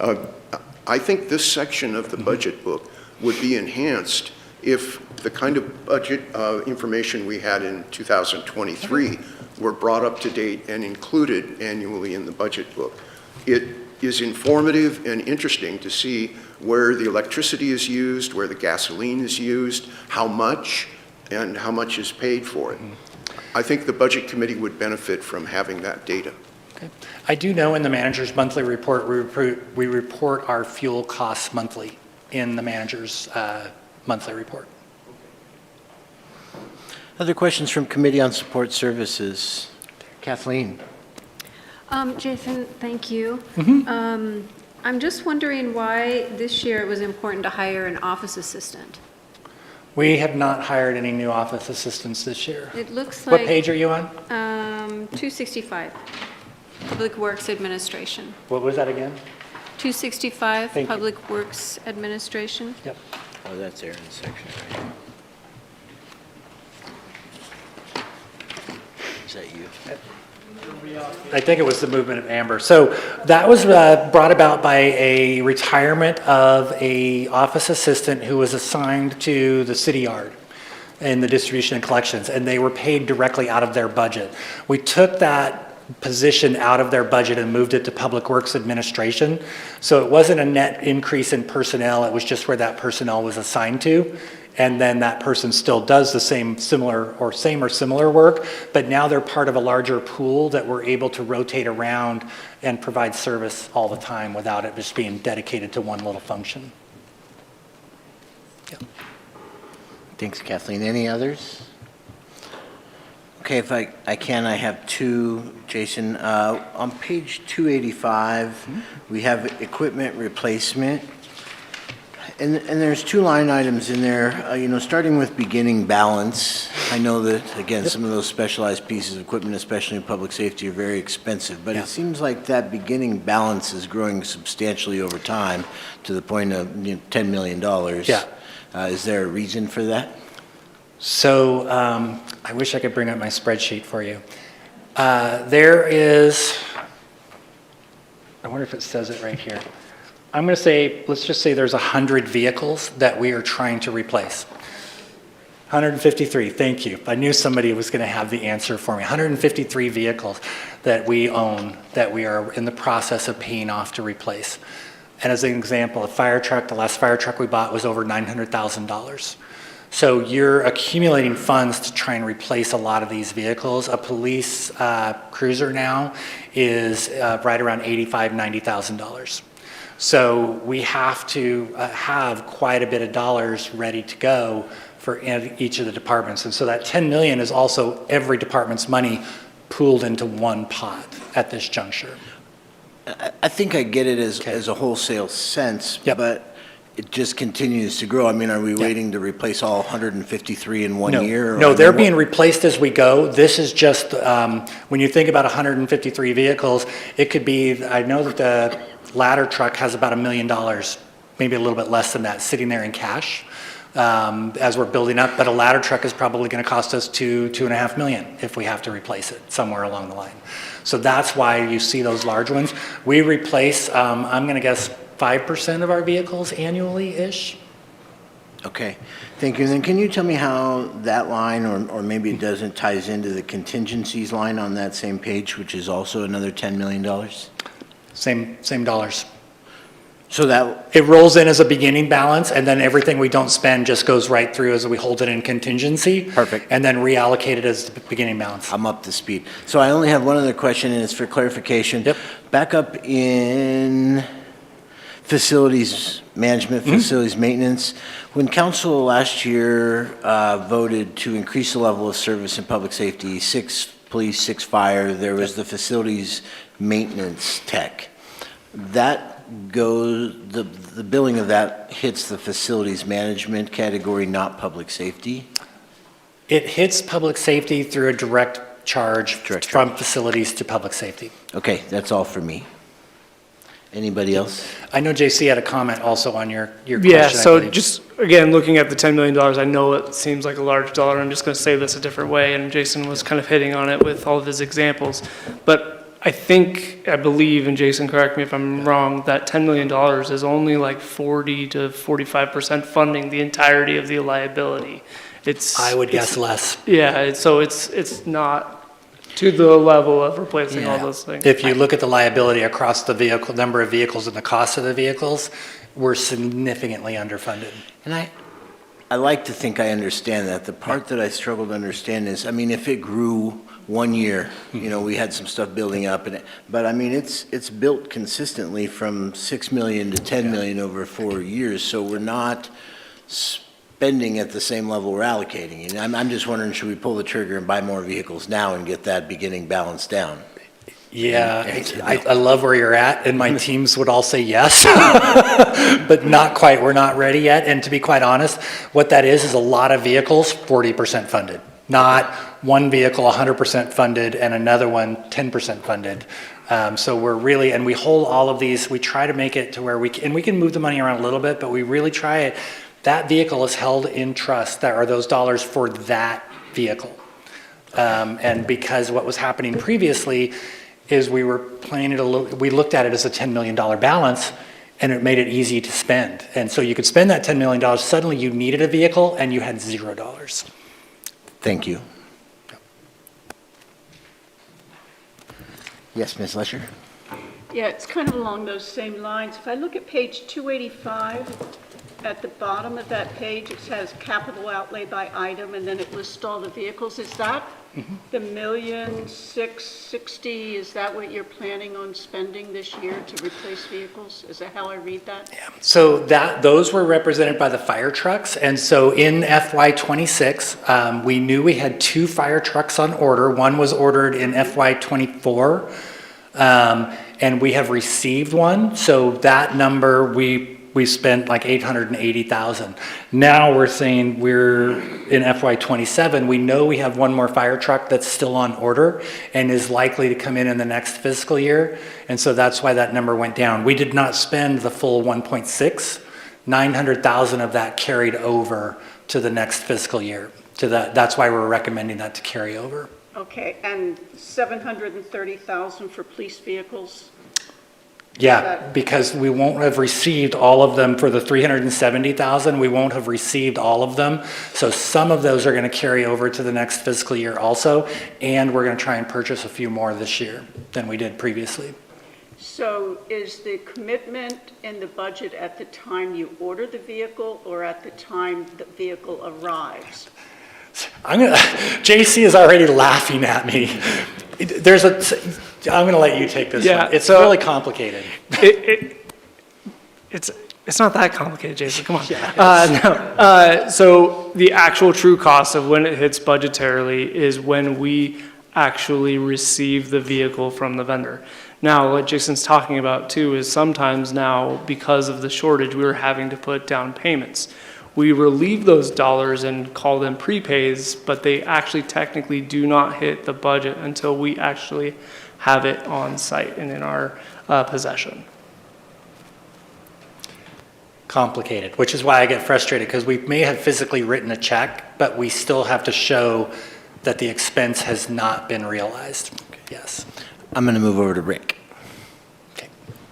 Speaker 5: I think this section of the budget book would be enhanced if the kind of budget information we had in 2023 were brought up to date and included annually in the budget book. It is informative and interesting to see where the electricity is used, where the gasoline is used, how much, and how much is paid for it. I think the Budget Committee would benefit from having that data.
Speaker 8: Okay. I do know in the manager's monthly report, we report our fuel costs monthly in the manager's monthly report.
Speaker 1: Other questions from Committee on Support Services? Kathleen.
Speaker 14: Jason, thank you. I'm just wondering why this year it was important to hire an office assistant.
Speaker 8: We have not hired any new office assistants this year.
Speaker 14: It looks like...
Speaker 8: What page are you on?
Speaker 14: 265, Public Works Administration.
Speaker 8: What was that again?
Speaker 14: 265,
Speaker 8: Thank you.
Speaker 14: Public Works Administration.
Speaker 8: Yep.
Speaker 1: Oh, that's Aaron's section, right? Is that you?
Speaker 8: I think it was the movement of Amber. So that was brought about by a retirement of a office assistant who was assigned to the city yard in the distribution and collections, and they were paid directly out of their budget. We took that position out of their budget and moved it to Public Works Administration. So it wasn't a net increase in personnel, it was just where that personnel was assigned to. And then that person still does the same or similar work, but now they're part of a larger pool that we're able to rotate around and provide service all the time without it just being dedicated to one little function. Yeah.
Speaker 1: Thanks, Kathleen. Any others? Okay, if I can, I have two, Jason. On page 285, we have equipment replacement. And there's two line items in there, starting with beginning balance. I know that, again, some of those specialized pieces of equipment, especially in public safety, are very expensive, but
Speaker 8: Yeah.
Speaker 1: it seems like that beginning balance is growing substantially over time to the point of $10 million.
Speaker 8: Yeah.
Speaker 1: Is there a reason for that?
Speaker 8: So I wish I could bring up my spreadsheet for you. There is, I wonder if it says it right here. I'm going to say, let's just say there's 100 vehicles that we are trying to replace. 153, thank you. I knew somebody was going to have the answer for me. 153 vehicles that we own that we are in the process of paying off to replace. And as an example, a fire truck, the last fire truck we bought was over $900,000. So you're accumulating funds to try and replace a lot of these vehicles. A police cruiser now is right around $85,000, $90,000. So we have to have quite a bit of dollars ready to go for each of the departments. And so that 10 million is also every department's money pooled into one pot at this juncture.
Speaker 1: I think I get it as a wholesale sense,
Speaker 8: Yep.
Speaker 1: but it just continues to grow. I mean, are we waiting to replace all 153 in one year?
Speaker 8: No, they're being replaced as we go. This is just, when you think about 153 vehicles, it could be, I know that the ladder truck has about $1 million, maybe a little bit less than that, sitting there in cash as we're building up. But a ladder truck is probably going to cost us $2.5 million if we have to replace it somewhere along the line. So that's why you see those large ones. We replace, I'm going to guess, 5% of our vehicles annually-ish.
Speaker 1: Okay, thank you. And then can you tell me how that line, or maybe it doesn't, ties into the contingencies line on that same page, which is also another $10 million?
Speaker 8: Same dollars.
Speaker 1: So that,
Speaker 8: It rolls in as a beginning balance, and then everything we don't spend just goes right through as we hold it in contingency.
Speaker 1: Perfect.
Speaker 8: And then reallocate it as the beginning balance.
Speaker 1: I'm up to speed. So I only have one other question, and it's for clarification.
Speaker 8: Yep.
Speaker 1: Back up in facilities management, facilities maintenance, when council last year voted to increase the level of service in public safety, 6 police, 6 fire, there was the facilities maintenance tech. That goes, the billing of that hits the facilities management category, not public safety?
Speaker 8: It hits public safety through a direct charge from facilities to public safety.
Speaker 1: Okay, that's all for me. Anybody else?
Speaker 8: I know JC had a comment also on your question.
Speaker 11: Yeah,
Speaker 8: I
Speaker 11: so
Speaker 8: believe.
Speaker 11: just, again, looking at the $10 million, I know it seems like a large dollar. I'm just going to say this a different way, and Jason was kind of hitting on it with all of his examples. But I believe, and Jason, correct me if I'm wrong, that $10 million is only like 40 to 45% funding the entirety of the liability.
Speaker 8: I would guess less.
Speaker 11: Yeah, so it's not to the level of replacing all those things.
Speaker 8: If you look at the liability across the vehicle, number of vehicles and the cost of the vehicles, we're significantly underfunded.
Speaker 1: And I like to think I understand that. The part that I struggle to understand is, I mean, if it grew 1 year, we had some stuff building up, but I mean, it's built consistently from 6 million to 10 million over 4 years, so we're not spending at the same level we're allocating. And I'm just wondering, should we pull the trigger and buy more vehicles now and get that beginning balance down?
Speaker 8: Yeah, I love where you're at, and my teams would all say yes, but not quite. We're not ready yet. And to be quite honest, what that is a lot of vehicles 40% funded, not one vehicle 100% funded and another one 10% funded. So we're really, and we hold all of these, we try to make it to where we can move the money around a little bit, but we really try it. That vehicle is held in trust. That are those dollars for that vehicle. And because what was happening previously is we were playing it we looked at it as a $10 million balance, and it made it easy to spend. And so you could spend that $10 million, suddenly you needed a vehicle and you had $0.
Speaker 1: Thank you. Yes, Ms. Lesher?
Speaker 15: Yeah, it's kind of along those same lines. If I look at page 285, at the bottom of that page, it says capital outlay by item, and then it lists all the vehicles. Is that the $1,660,000? Is that what you're planning on spending this year to replace vehicles? Is that how I read that?
Speaker 8: Yeah. So those were represented by the fire trucks. And so in FY26, we knew we had 2 fire trucks on order. One was ordered in FY24, and we have received one. So that number, we we spent like 880,000. Now we're saying we're in FY '27, we know we have one more fire truck that's still on order and is likely to come in the next fiscal year. And so that's why that number went down. We did not spend the full 1.6. 900,000 of that carried over to the next fiscal year. That's why we're recommending that to carry over.
Speaker 15: Okay, and 730,000 for police vehicles?
Speaker 8: Yeah, because we won't have received all of them for the 370,000. We won't have received all of them. So some of those are going to carry over to the next fiscal year also. And we're going to try and purchase a few more this year than we did previously.
Speaker 15: So is the commitment in the budget at the time you order the vehicle or at the time the vehicle arrives?
Speaker 8: JC is already laughing at me. I'm going to let you take this one. It's really complicated.
Speaker 11: It's not that complicated, Jason, come on. So the actual true cost of when it hits budgetarily is when we actually receive the vehicle from the vendor. Now, what Jason's talking about too is sometimes now, because of the shortage, we were having to put down payments. We relieve those dollars and call them prepays, but they actually technically do not hit the budget until we actually have it on site and in our possession.
Speaker 8: Complicated, which is why I get frustrated, because we may have physically written a check, but we still have to show that the expense has not been realized. Yes.
Speaker 1: I'm going to move over to Rick.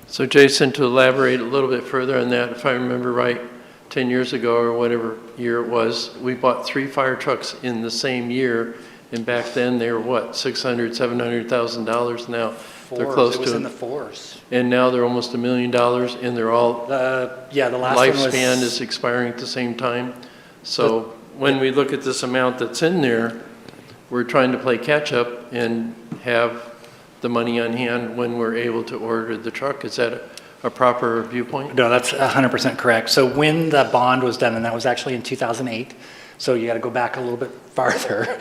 Speaker 10: So Jason, to elaborate a little bit further on that, if I remember right, 10 years ago or whatever year it was, we bought 3 fire trucks in the same year. And back then they were what, $600,000, $700,000 now. They're close to
Speaker 8: it. It was in the fours.
Speaker 10: And now they're almost $1 million and they're all,
Speaker 8: the last one was,
Speaker 10: lifespan is expiring at the same time. So when we look at this amount that's in there, we're trying to play catch up and have the money on hand when we're able to order the truck. Is that a proper viewpoint?
Speaker 8: No, that's 100% correct. So when the bond was done, and that was actually in 2008, so you got to go back a little bit farther,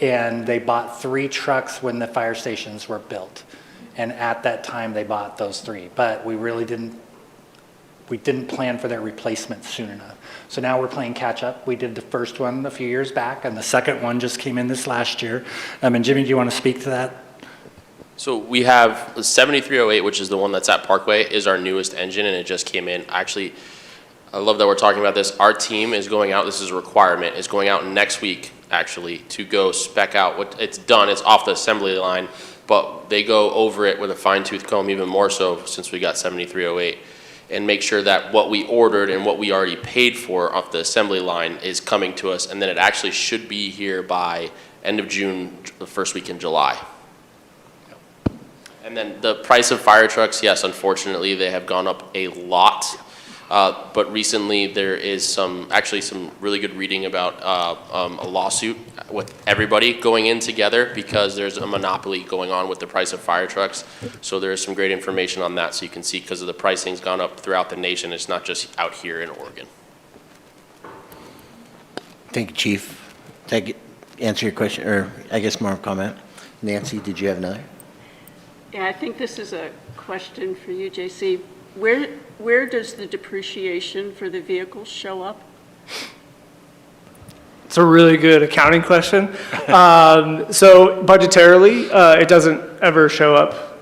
Speaker 8: and they bought 3 trucks when the fire stations were built. And at that time, they bought those 3. But we really didn't plan for their replacement soon enough. So now we're playing catch up. We did the first one a few years back, and the second one just came in this last year. And Jimmy, do you want to speak to that?
Speaker 16: So we have the 7308, which is the one that's at Parkway, is our newest engine, and it just came in. Actually, I love that we're talking about this. Our team is going out, this is a requirement, is going out next week, actually, to go spec out what it's done. It's off the assembly line, but they go over it with a fine-tooth comb, even more so since we got 7308, and make sure that what we ordered and what we already paid for off the assembly line is coming to us, and then it actually should be here by end of June, the first week in July. And then the price of fire trucks, yes, unfortunately, they have gone up a lot. But recently there is actually some really good reading about a lawsuit with everybody going in together because there's a monopoly going on with the price of fire trucks. So there's some great information on that so you can see because of the pricing's gone up throughout the nation. It's not just out here in Oregon.
Speaker 1: Thank you, Chief. Answer your question, or I guess more comment. Nancy, did you have another?
Speaker 15: Yeah, I think this is a question for you, JC. Where does the depreciation for the vehicles show up?
Speaker 11: It's a really good accounting question. So budgetarily, it doesn't ever show up.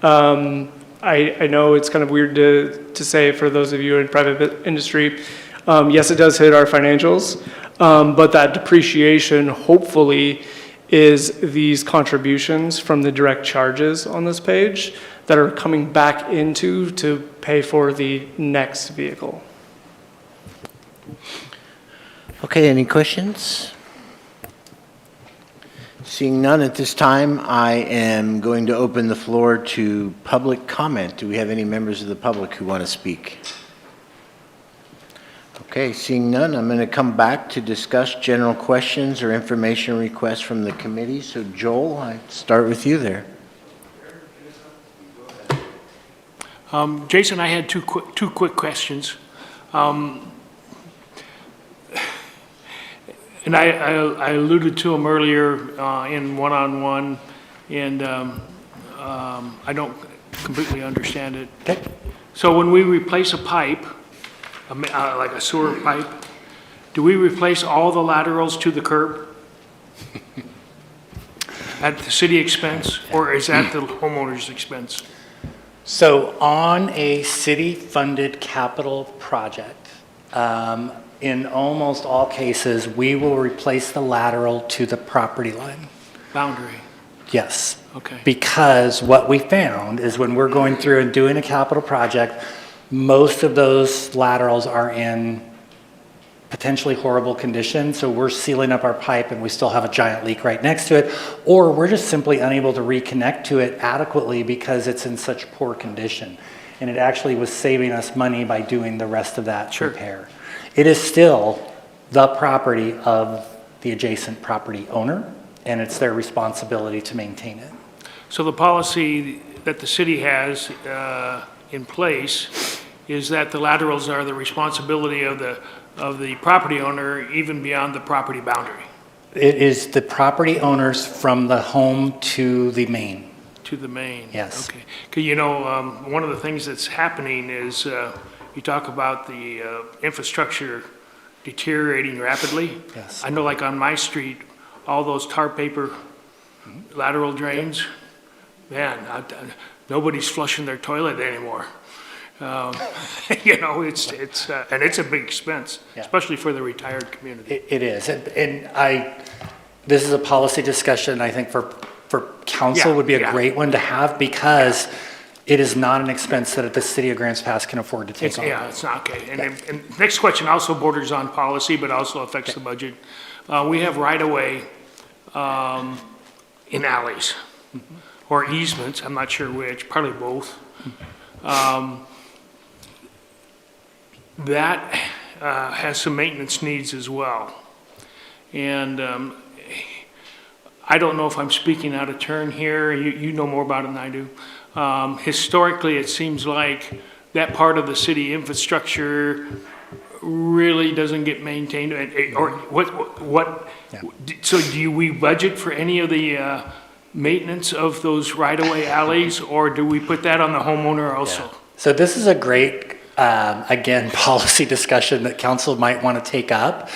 Speaker 11: I know it's kind of weird to say for those of you in private industry. Yes, it does hit our financials, but that depreciation hopefully is these contributions from the direct charges on this page that are coming back into to pay for the next vehicle.
Speaker 1: Okay, any questions? Seeing none at this time, I am going to open the floor to public comment. Do we have any members of the public who want to speak? Okay, seeing none, I'm going to come back to discuss general questions or information requests from the committee. So Joel, I start with you there.
Speaker 4: Jason, I had two quick questions. And I alluded to them earlier in one-on-one, and I don't completely understand it.
Speaker 8: Okay.
Speaker 4: So when we replace a pipe, like a sewer pipe, do we replace all the laterals to the curb? At the city expense, or is that the homeowner's expense?
Speaker 8: So on a city-funded capital project, in almost all cases, we will replace the lateral to the property line.
Speaker 4: Boundary,
Speaker 8: Yes.
Speaker 4: okay.
Speaker 8: Because what we found is when we're going through and doing a capital project, most of those laterals are in potentially horrible condition. So we're sealing up our pipe and we still have a giant leak right next to it, or we're just simply unable to reconnect to it adequately because it's in such poor condition. And it actually was saving us money by doing the rest of that repair. It is still the property of the adjacent property owner, and it's their responsibility to maintain it.
Speaker 4: So the policy that the city has in place is that the laterals are the responsibility of the property owner, even beyond the property boundary?
Speaker 8: It is the property owners from the home to the main.
Speaker 4: To the main?
Speaker 8: Yes.
Speaker 4: Okay. 'Cause, you know, one of the things that's happening is you talk about the infrastructure deteriorating rapidly.
Speaker 8: Yes.
Speaker 4: I know, like on my street, all those tar paper lateral drains, man, nobody's flushing their toilet anymore. You know, and it's a big expense, especially for the retired community.
Speaker 8: It is, and this is a policy discussion, I think, for council would be a great one to have, because it is not an expense that the city of Grants Pass can afford to take on.
Speaker 4: Yeah, it's not, okay. And next question also borders on policy, but also affects the budget. We have right-of-way in alleys, or easements, I'm not sure which, probably both. That has some maintenance needs as well. And I don't know if I'm speaking out of turn here, you know more about it than I do. Historically, it seems like that part of the city infrastructure really doesn't get maintained, or so do we budget for any of the maintenance of those right-of-way alleys, or do we put that on the homeowner also?
Speaker 8: So this is a great, again, policy discussion that council might want to take up.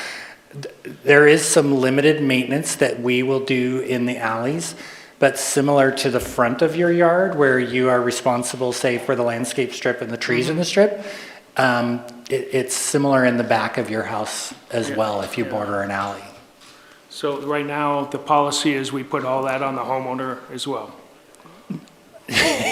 Speaker 8: There is some limited maintenance that we will do in the alleys, but similar to the front of your yard where you are responsible, say, for the landscape strip and the trees in the strip, it's similar in the back of your house as well if you border an alley.
Speaker 4: So right now, the policy is we put all that on the homeowner as well?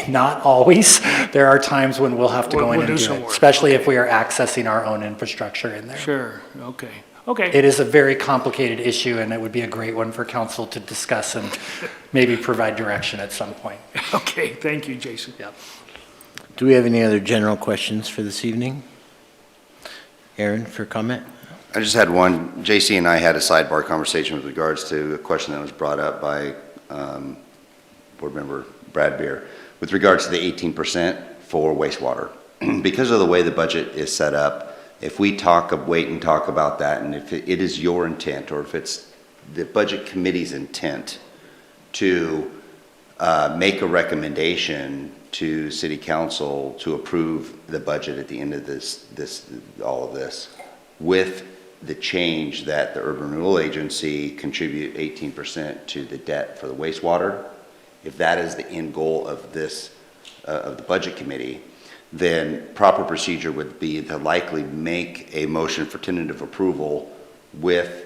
Speaker 8: Not always. There are times when we'll have to go in and do
Speaker 4: some
Speaker 8: it,
Speaker 4: work.
Speaker 8: especially if we are accessing our own infrastructure in there.
Speaker 4: Sure, okay. Okay.
Speaker 8: It is a very complicated issue, and it would be a great one for council to discuss and maybe provide direction at some point.
Speaker 4: Okay, thank you, Jason.
Speaker 8: Yep.
Speaker 1: Do we have any other general questions for this evening? Aaron, for comment?
Speaker 13: I just had one. JC and I had a sidebar conversation with regards to a question that was brought up by Board Member Brad Beer with regards to the 18% for wastewater. Because of the way the budget is set up, if we wait and talk about that, and if it is your intent, or if it's the Budget Committee's intent to make a recommendation to City Council to approve the budget at the end of all of this, with the change that the Urban Renewal Agency contribute 18% to the debt for the wastewater, if that is the end goal of this, of the Budget Committee, then proper procedure would be to likely make a motion for tentative approval with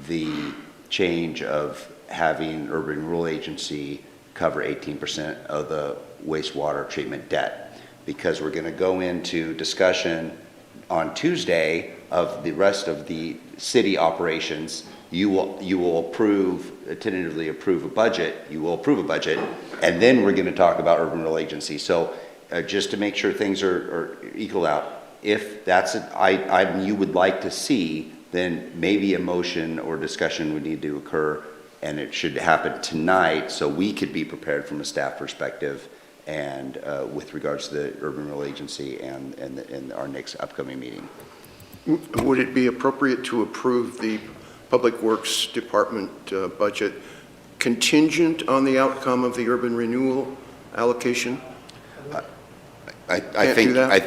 Speaker 13: the change of having Urban Renewal Agency cover 18% of the wastewater treatment debt. Because we're going to go into discussion on Tuesday of the rest of the city operations. You will tentatively approve a budget, and then we're going to talk about Urban Renewal Agency. So just to make sure things are equal out, if that's an item you would like to see, then maybe a motion or discussion would need to occur, and it should happen tonight so we could be prepared from a staff perspective and with regards to the Urban Renewal Agency and our next upcoming meeting.
Speaker 5: Would it be appropriate to approve the Public Works Department budget contingent on the outcome of the urban renewal allocation?
Speaker 13: I
Speaker 5: Can't
Speaker 13: think,
Speaker 5: do that?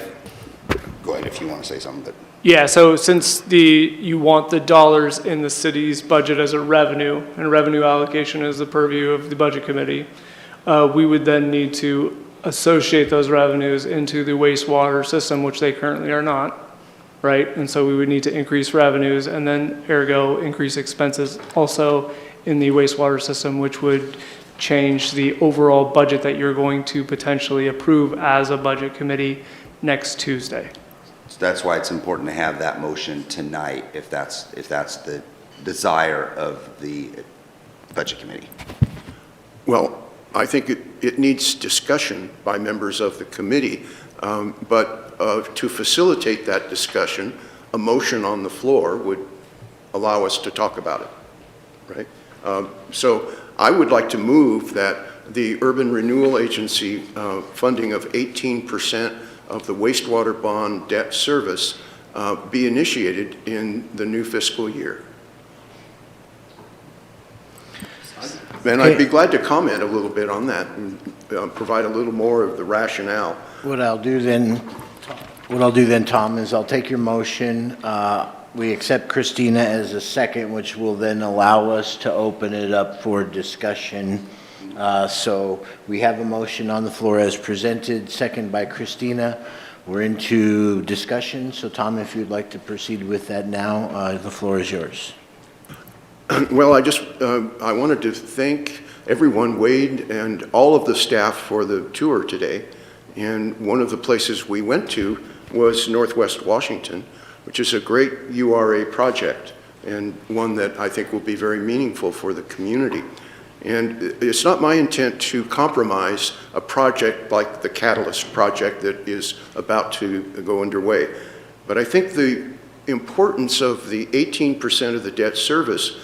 Speaker 13: go ahead if you want to say something, but.
Speaker 11: Yeah, so since you want the dollars in the city's budget as a revenue, and revenue allocation is the purview of the budget committee, we would then need to associate those revenues into the wastewater system, which they currently are not, right? And so we would need to increase revenues and then ergo increase expenses also in the wastewater system, which would change the overall budget that you're going to potentially approve as a budget committee next Tuesday.
Speaker 13: So that's why it's important to have that motion tonight, if that's the desire of the budget committee.
Speaker 5: Well, I think it needs discussion by members of the committee, but to facilitate that discussion, a motion on the floor would allow us to talk about it, right? So I would like to move that the Urban Renewal Agency funding of 18% of the wastewater bond debt service be initiated in the new fiscal year. And I'd be glad to comment a little bit on that and provide a little more of the rationale.
Speaker 1: What I'll do then, Tom, is I'll take your motion. We accept Christina as a second, which will then allow us to open it up for discussion. So we have a motion on the floor as presented, second by Christina. We're into discussion. So Tom, if you'd like to proceed with that now, the floor is yours.
Speaker 5: Well, I wanted to thank everyone, Wade and all of the staff for the tour today. And one of the places we went to was Northwest Washington, which is a great URA project and one that I think will be very meaningful for the community. And it's not my intent to compromise a project like the Catalyst project that is about to go underway. But I think the importance of the 18% of the debt service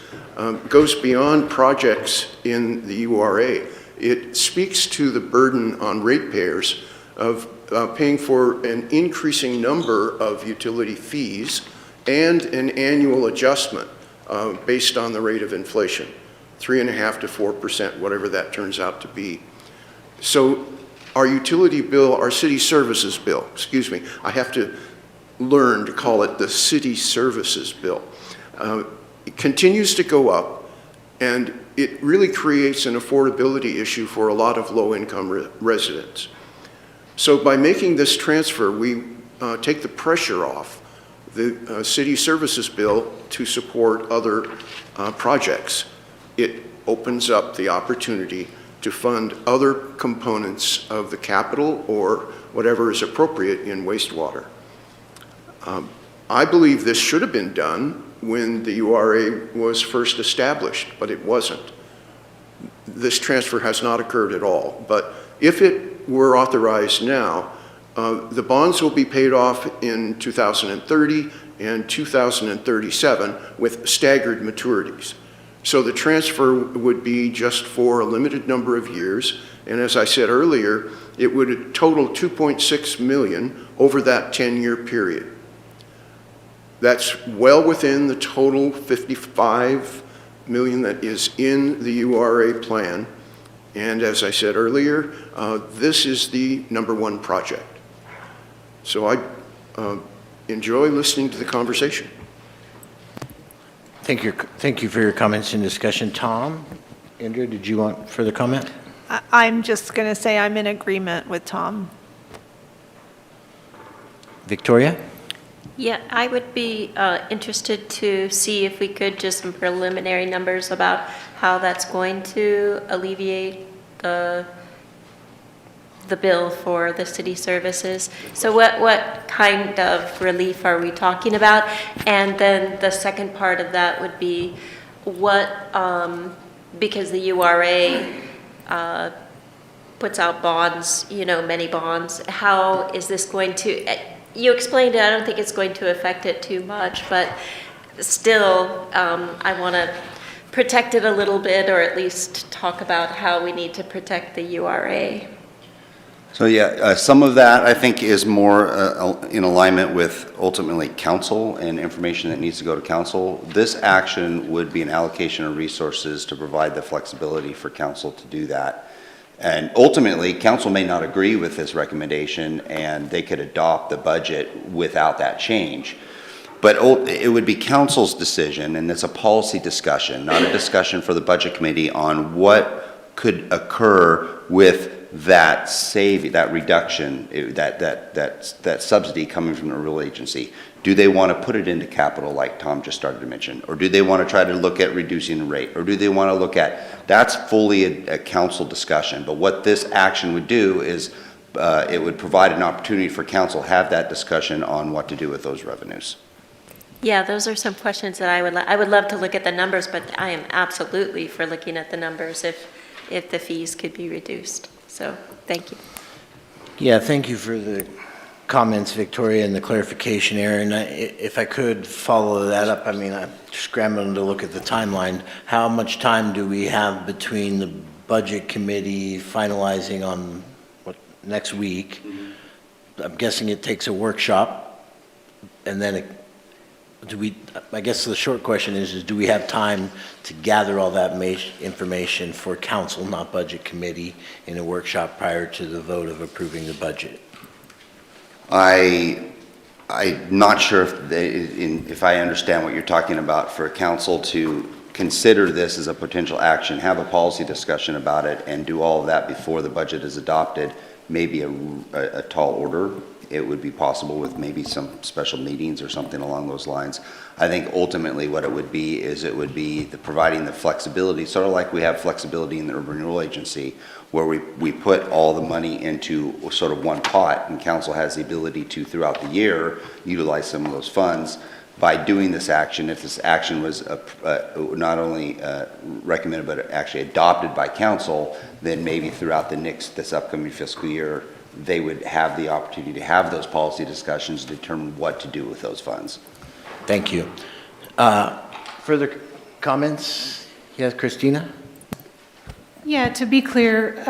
Speaker 5: goes beyond projects in the URA. It speaks to the burden on ratepayers of paying for an increasing number of utility fees and an annual adjustment based on the rate of inflation, 3.5% to 4%, whatever that turns out to be. So our utility bill, our city services bill, excuse me, I have to learn to call it the city services bill. It continues to go up, and it really creates an affordability issue for a lot of low-income residents. So by making this transfer, we take the pressure off the city services bill to support other projects. It opens up the opportunity to fund other components of the capital or whatever is appropriate in wastewater. I believe this should have been done when the URA was first established, but it wasn't. This transfer has not occurred at all. But if it were authorized now, the bonds will be paid off in 2030 and 2037 with staggered maturities. So the transfer would be just for a limited number of years. And as I said earlier, it would total $2.6 million over that 10-year period. That's well within the total $55 million that is in the URA plan. And as I said earlier, this is the #1 project. So I enjoy listening to the conversation.
Speaker 1: Thank you for your comments and discussion. Tom, Indra, did you want further comment?
Speaker 3: I'm just going to say I'm in agreement with Tom.
Speaker 1: Victoria?
Speaker 2: Yeah, I would be interested to see if we could just some preliminary numbers about how that's going to alleviate the bill for the city services. So what kind of relief are we talking about? And then the second part of that would be what, because the URA puts out bonds, many bonds, how is this going to, you explained it, I don't think it's going to affect it too much, but still, I want to protect it a little bit, or at least talk about how we need to protect the URA.
Speaker 13: So yeah, some of that I think is more in alignment with ultimately council and information that needs to go to council. This action would be an allocation of resources to provide the flexibility for council to do that. And ultimately, council may not agree with this recommendation, and they could adopt the budget without that change. But it would be council's decision, and it's a policy discussion, not a discussion for the budget committee on what could occur with that that reduction, that subsidy coming from the rural agency. Do they want to put it into capital like Tom just started to mention? Or do they want to try to look at reducing the rate? Or do they want to look at, that's fully a council discussion. But what this action would do is it would provide an opportunity for council to have that discussion on what to do with those revenues.
Speaker 2: Yeah, those are some questions that I would love to look at the numbers, but I am absolutely for looking at the numbers if the fees could be reduced. So, thank you.
Speaker 1: Yeah, thank you for the comments, Victoria, and the clarification, Aaron. If I could follow that up, I mean, I'm scrambling to look at the timeline. How much time do we have between the budget committee finalizing on next week? I'm guessing it takes a workshop, and then I guess the short question is do we have time to gather all that information for council, not budget committee, in a workshop prior to the vote of approving the budget?
Speaker 13: I'm not sure if I understand what you're talking about. For council to consider this as a potential action, have a policy discussion about it, and do all of that before the budget is adopted, maybe a tall order. It would be possible with maybe some special meetings or something along those lines. I think ultimately what it would be is it would be providing the flexibility, sort of like we have flexibility in the Urban Renewal Agency, where we put all the money into sort of one pot, and council has the ability to, throughout the year, utilize some of those funds. By doing this action, if this action was not only recommended but actually adopted by council, then maybe throughout this upcoming fiscal year, they would have the opportunity to have those policy discussions to determine what to do with those funds.
Speaker 1: Thank you. Further comments? Yes, Christina?
Speaker 17: Yeah, to be clear,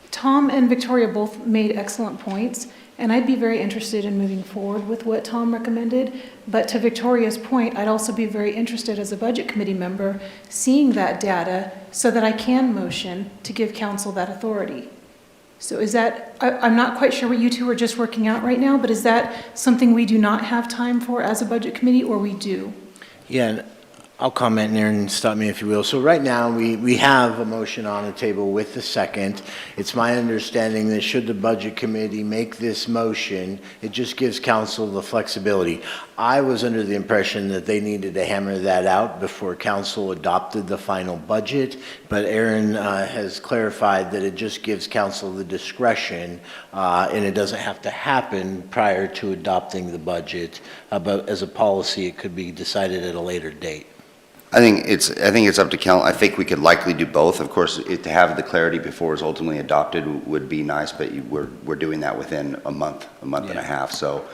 Speaker 17: Tom and Victoria both made excellent points, and I'd be very interested in moving forward with what Tom recommended. But to Victoria's point, I'd also be very interested as a budget committee member seeing that data so that I can motion to give council that authority. So is that, I'm not quite sure what you two are just working out right now, but is that something we do not have time for as a budget committee, or we do?
Speaker 1: Yeah, I'll comment, and Aaron, stop me if you will. So right now, we have a motion on the table with the second. It's my understanding that should the budget committee make this motion, it just gives council the flexibility. I was under the impression that they needed to hammer that out before council adopted the final budget, but Aaron has clarified that it just gives council the discretion, and it doesn't have to happen prior to adopting the budget, but as a policy, it could be decided at a later date.
Speaker 13: I think it's up to council. I think we could likely do both. Of course, to have the clarity before it's ultimately adopted would be nice, but we're doing that within a month and a half. So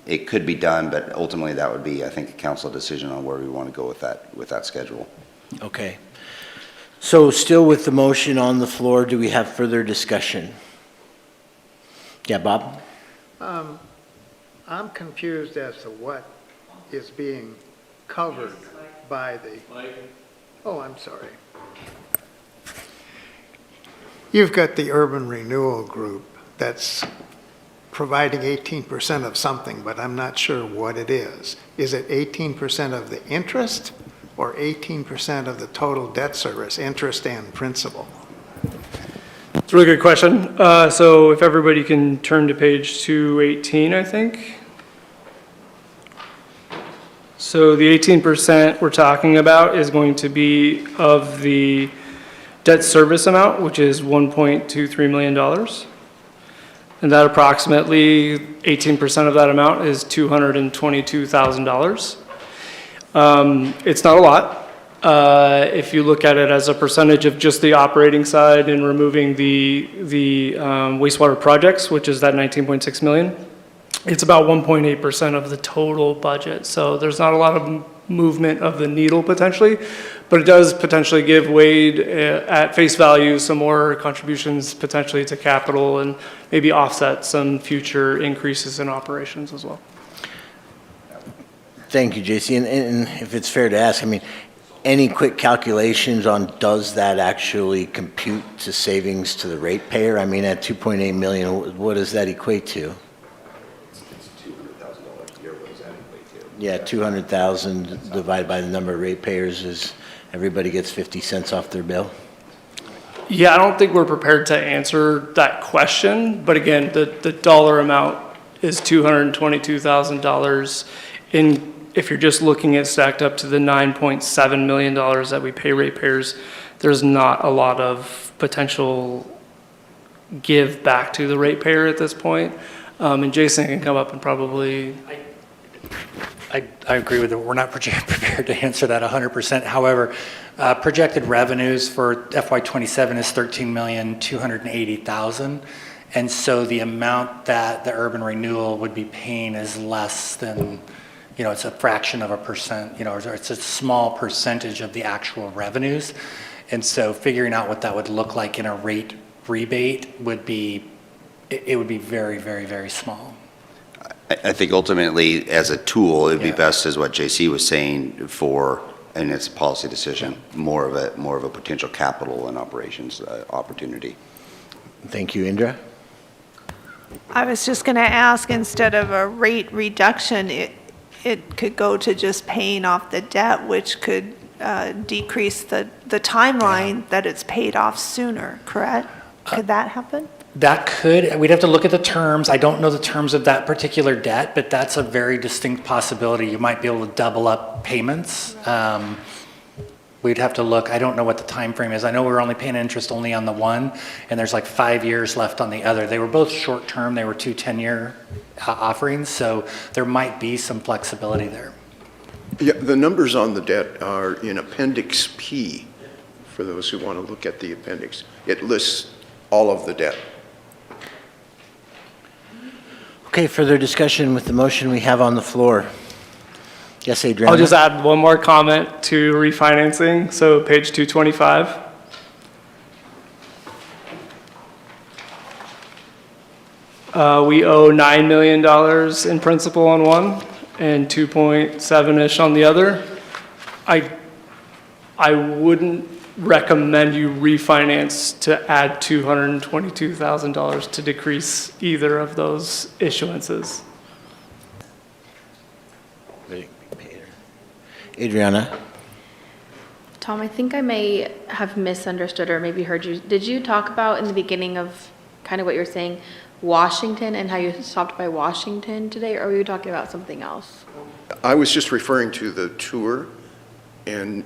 Speaker 13: it could be done, but ultimately that would be, I think, a council decision on where we want to go with that schedule.
Speaker 1: Okay. So still with the motion on the floor, do we have further discussion? Yeah, Bob?
Speaker 18: I'm confused as to what is being covered by the, oh, I'm sorry. You've got the Urban Renewal Group that's providing 18% of something, but I'm not sure what it is. Is it 18% of the interest or 18% of the total debt service, interest and principal?
Speaker 11: It's a really good question. So if everybody can turn to page 218, I think. So the 18% we're talking about is going to be of the debt service amount, which is $1.23 million. And that approximately 18% of that amount is $222,000. It's not a lot. If you look at it as a percentage of just the operating side and removing the wastewater projects, which is that 19.6 million, it's about 1.8% of the total budget. So there's not a lot of movement of the needle potentially, but it does potentially give Wade at face value some more contributions potentially to capital and maybe offset some future increases in operations as well.
Speaker 1: Thank you, JC. And if it's fair to ask, I mean, any quick calculations on does that actually compute to savings to the ratepayer? I mean, at 2.8 million, what does that equate to? Yeah, 200,000 divided by the number of ratepayers is, everybody gets 50 cents off their bill?
Speaker 11: Yeah, I don't think we're prepared to answer that question, but again, the dollar amount is $222,000. If you're just looking at stacked up to the $9.7 million that we pay ratepayers, there's not a lot of potential give back to the ratepayer at this point. And Jason can come up and probably.
Speaker 8: I agree with it. We're not prepared to answer that 100%. However, projected revenues for FY27 is $13,280,000. And so the amount that the urban renewal would be paying is less than, it's a fraction of a percent, it's a small percentage of the actual revenues. And so figuring out what that would look like in a rate rebate would be very, very, very small.
Speaker 13: I think ultimately, as a tool, it would be best, as what JC was saying, and it's a policy decision, more of a potential capital and operations opportunity.
Speaker 1: Thank you, Indra.
Speaker 3: I was just going to ask, instead of a rate reduction, it could go to just paying off the debt, which could decrease the timeline that it's paid off sooner, correct? Could that happen?
Speaker 8: We'd have to look at the terms. I don't know the terms of that particular debt, but that's a very distinct possibility. You might be able to double up payments. We'd have to look. I don't know what the time frame is. I know we're only paying interest only on the one, and there's like 5 years left on the other. They were both short term. They were 2 10-year offerings, so there might be some flexibility there.
Speaker 5: Yeah, the numbers on the debt are in Appendix P, for those who want to look at the appendix. It lists all of the debt.
Speaker 1: Okay, further discussion with the motion we have on the floor. Yes, Adriana?
Speaker 11: I'll just add one more comment to refinancing. So page 225. We owe $9 million in principal on one and 2.7-ish on the other. I wouldn't recommend you refinance to add $222,000 to decrease either of those issuances.
Speaker 1: Adriana?
Speaker 12: Tom, I think I may have misunderstood or maybe heard you. Did you talk about in the beginning of kind of what you're saying, Washington, and how you stopped by Washington today, or were you talking about something else?
Speaker 5: I was just referring to the tour and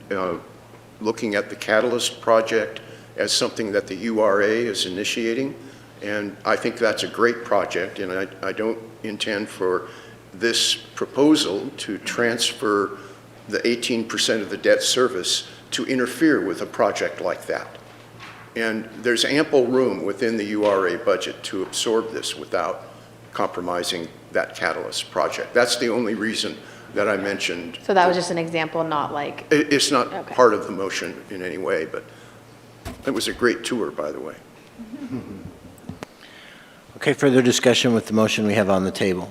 Speaker 5: looking at the Catalyst project as something that the URA is initiating. And I think that's a great project, and I don't intend for this proposal to transfer the 18% of the debt service to interfere with a project like that. And there's ample room within the URA budget to absorb this without compromising that Catalyst project. That's the only reason that I mentioned.
Speaker 12: So that was just an example, not like.
Speaker 5: It's not part of the motion in any way, but it was a great tour, by the way.
Speaker 1: Okay, further discussion with the motion we have on the table.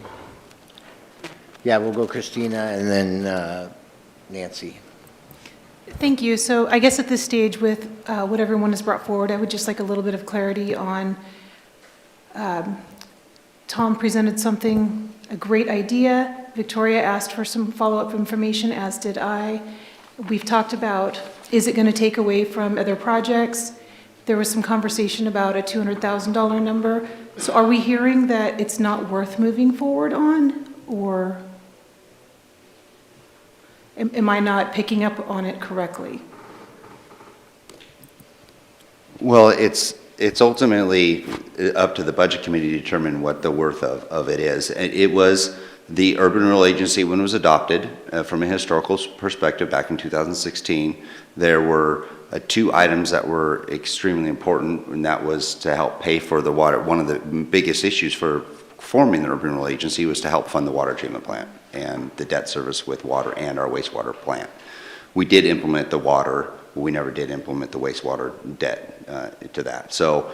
Speaker 1: Yeah, we'll go Christina and then Nancy.
Speaker 17: Thank you. So I guess at this stage with what everyone has brought forward, I would just like a little bit of clarity on, Tom presented something, a great idea. Victoria asked for some follow-up information, as did I. We've talked about, is it going to take away from other projects? There was some conversation about a $200,000 number. So are we hearing that it's not worth moving forward on, or am I not picking up on it correctly?
Speaker 13: Well, it's ultimately up to the Budget Committee to determine what the worth of it is. It was the Urban Renewal Agency, when it was adopted, from a historical perspective back in 2016, there were 2 items that were extremely important, and that was to help pay for the water. One of the biggest issues for forming the Urban Renewal Agency was to help fund the water treatment plant and the debt service with water and our wastewater plant. We did implement the water, but we never did implement the wastewater debt to that. So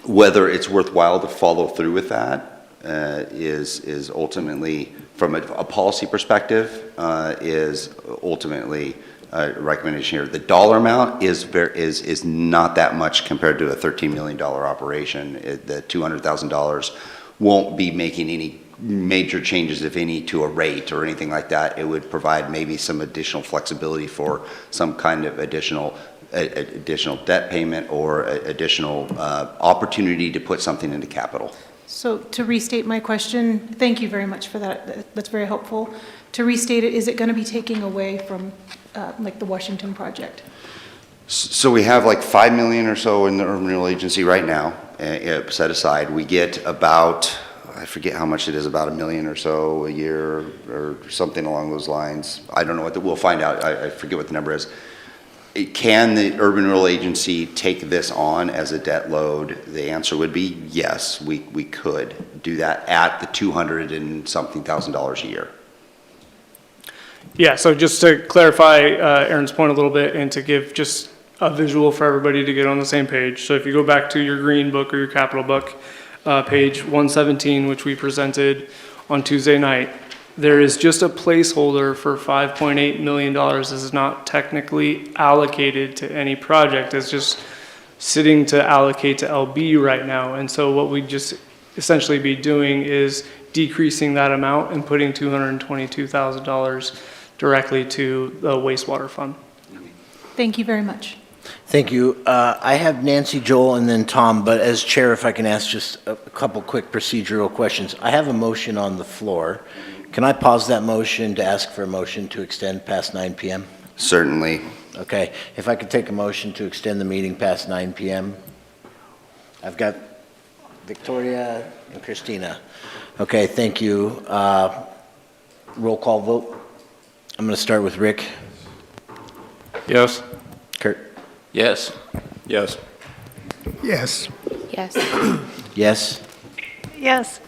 Speaker 13: whether it's worthwhile to follow through with that is ultimately, from a policy perspective, is ultimately recommendation here. The dollar amount is not that much compared to a $13 million operation. The $200,000 won't be making any major changes, if any, to a rate or anything like that. It would provide maybe some additional flexibility for some kind of additional debt payment or additional opportunity to put something into capital.
Speaker 17: So to restate my question, thank you very much for that. That's very helpful. To restate it, is it going to be taking away from like the Washington project?
Speaker 13: So we have like 5 million or so in the Urban Renewal Agency right now, set aside. We get about, I forget how much it is, about $1 million or so a year or something along those lines. I don't know what, we'll find out. I forget what the number is. Can the Urban Renewal Agency take this on as a debt load? The answer would be yes, we could do that at the $200 and something thousand a year.
Speaker 11: Yeah, so just to clarify Aaron's point a little bit and to give just a visual for everybody to get on the same page. So if you go back to your green book or your capital book, page 117, which we presented on Tuesday night, there is just a placeholder for $5.8 million. This is not technically allocated to any project. It's just sitting to allocate to LB right now. And so what we just essentially be doing is decreasing that amount and putting $222,000 directly to the wastewater fund.
Speaker 17: Thank you very much.
Speaker 1: Thank you. I have Nancy, Joel, and then Tom, but as chair, if I can ask just a couple quick procedural questions. I have a motion on the floor. Can I pause that motion to ask for a motion to extend past 9 p.m.?
Speaker 13: Certainly.
Speaker 1: Okay. If I could take a motion to extend the meeting past 9 p.m. I've got Victoria and Christina. Okay, thank you. Roll call vote. I'm going to start with Rick.
Speaker 10: Yes.
Speaker 1: Kurt.
Speaker 7: Yes.
Speaker 18: Yes.
Speaker 12: Yes.
Speaker 1: Yes.
Speaker 3: Yes.
Speaker 5: Yes.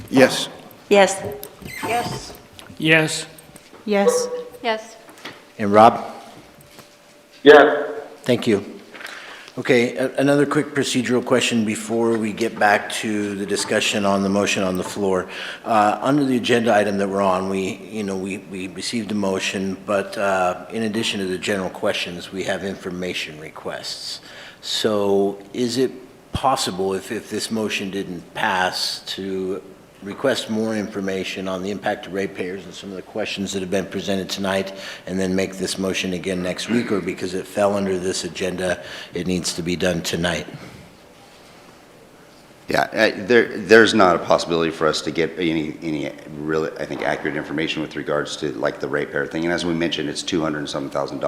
Speaker 2: Yes.
Speaker 15: Yes.
Speaker 4: Yes.
Speaker 17: Yes.
Speaker 14: Yes.
Speaker 1: And Rob?
Speaker 6: Yes.
Speaker 1: Thank you. Okay, another quick procedural question before we get back to the discussion on the motion on the floor. Under the agenda item that we're on, we received a motion, but in addition to the general questions, we have information requests. So is it possible, if this motion didn't pass, to request more information on the impact to ratepayers and some of the questions that have been presented tonight, and then make this motion again next week, or because it fell under this agenda, it needs to be done tonight?
Speaker 13: Yeah, there's not a possibility for us to get any really, I think, accurate information with regards to like the ratepayer thing. And as we mentioned, it's $200 and some thousand.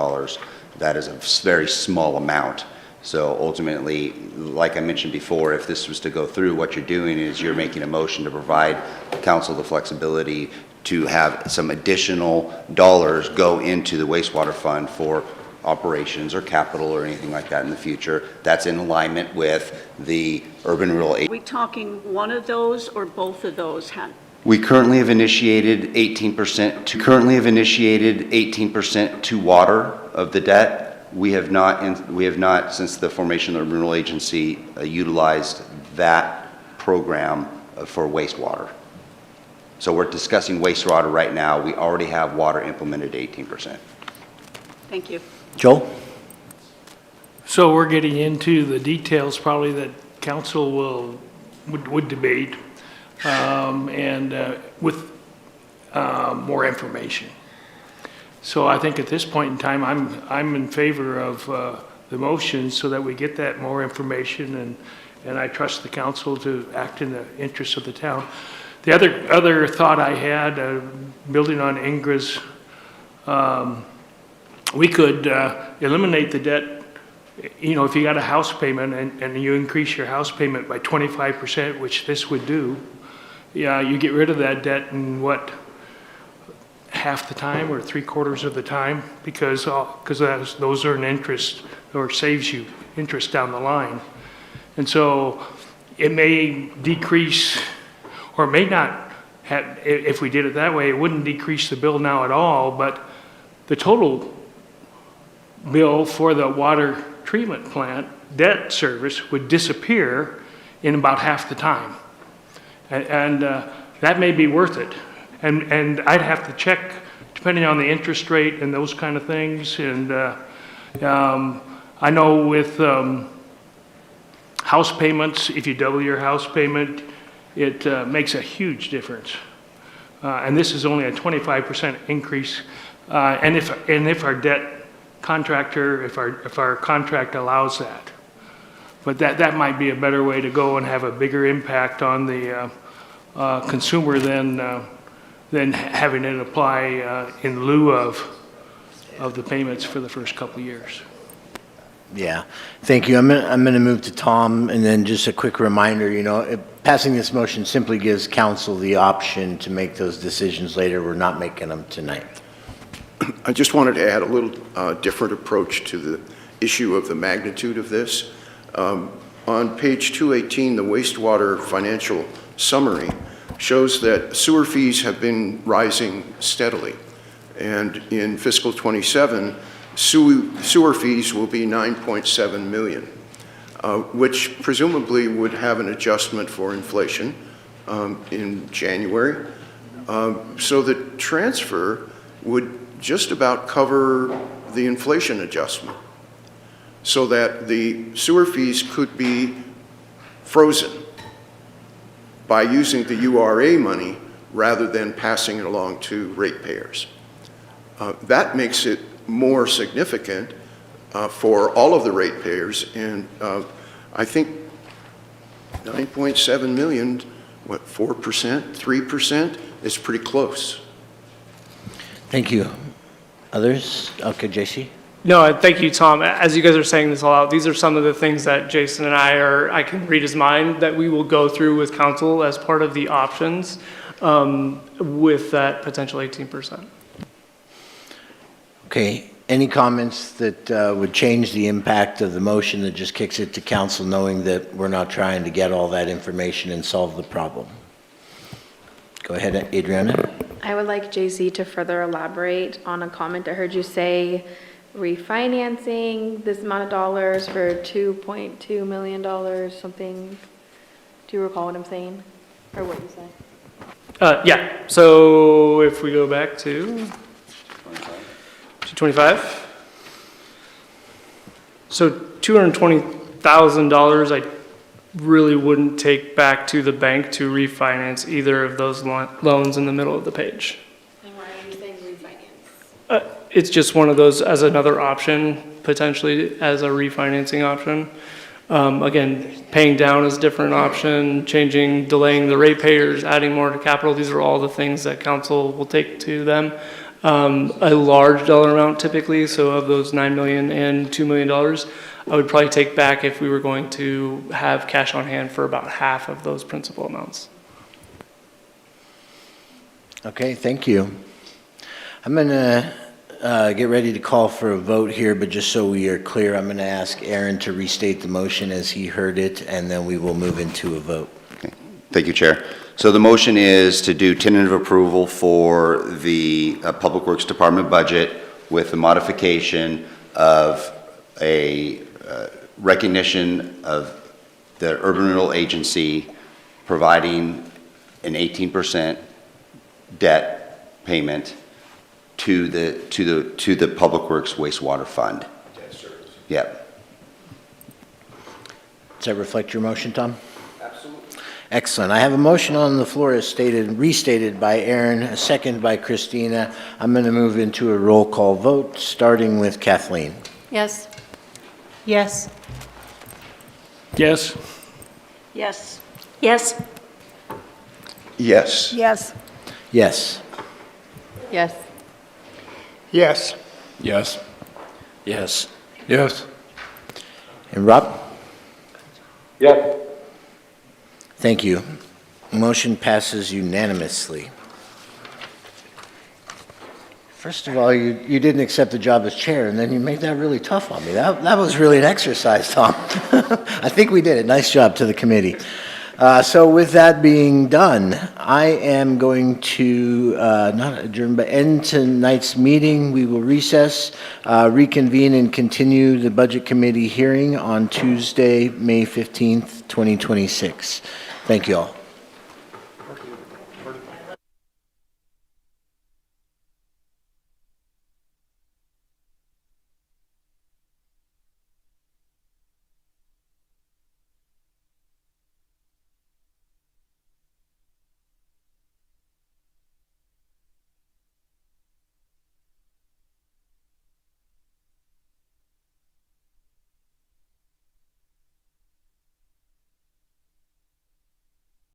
Speaker 13: That is a very small amount. So ultimately, like I mentioned before, if this was to go through, what you're doing is you're making a motion to provide council the flexibility to have some additional dollars go into the wastewater fund for operations or capital or anything like that in the future. That's in alignment with the urban rural.
Speaker 15: Are we talking one of those or both of those?
Speaker 13: We currently have initiated 18% to water of the debt. We have not, since the formation of the Urban Renewal Agency, utilized that program for wastewater. So we're discussing wastewater right now. We already have water implemented 18%.
Speaker 15: Thank you.
Speaker 1: Joel?
Speaker 4: So we're getting into the details probably that council would debate, and with more information. So I think at this point in time, I'm in favor of the motion so that we get that more information, and I trust the council to act in the interest of the town. The other thought I had, building on Ingra's, we could eliminate the debt. You know, if you got a house payment and you increase your house payment by 25%, which this would do, yeah, you get rid of that debt in what, half the time or 3/4 of the time, because those are an interest, or saves you interest down the line. And so it may decrease, or may not have, if we did it that way, it wouldn't decrease the bill now at all, but the total bill for the water treatment plant debt service would disappear in about half the time. And that may be worth it. And I'd have to check, depending on the interest rate and those kind of things. And I know with house payments, if you double your house payment, it makes a huge difference. And this is only a 25% increase. And if our debt contractor, if our contract allows that. But that might be a better way to go and have a bigger impact on the consumer than having it apply in lieu of the payments for the first couple of years.
Speaker 1: Yeah, thank you. I'm going to move to Tom, and then just a quick reminder, passing this motion simply gives council the option to make those decisions later. We're not making them tonight.
Speaker 5: I just wanted to add a little different approach to the issue of the magnitude of this. On page 218, the wastewater financial summary shows that sewer fees have been rising steadily. And in fiscal '27, sewer fees will be 9.7 million, which presumably would have an adjustment for inflation in January. So the transfer would just about cover the inflation adjustment, so that the sewer fees could be frozen by using the URA money rather than passing it along to ratepayers. That makes it more significant for all of the ratepayers, and I think 9.7 million, 4%, 3% is pretty close.
Speaker 1: Thank you. Others? Okay, JC?
Speaker 11: No, thank you, Tom. As you guys are saying this all out, these are some of the things that Jason and I can read his mind, that we will go through with council as part of the options with that potential 18%.
Speaker 1: Okay, any comments that would change the impact of the motion that just kicks it to council, knowing that we're not trying to get all that information and solve the problem? Go ahead, Adriana.
Speaker 12: I would like Jay-Z to further elaborate on a comment I heard you say, refinancing this amount of dollars for $2.2 million, something. Do you recall what I'm saying, or what you said?
Speaker 11: Yeah, so if we go back to 225. So $220,000 I really wouldn't take back to the bank to refinance either of those loans in the middle of the page.
Speaker 12: And why are you saying refinance?
Speaker 11: It's just one of those as another option, potentially as a refinancing option. Again, paying down is a different option, delaying the ratepayers, adding more to capital. These are all the things that council will take to them. A large dollar amount typically, so of those $9 million and $2 million, I would probably take back if we were going to have cash on hand for about half of those principal amounts.
Speaker 1: Okay, thank you. I'm going to get ready to call for a vote here, but just so we are clear, I'm going to ask Aaron to restate the motion as he heard it, and then we will move into a vote.
Speaker 13: Okay. Thank you, Chair. So the motion is to do tentative approval for the Public Works Department budget with the modification of a recognition of the Urban Renewal Agency providing an 18% debt payment to the Public Works Wastewater Fund.
Speaker 5: Debt service.
Speaker 13: Yep.
Speaker 1: Does that reflect your motion, Tom?
Speaker 5: Absolutely.
Speaker 1: Excellent. I have a motion on the floor as restated by Aaron, a second by Christina. I'm going to move into a roll call vote, starting with Kathleen.
Speaker 14: Yes.
Speaker 17: Yes.
Speaker 4: Yes?
Speaker 15: Yes.
Speaker 2: Yes?
Speaker 5: Yes.
Speaker 3: Yes.
Speaker 1: Yes.
Speaker 12: Yes.
Speaker 18: Yes.
Speaker 7: Yes. Yes. Yes.
Speaker 1: And Rob?
Speaker 6: Yes.
Speaker 1: Thank you. Motion passes unanimously. First of all, you didn't accept the job as chair, and then you made that really tough on me. That was really an exercise, Tom. I think we did it. Nice job to the committee. So with that being done, I am going to not adjourn, but end tonight's meeting. We will recess, reconvene, and continue the Budget Committee hearing on Tuesday, May 15th, 2026. Thank you all.